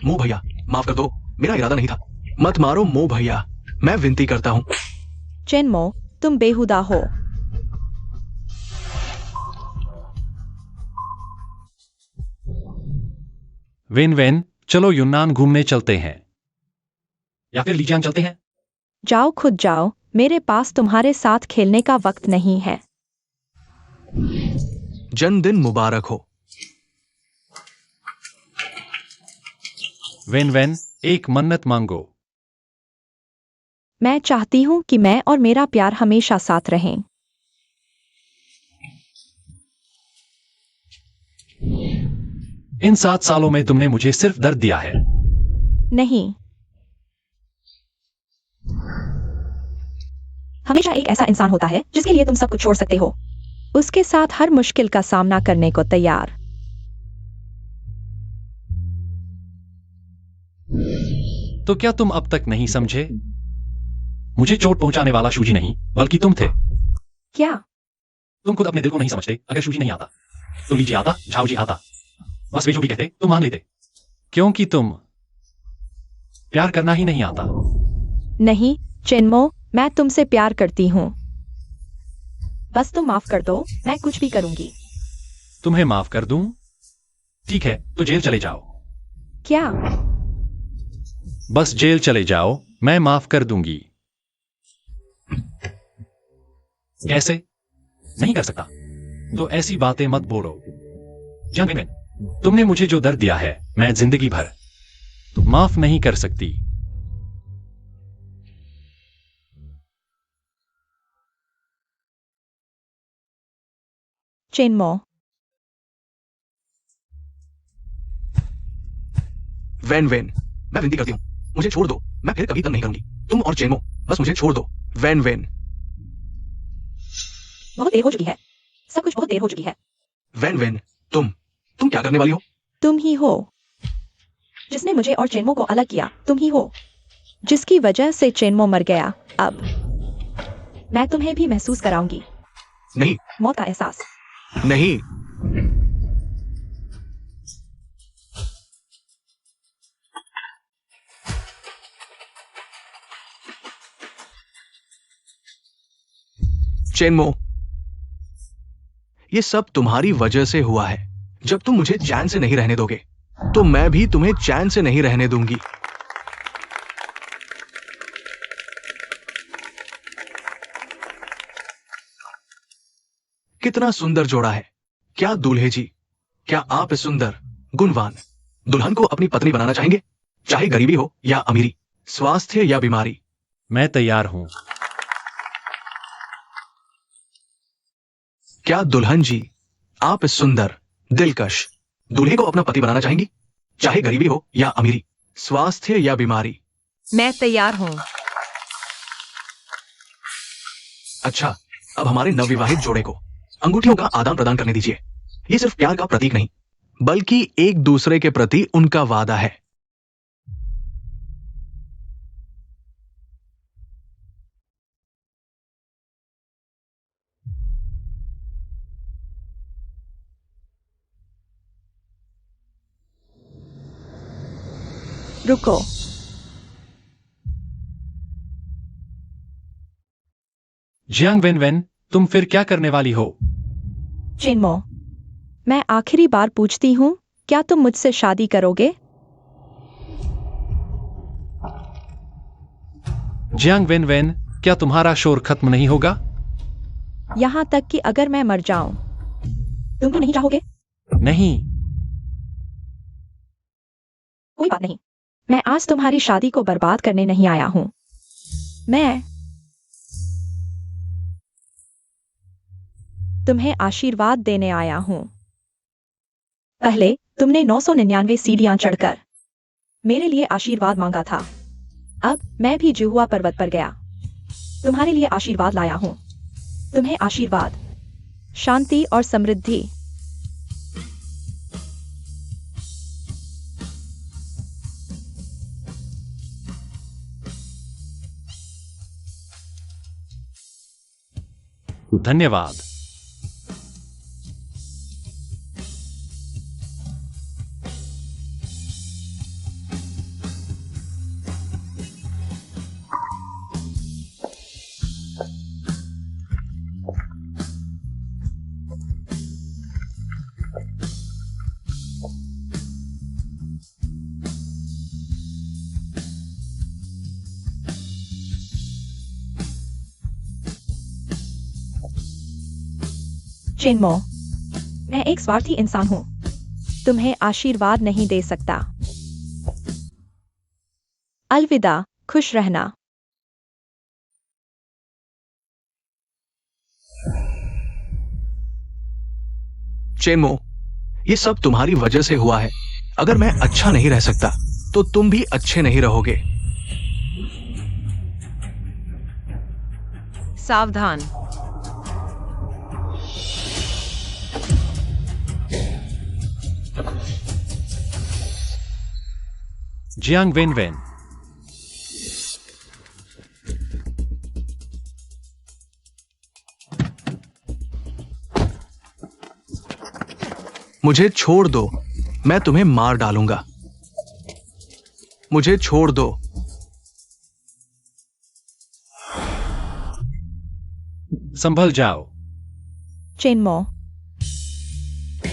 मो भैया, माफ कर दो, मेरा इरादा नहीं था। मत मारो मो भैया, मैं विनती करता हूँ। जेनमो, तुम बेहुदा हो। वैनवैन, चलो यूनान घूमने चलते हैं, या फिर लीजियांग चलते हैं। जाओ, खुद जाओ। मेरे पास तुम्हारे साथ खेलने का वक्त नहीं है। जन्मदिन मुबारक हो। वेन वेन, एक मन्नत मांगो। मैं चाहती हूँ कि मैं और मेरा प्यार हमेशा साथ रहें। इन 7 सालों में तुमने मुझे सिर्फ दर्द दिया है। नहीं, हमेशा एक ऐसा इंसान होता है जिसके लिए तुम सब कुछ छोड़ सकते हो, उसके साथ हर मुश्किल का सामना करने को तैयार। तो क्या तुम अब तक नहीं समझे? मुझे चोट पहुंचाने वाला शूजी नहीं, बल्कि तुम थे। क्या? तुम खुद अपने दिल को नहीं समझते। अगर शूजी नहीं आता तो लीजी आता, झाओजी आता, बस वे जो भी कहते तुम मान लेते, क्योंकि तुम प्यार करना ही नहीं आता। नहीं चिन्मो, मैं तुमसे प्यार करती हूँ। बस तुम माफ कर दो, मैं कुछ भी करूंगी। तुम्हें माफ कर दूं? ठीक है, तो जेल चले जाओ। क्या? बस जेल चले जाओ, मैं माफ कर दूंगी। कैसे? नहीं कर सकता। तो ऐसी बातें मत बोलो। जियांग वेनवेन, तुमने मुझे जो दर्द दिया है, मैं जिंदगी भर माफ नहीं कर सकती। चिन्मो, वैन वैन, मैं विनती करती हूँ, मुझे छोड़ दो। मैं फिर कभी तंग नहीं करूंगी। तुम और चेनमो, बस मुझे छोड़ दो। वैन वैन। बहुत देर हो चुकी है, सब कुछ बहुत देर हो चुकी है। वैन वैन, तुम क्या करने वाली हो? तुम ही हो जिसने मुझे और चेन्मो को अलग किया। तुम ही हो जिसकी वजह से चेन्मो मर गया। अब मैं तुम्हें भी महसूस कराऊंगी नहीं, मौत का एहसास। नहीं। चेनमो, ये सब तुम्हारी वजह से हुआ है। जब तुम मुझे चैन से नहीं रहने दोगे, तो मैं भी तुम्हें चैन से नहीं रहने दूंगी। कितना सुंदर जोड़ा है। क्या दूल्हे जी, क्या आप इस सुंदर, गुणवान दुल्हन को अपनी पत्नी बनाना चाहेंगे? चाहे गरीबी हो या अमीरी, स्वास्थ्य या बीमारी। मैं तैयार हूं। क्या दुल्हन जी, आप इस सुंदर, दिलकश दूल्हे को अपना पति बनाना चाहेंगी? चाहे गरीबी हो या अमीरी, स्वास्थ्य या बीमारी। मैं तैयार हूँ। अच्छा, अब हमारे नवविवाहित जोड़े को अंगूठियों का आदान प्रदान करने दीजिए। ये सिर्फ प्यार का प्रतीक नहीं, बल्कि एक दूसरे के प्रति उनका वादा है। रुको, जियांग वेनवेन, तुम फिर क्या करने वाली हो? चिन्मो, मैं आखिरी बार पूछती हूँ, क्या तुम मुझसे शादी करोगे? जियांग वेनवेन, क्या तुम्हारा शोर खत्म नहीं होगा? यहाँ तक कि अगर मैं मर जाऊं, तुम भी नहीं चाहोगे? नहीं। कोई बात नहीं, मैं आज तुम्हारी शादी को बर्बाद करने नहीं आया हूं। मैं तुम्हें आशीर्वाद देने आया हूं। पहले तुमने 999 सीढ़ियां चढ़कर मेरे लिए आशीर्वाद मांगा था। अब मैं भी जुहुआ पर्वत पर गया, तुम्हारे लिए आशीर्वाद लाया हूं। तुम्हें आशीर्वाद, शांति और समृद्धि। धन्यवाद। चिन्मो, मैं एक स्वार्थी इंसान हूं, तुम्हें आशीर्वाद नहीं दे सकता। अलविदा, खुश रहना। चेनमो, ये सब तुम्हारी वजह से हुआ है। अगर मैं अच्छा नहीं रह सकता तो तुम भी अच्छे नहीं रहोगे। सावधान। जियांग वेनवेन। मुझे छोड़ दो, मैं तुम्हें मार डालूंगा। मुझे छोड़ दो। संभल जाओ। चेनमो,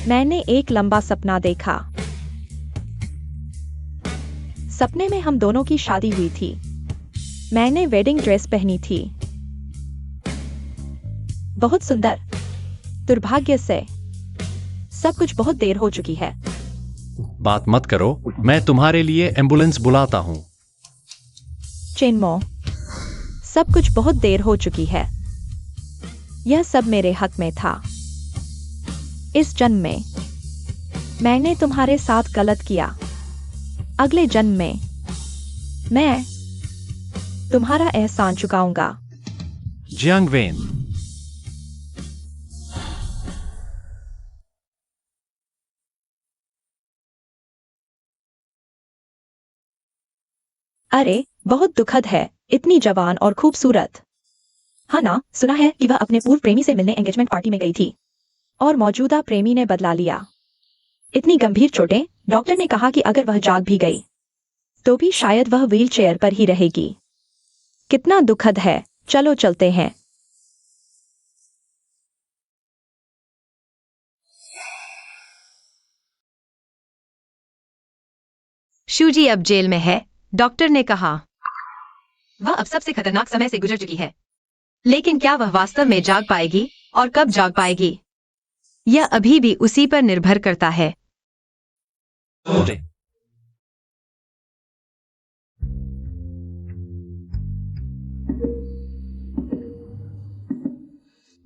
मैंने एक लंबा सपना देखा। सपने में हम दोनों की शादी हुई थी। मैंने वेडिंग ड्रेस पहनी थी। बहुत सुंदर। दुर्भाग्य से सब कुछ बहुत देर हो चुकी है। बात मत करो, मैं तुम्हारे लिए एम्बुलेंस बुलाता हूं। चेनमो, सब कुछ बहुत देर हो चुकी है। यह सब मेरे हक में था। इस जन्म में मैंने तुम्हारे साथ गलत किया। अगले जन्म में मैं तुम्हारा एहसान चुकाऊंगा। Jiang when. अरे, बहुत दुखद है, इतनी जवान और खूबसूरत। हाँ ना, सुना है कि वह अपने पूर्व प्रेमी से मिलने एंगेजमेंट पार्टी में गई थी और मौजूदा प्रेमी ने बदला लिया। इतनी गंभीर चोटें, डॉक्टर ने कहा कि अगर वह जाग भी गई तो भी शायद वह व्हील चेयर पर ही रहेगी। कितना दुखद है। चलो चलते हैं। शूजी अब जेल में है, डॉक्टर ने कहा। वह अब सबसे खतरनाक समय से गुजर चुकी है। लेकिन क्या वह वास्तव में जाग पाएगी और कब जाग पाएगी, यह अभी भी उसी पर निर्भर करता है।